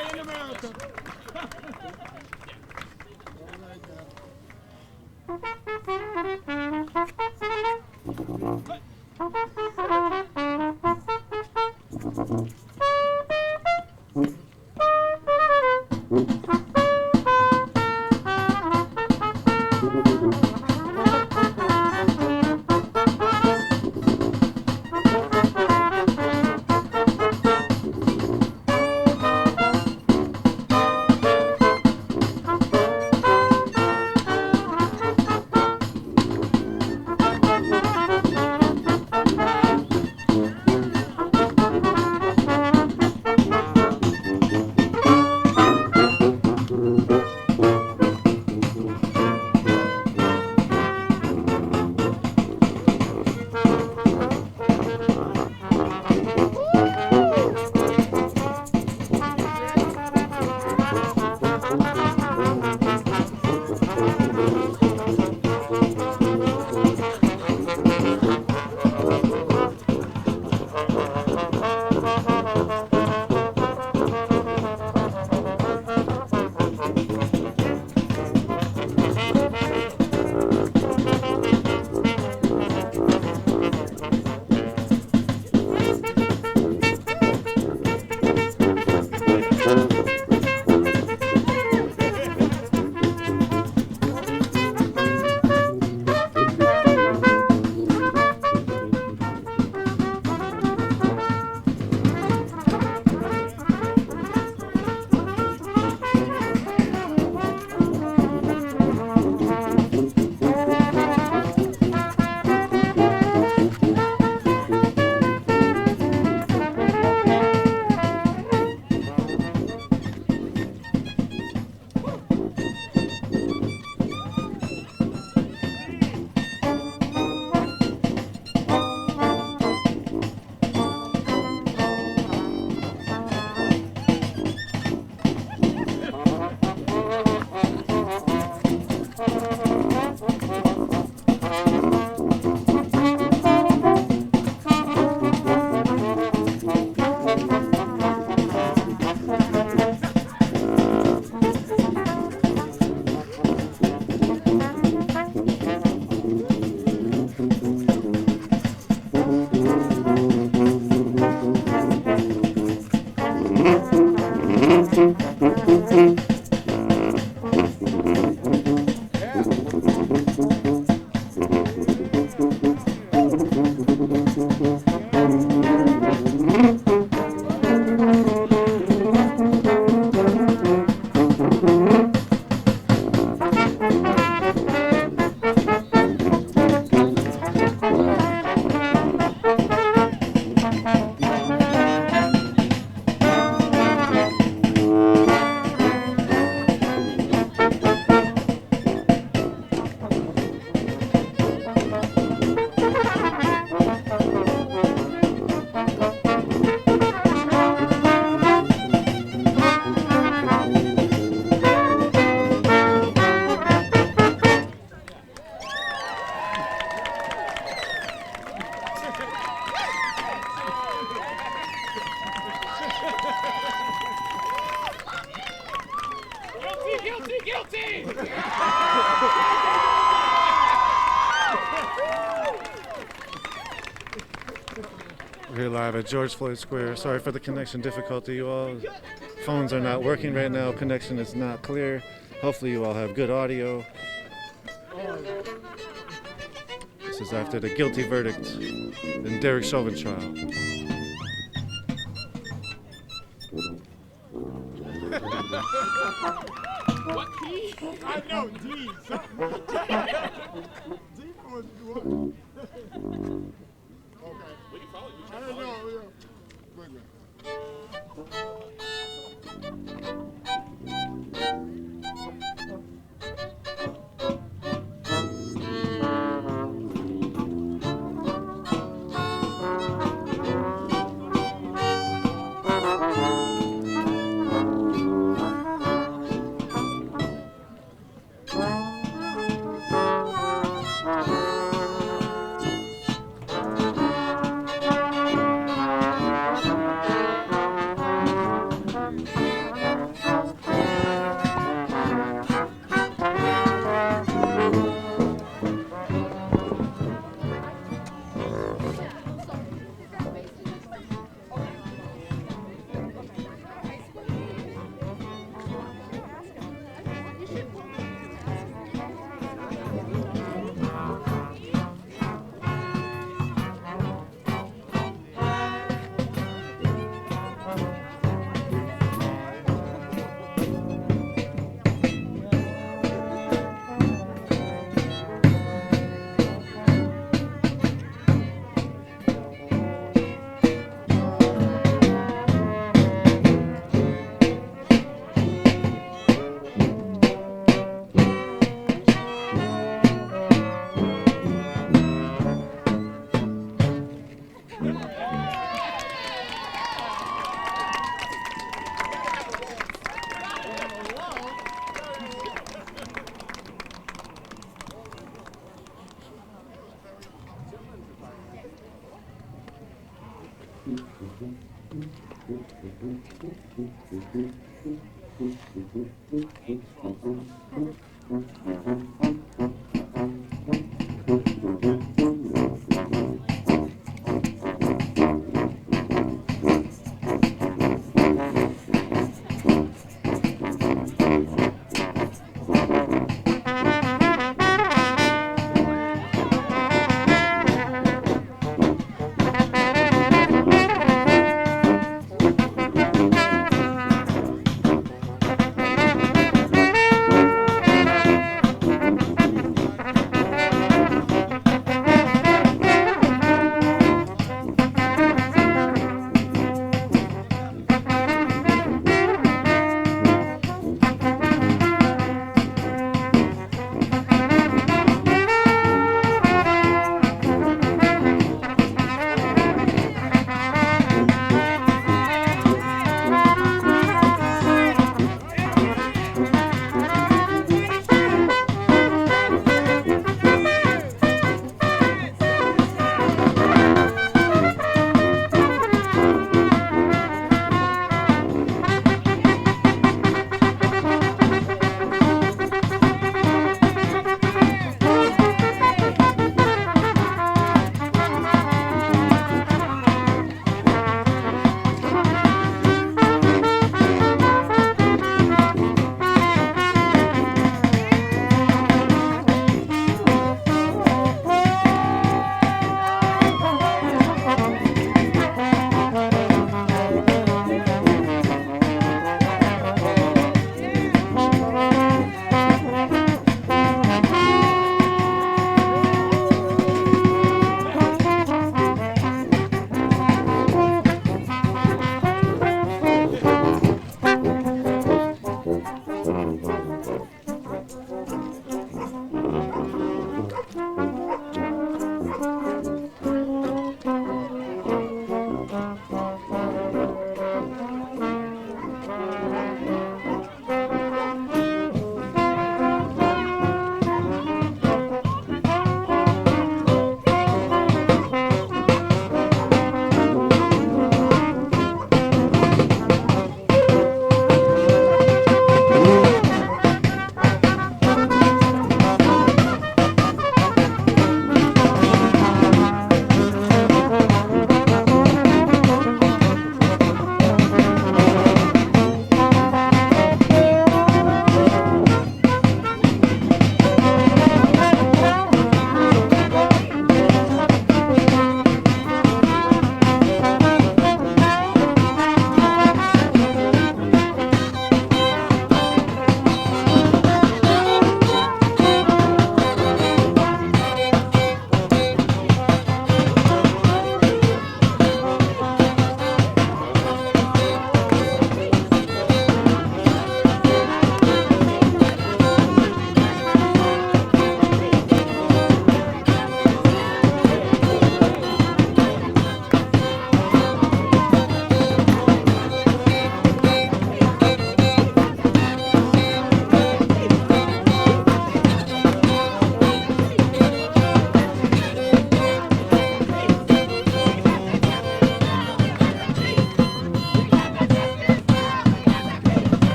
day in America. Guilty! We're here live at George Floyd Square. Sorry for the connection difficulty, you all. Phones are not working right now. Connection is not clear. Hopefully you all have good audio. This is after the guilty verdict in Derek Chauvin trial. What key? I know, D. D for what? Okay. We can follow you. I don't know. Wait a minute.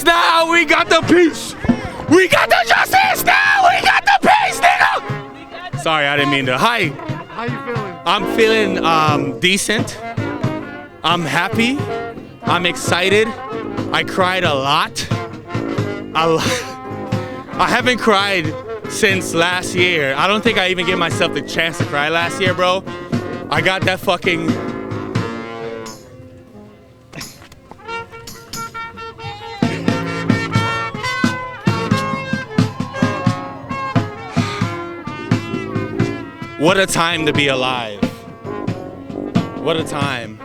justice now. We got the peace. We got the justice now. We got the peace, nigga. Sorry, I didn't mean to. Hi. How you feeling? I'm feeling decent. I'm happy. I'm excited. I cried a lot. I haven't cried since last year. I don't think I even gave myself the chance to cry last year, bro. I got that fucking... What a time to be alive. What a time.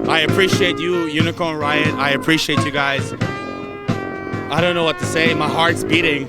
I appreciate you, Unicorn Riot. I appreciate you guys. I don't know what to say. My heart's beating.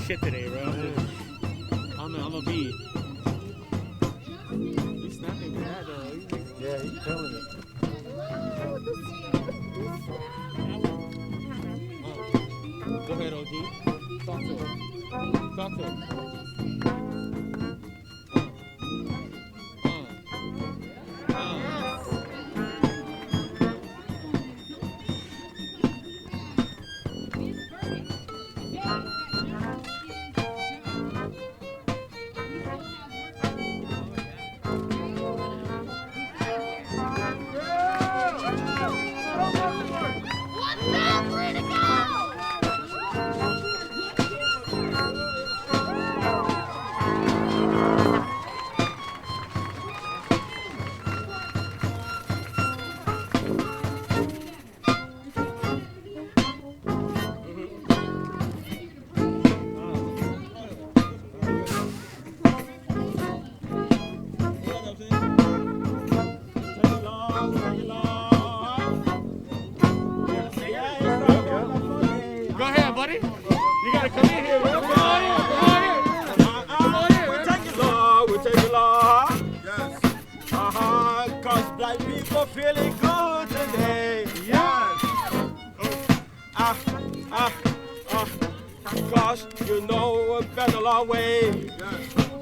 shit today, bro. I'm a bee. He's snapping bad, though. Yeah, he's killing it. Go ahead, OG. Talk to him. Talk to him.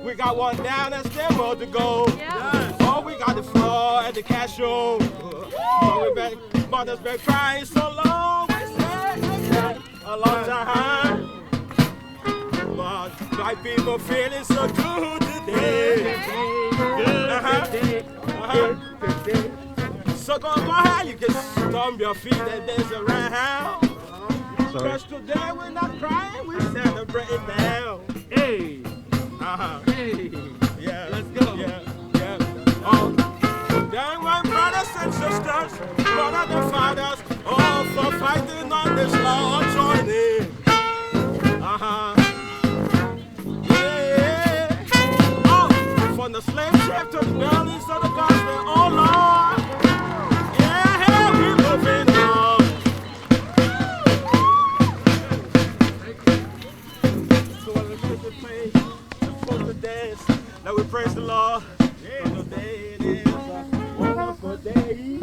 We got one down and still more to go. Yes. Oh, we got the floor at the cash show. Oh, mother's been crying so long. A long time. But black people feeling so good today. So go ahead, you can stomp your feet and dance around. Because today we're not crying, we celebrate it now. Hey. Hey. Yeah. Let's go. Yeah. Then my brothers and sisters, brothers and fathers, all for fighting on this law, join in. Yeah. Oh, from the slave ship to the buildings of the gospel, oh Lord. Yeah, we moving on. So let's get the place. Dance. Now we praise the Lord. Yeah. Today it is a wonderful day.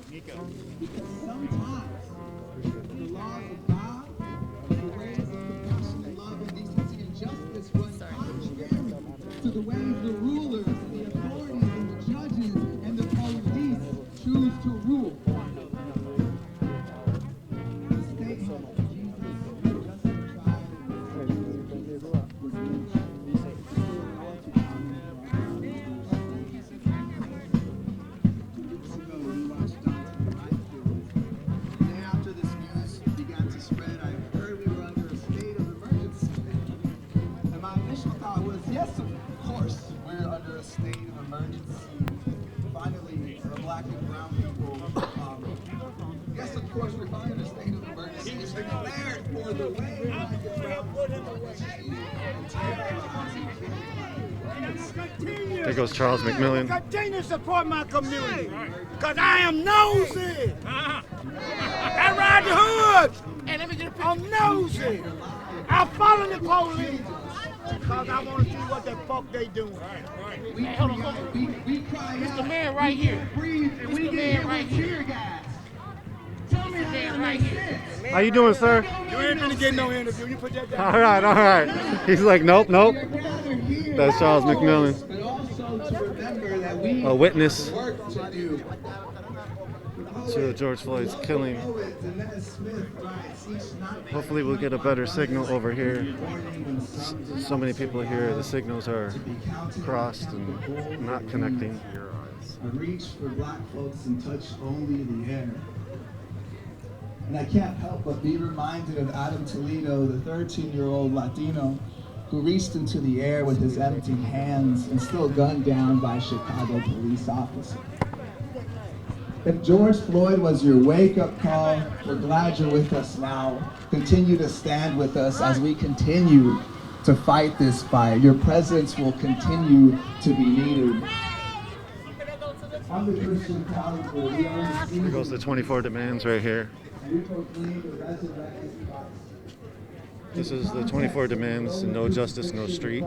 Because sometimes the laws of God, the ways of compassion, love, and decency and justice run contrary to the ways the rulers, the authorities, and the judges, and the police choose to rule. The statement of Jesus justified was reached. Yes, of course, we're under a state of emergency. Finally, the black and brown people, yes, of course, we're finally in a state of emergency. It's declared for the way black and brown people. There goes Charles McMillan. Continue to support my community, because I am nosy. I ride the hood. I'm nosy. I follow the police. Because I want to see what the fuck they doing. Hey, hold on. It's the man right here. It's the man right here. Tell me man right here. How you doing, sir? You ain't gonna get no interview. You put that down. All right. He's like, nope. That's Charles McMillan, a witness to George Floyd's killing. Hopefully we'll get a better signal over here. So many people here, the signals are crossed and not connecting. I reach for black folks and touch only the air. And I can't help but be reminded of Adam Toledo, the 13-year-old Latino who reached into the air with his empty hands and still gunned down by a Chicago police officer. If George Floyd was your wake-up call, we're glad you're with us now. Continue to stand with us as we continue to fight this fight. Your presence will continue to be needed. I'm the Christian counselor. There goes the 24 demands right here. This is the 24 demands, no justice, no street.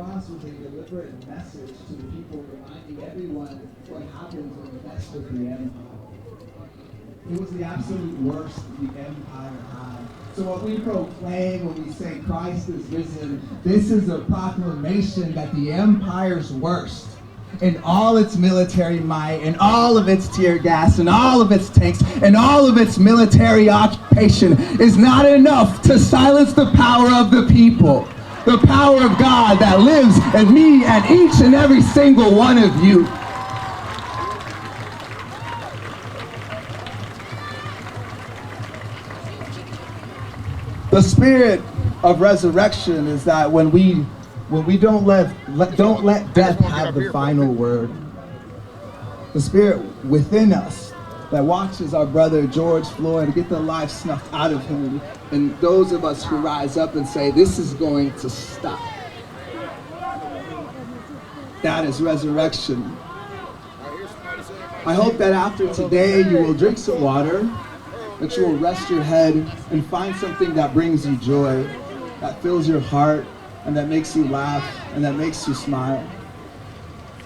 It was the absolute worst the empire had. So what we proclaim when we say Christ is risen, this is a proclamation that the empire's worst, in all its military might, and all of its tear gas, and all of its tanks, and all of its military occupation is not enough to silence the power of the people. The power of God that lives in me and each and every single one of you. The spirit of resurrection is that when we don't let death have the final word. The spirit within us that watches our brother George Floyd get the life snuffed out of him, and those of us who rise up and say this is going to stop. That is resurrection. I hope that after today you will drink some water, that you will rest your head and find something that brings you joy, that fills your heart, and that makes you laugh, and that makes you smile.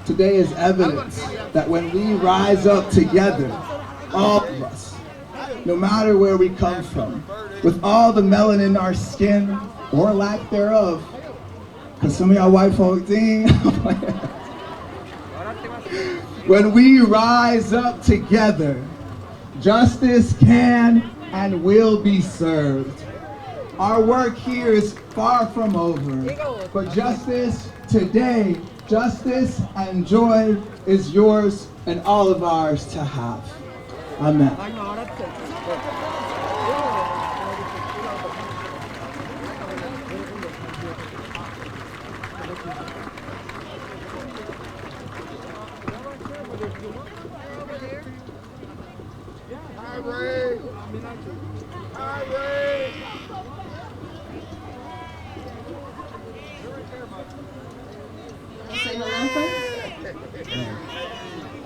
Today is evidence that when we rise up together, all of us, no matter where we come from, with all the melanin in our skin, or lack thereof, because some of y'all white folks, ding. When we rise up together, justice can and will be served. Our work here is far from over, but justice today, justice and joy is yours and all of ours to have. Amen. Say hello first?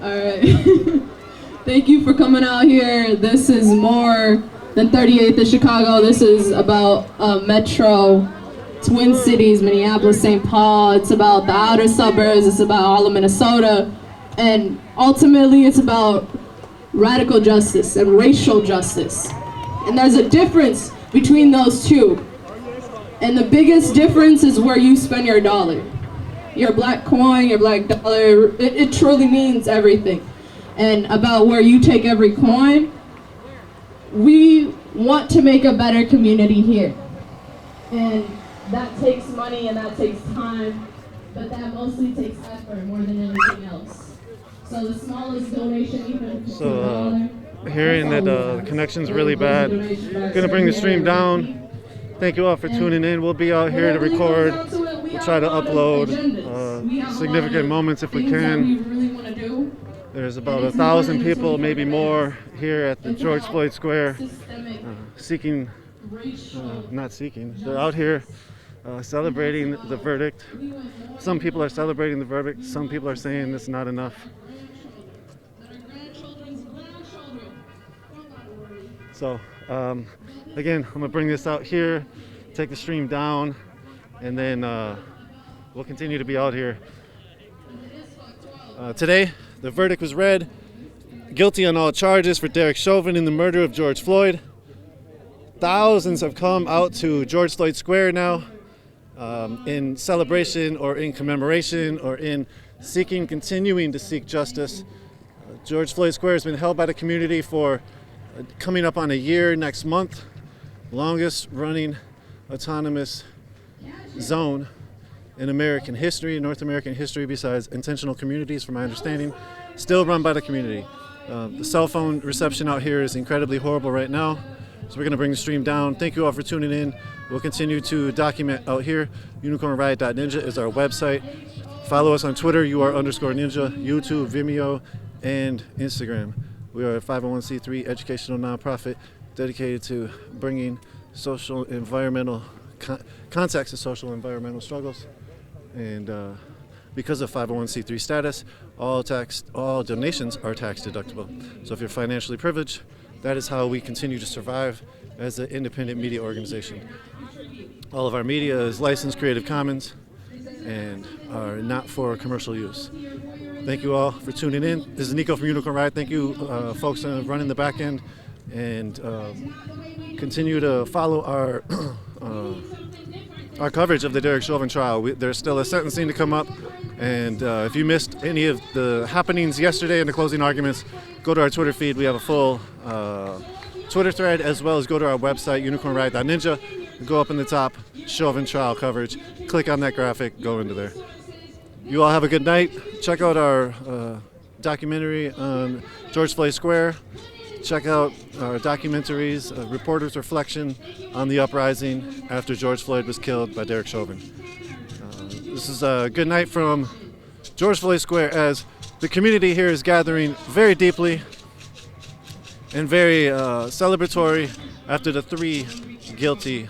All right. Thank you for coming out here. This is more than 38th of Chicago. This is about Metro, Twin Cities, Minneapolis, St. Paul. It's about the outer suburbs. It's about all of Minnesota. And ultimately, it's about radical justice and racial justice. And there's a difference between those two. And the biggest difference is where you spend your dollar. Your black coin, your black dollar, it truly means everything. And about where you take every coin, we want to make a better community here. And that takes money and that takes time, but that mostly takes effort more than anything else. So the smallest donation, even if it's $1, Hearing that the connection's really bad, gonna bring the stream down. Thank you all for tuning in. We'll be out here to record. We'll try to upload significant moments if we can. There's about 1,000 people, maybe more, here at the George Floyd Square, they're out here celebrating the verdict. Some people are celebrating the verdict, some people are saying it's not enough. So, again, I'm gonna bring this out here, take the stream down, and then we'll continue to be out here. Today, the verdict was read. Guilty on all charges for Derek Chauvin in the murder of George Floyd. Thousands have come out to George Floyd Square now in celebration or in commemoration or in continuing to seek justice. George Floyd Square has been held by the community for coming up on a year next month. Longest running autonomous zone in American history, North American history, besides intentional communities, from my understanding, still run by the community. The cell phone reception out here is incredibly horrible right now, so we're going to bring the stream down. Thank you all for tuning in. We'll continue to document out here. UnicornRiot.ninja is our website. Follow us on Twitter, UR_ninja, YouTube, Vimeo, and Instagram. We are a 501c3 educational nonprofit dedicated to bringing social, environmental context to social environmental struggles. And because of 501c3 status, all donations are tax deductible. So if you're financially privileged, that is how we continue to survive as an independent media organization. All of our media is licensed Creative Commons and are not for commercial use. Thank you all for tuning in. This is Nico from Unicorn Riot. Thank you folks running the back end, and continue to follow our coverage of the Derek Chauvin trial. There's still a sentencing to come up, and if you missed any of the happenings yesterday in the closing arguments, go to our Twitter feed. We have a full Twitter thread, as well as go to our website, unicornriot.ninja. Go up in the top, Chauvin trial coverage. Click on that graphic, go into there. You all have a good night. Check out our documentary on George Floyd Square. Check out our documentaries, Reporter's Reflection on the uprising after George Floyd was killed by Derek Chauvin. This is a good night from George Floyd Square, as the community here is gathering very deeply and very celebratory after the 3 guilty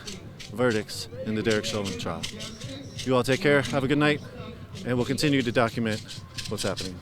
verdicts in the Derek Chauvin trial. You all take care, have a good night, and we'll continue to document what's happening.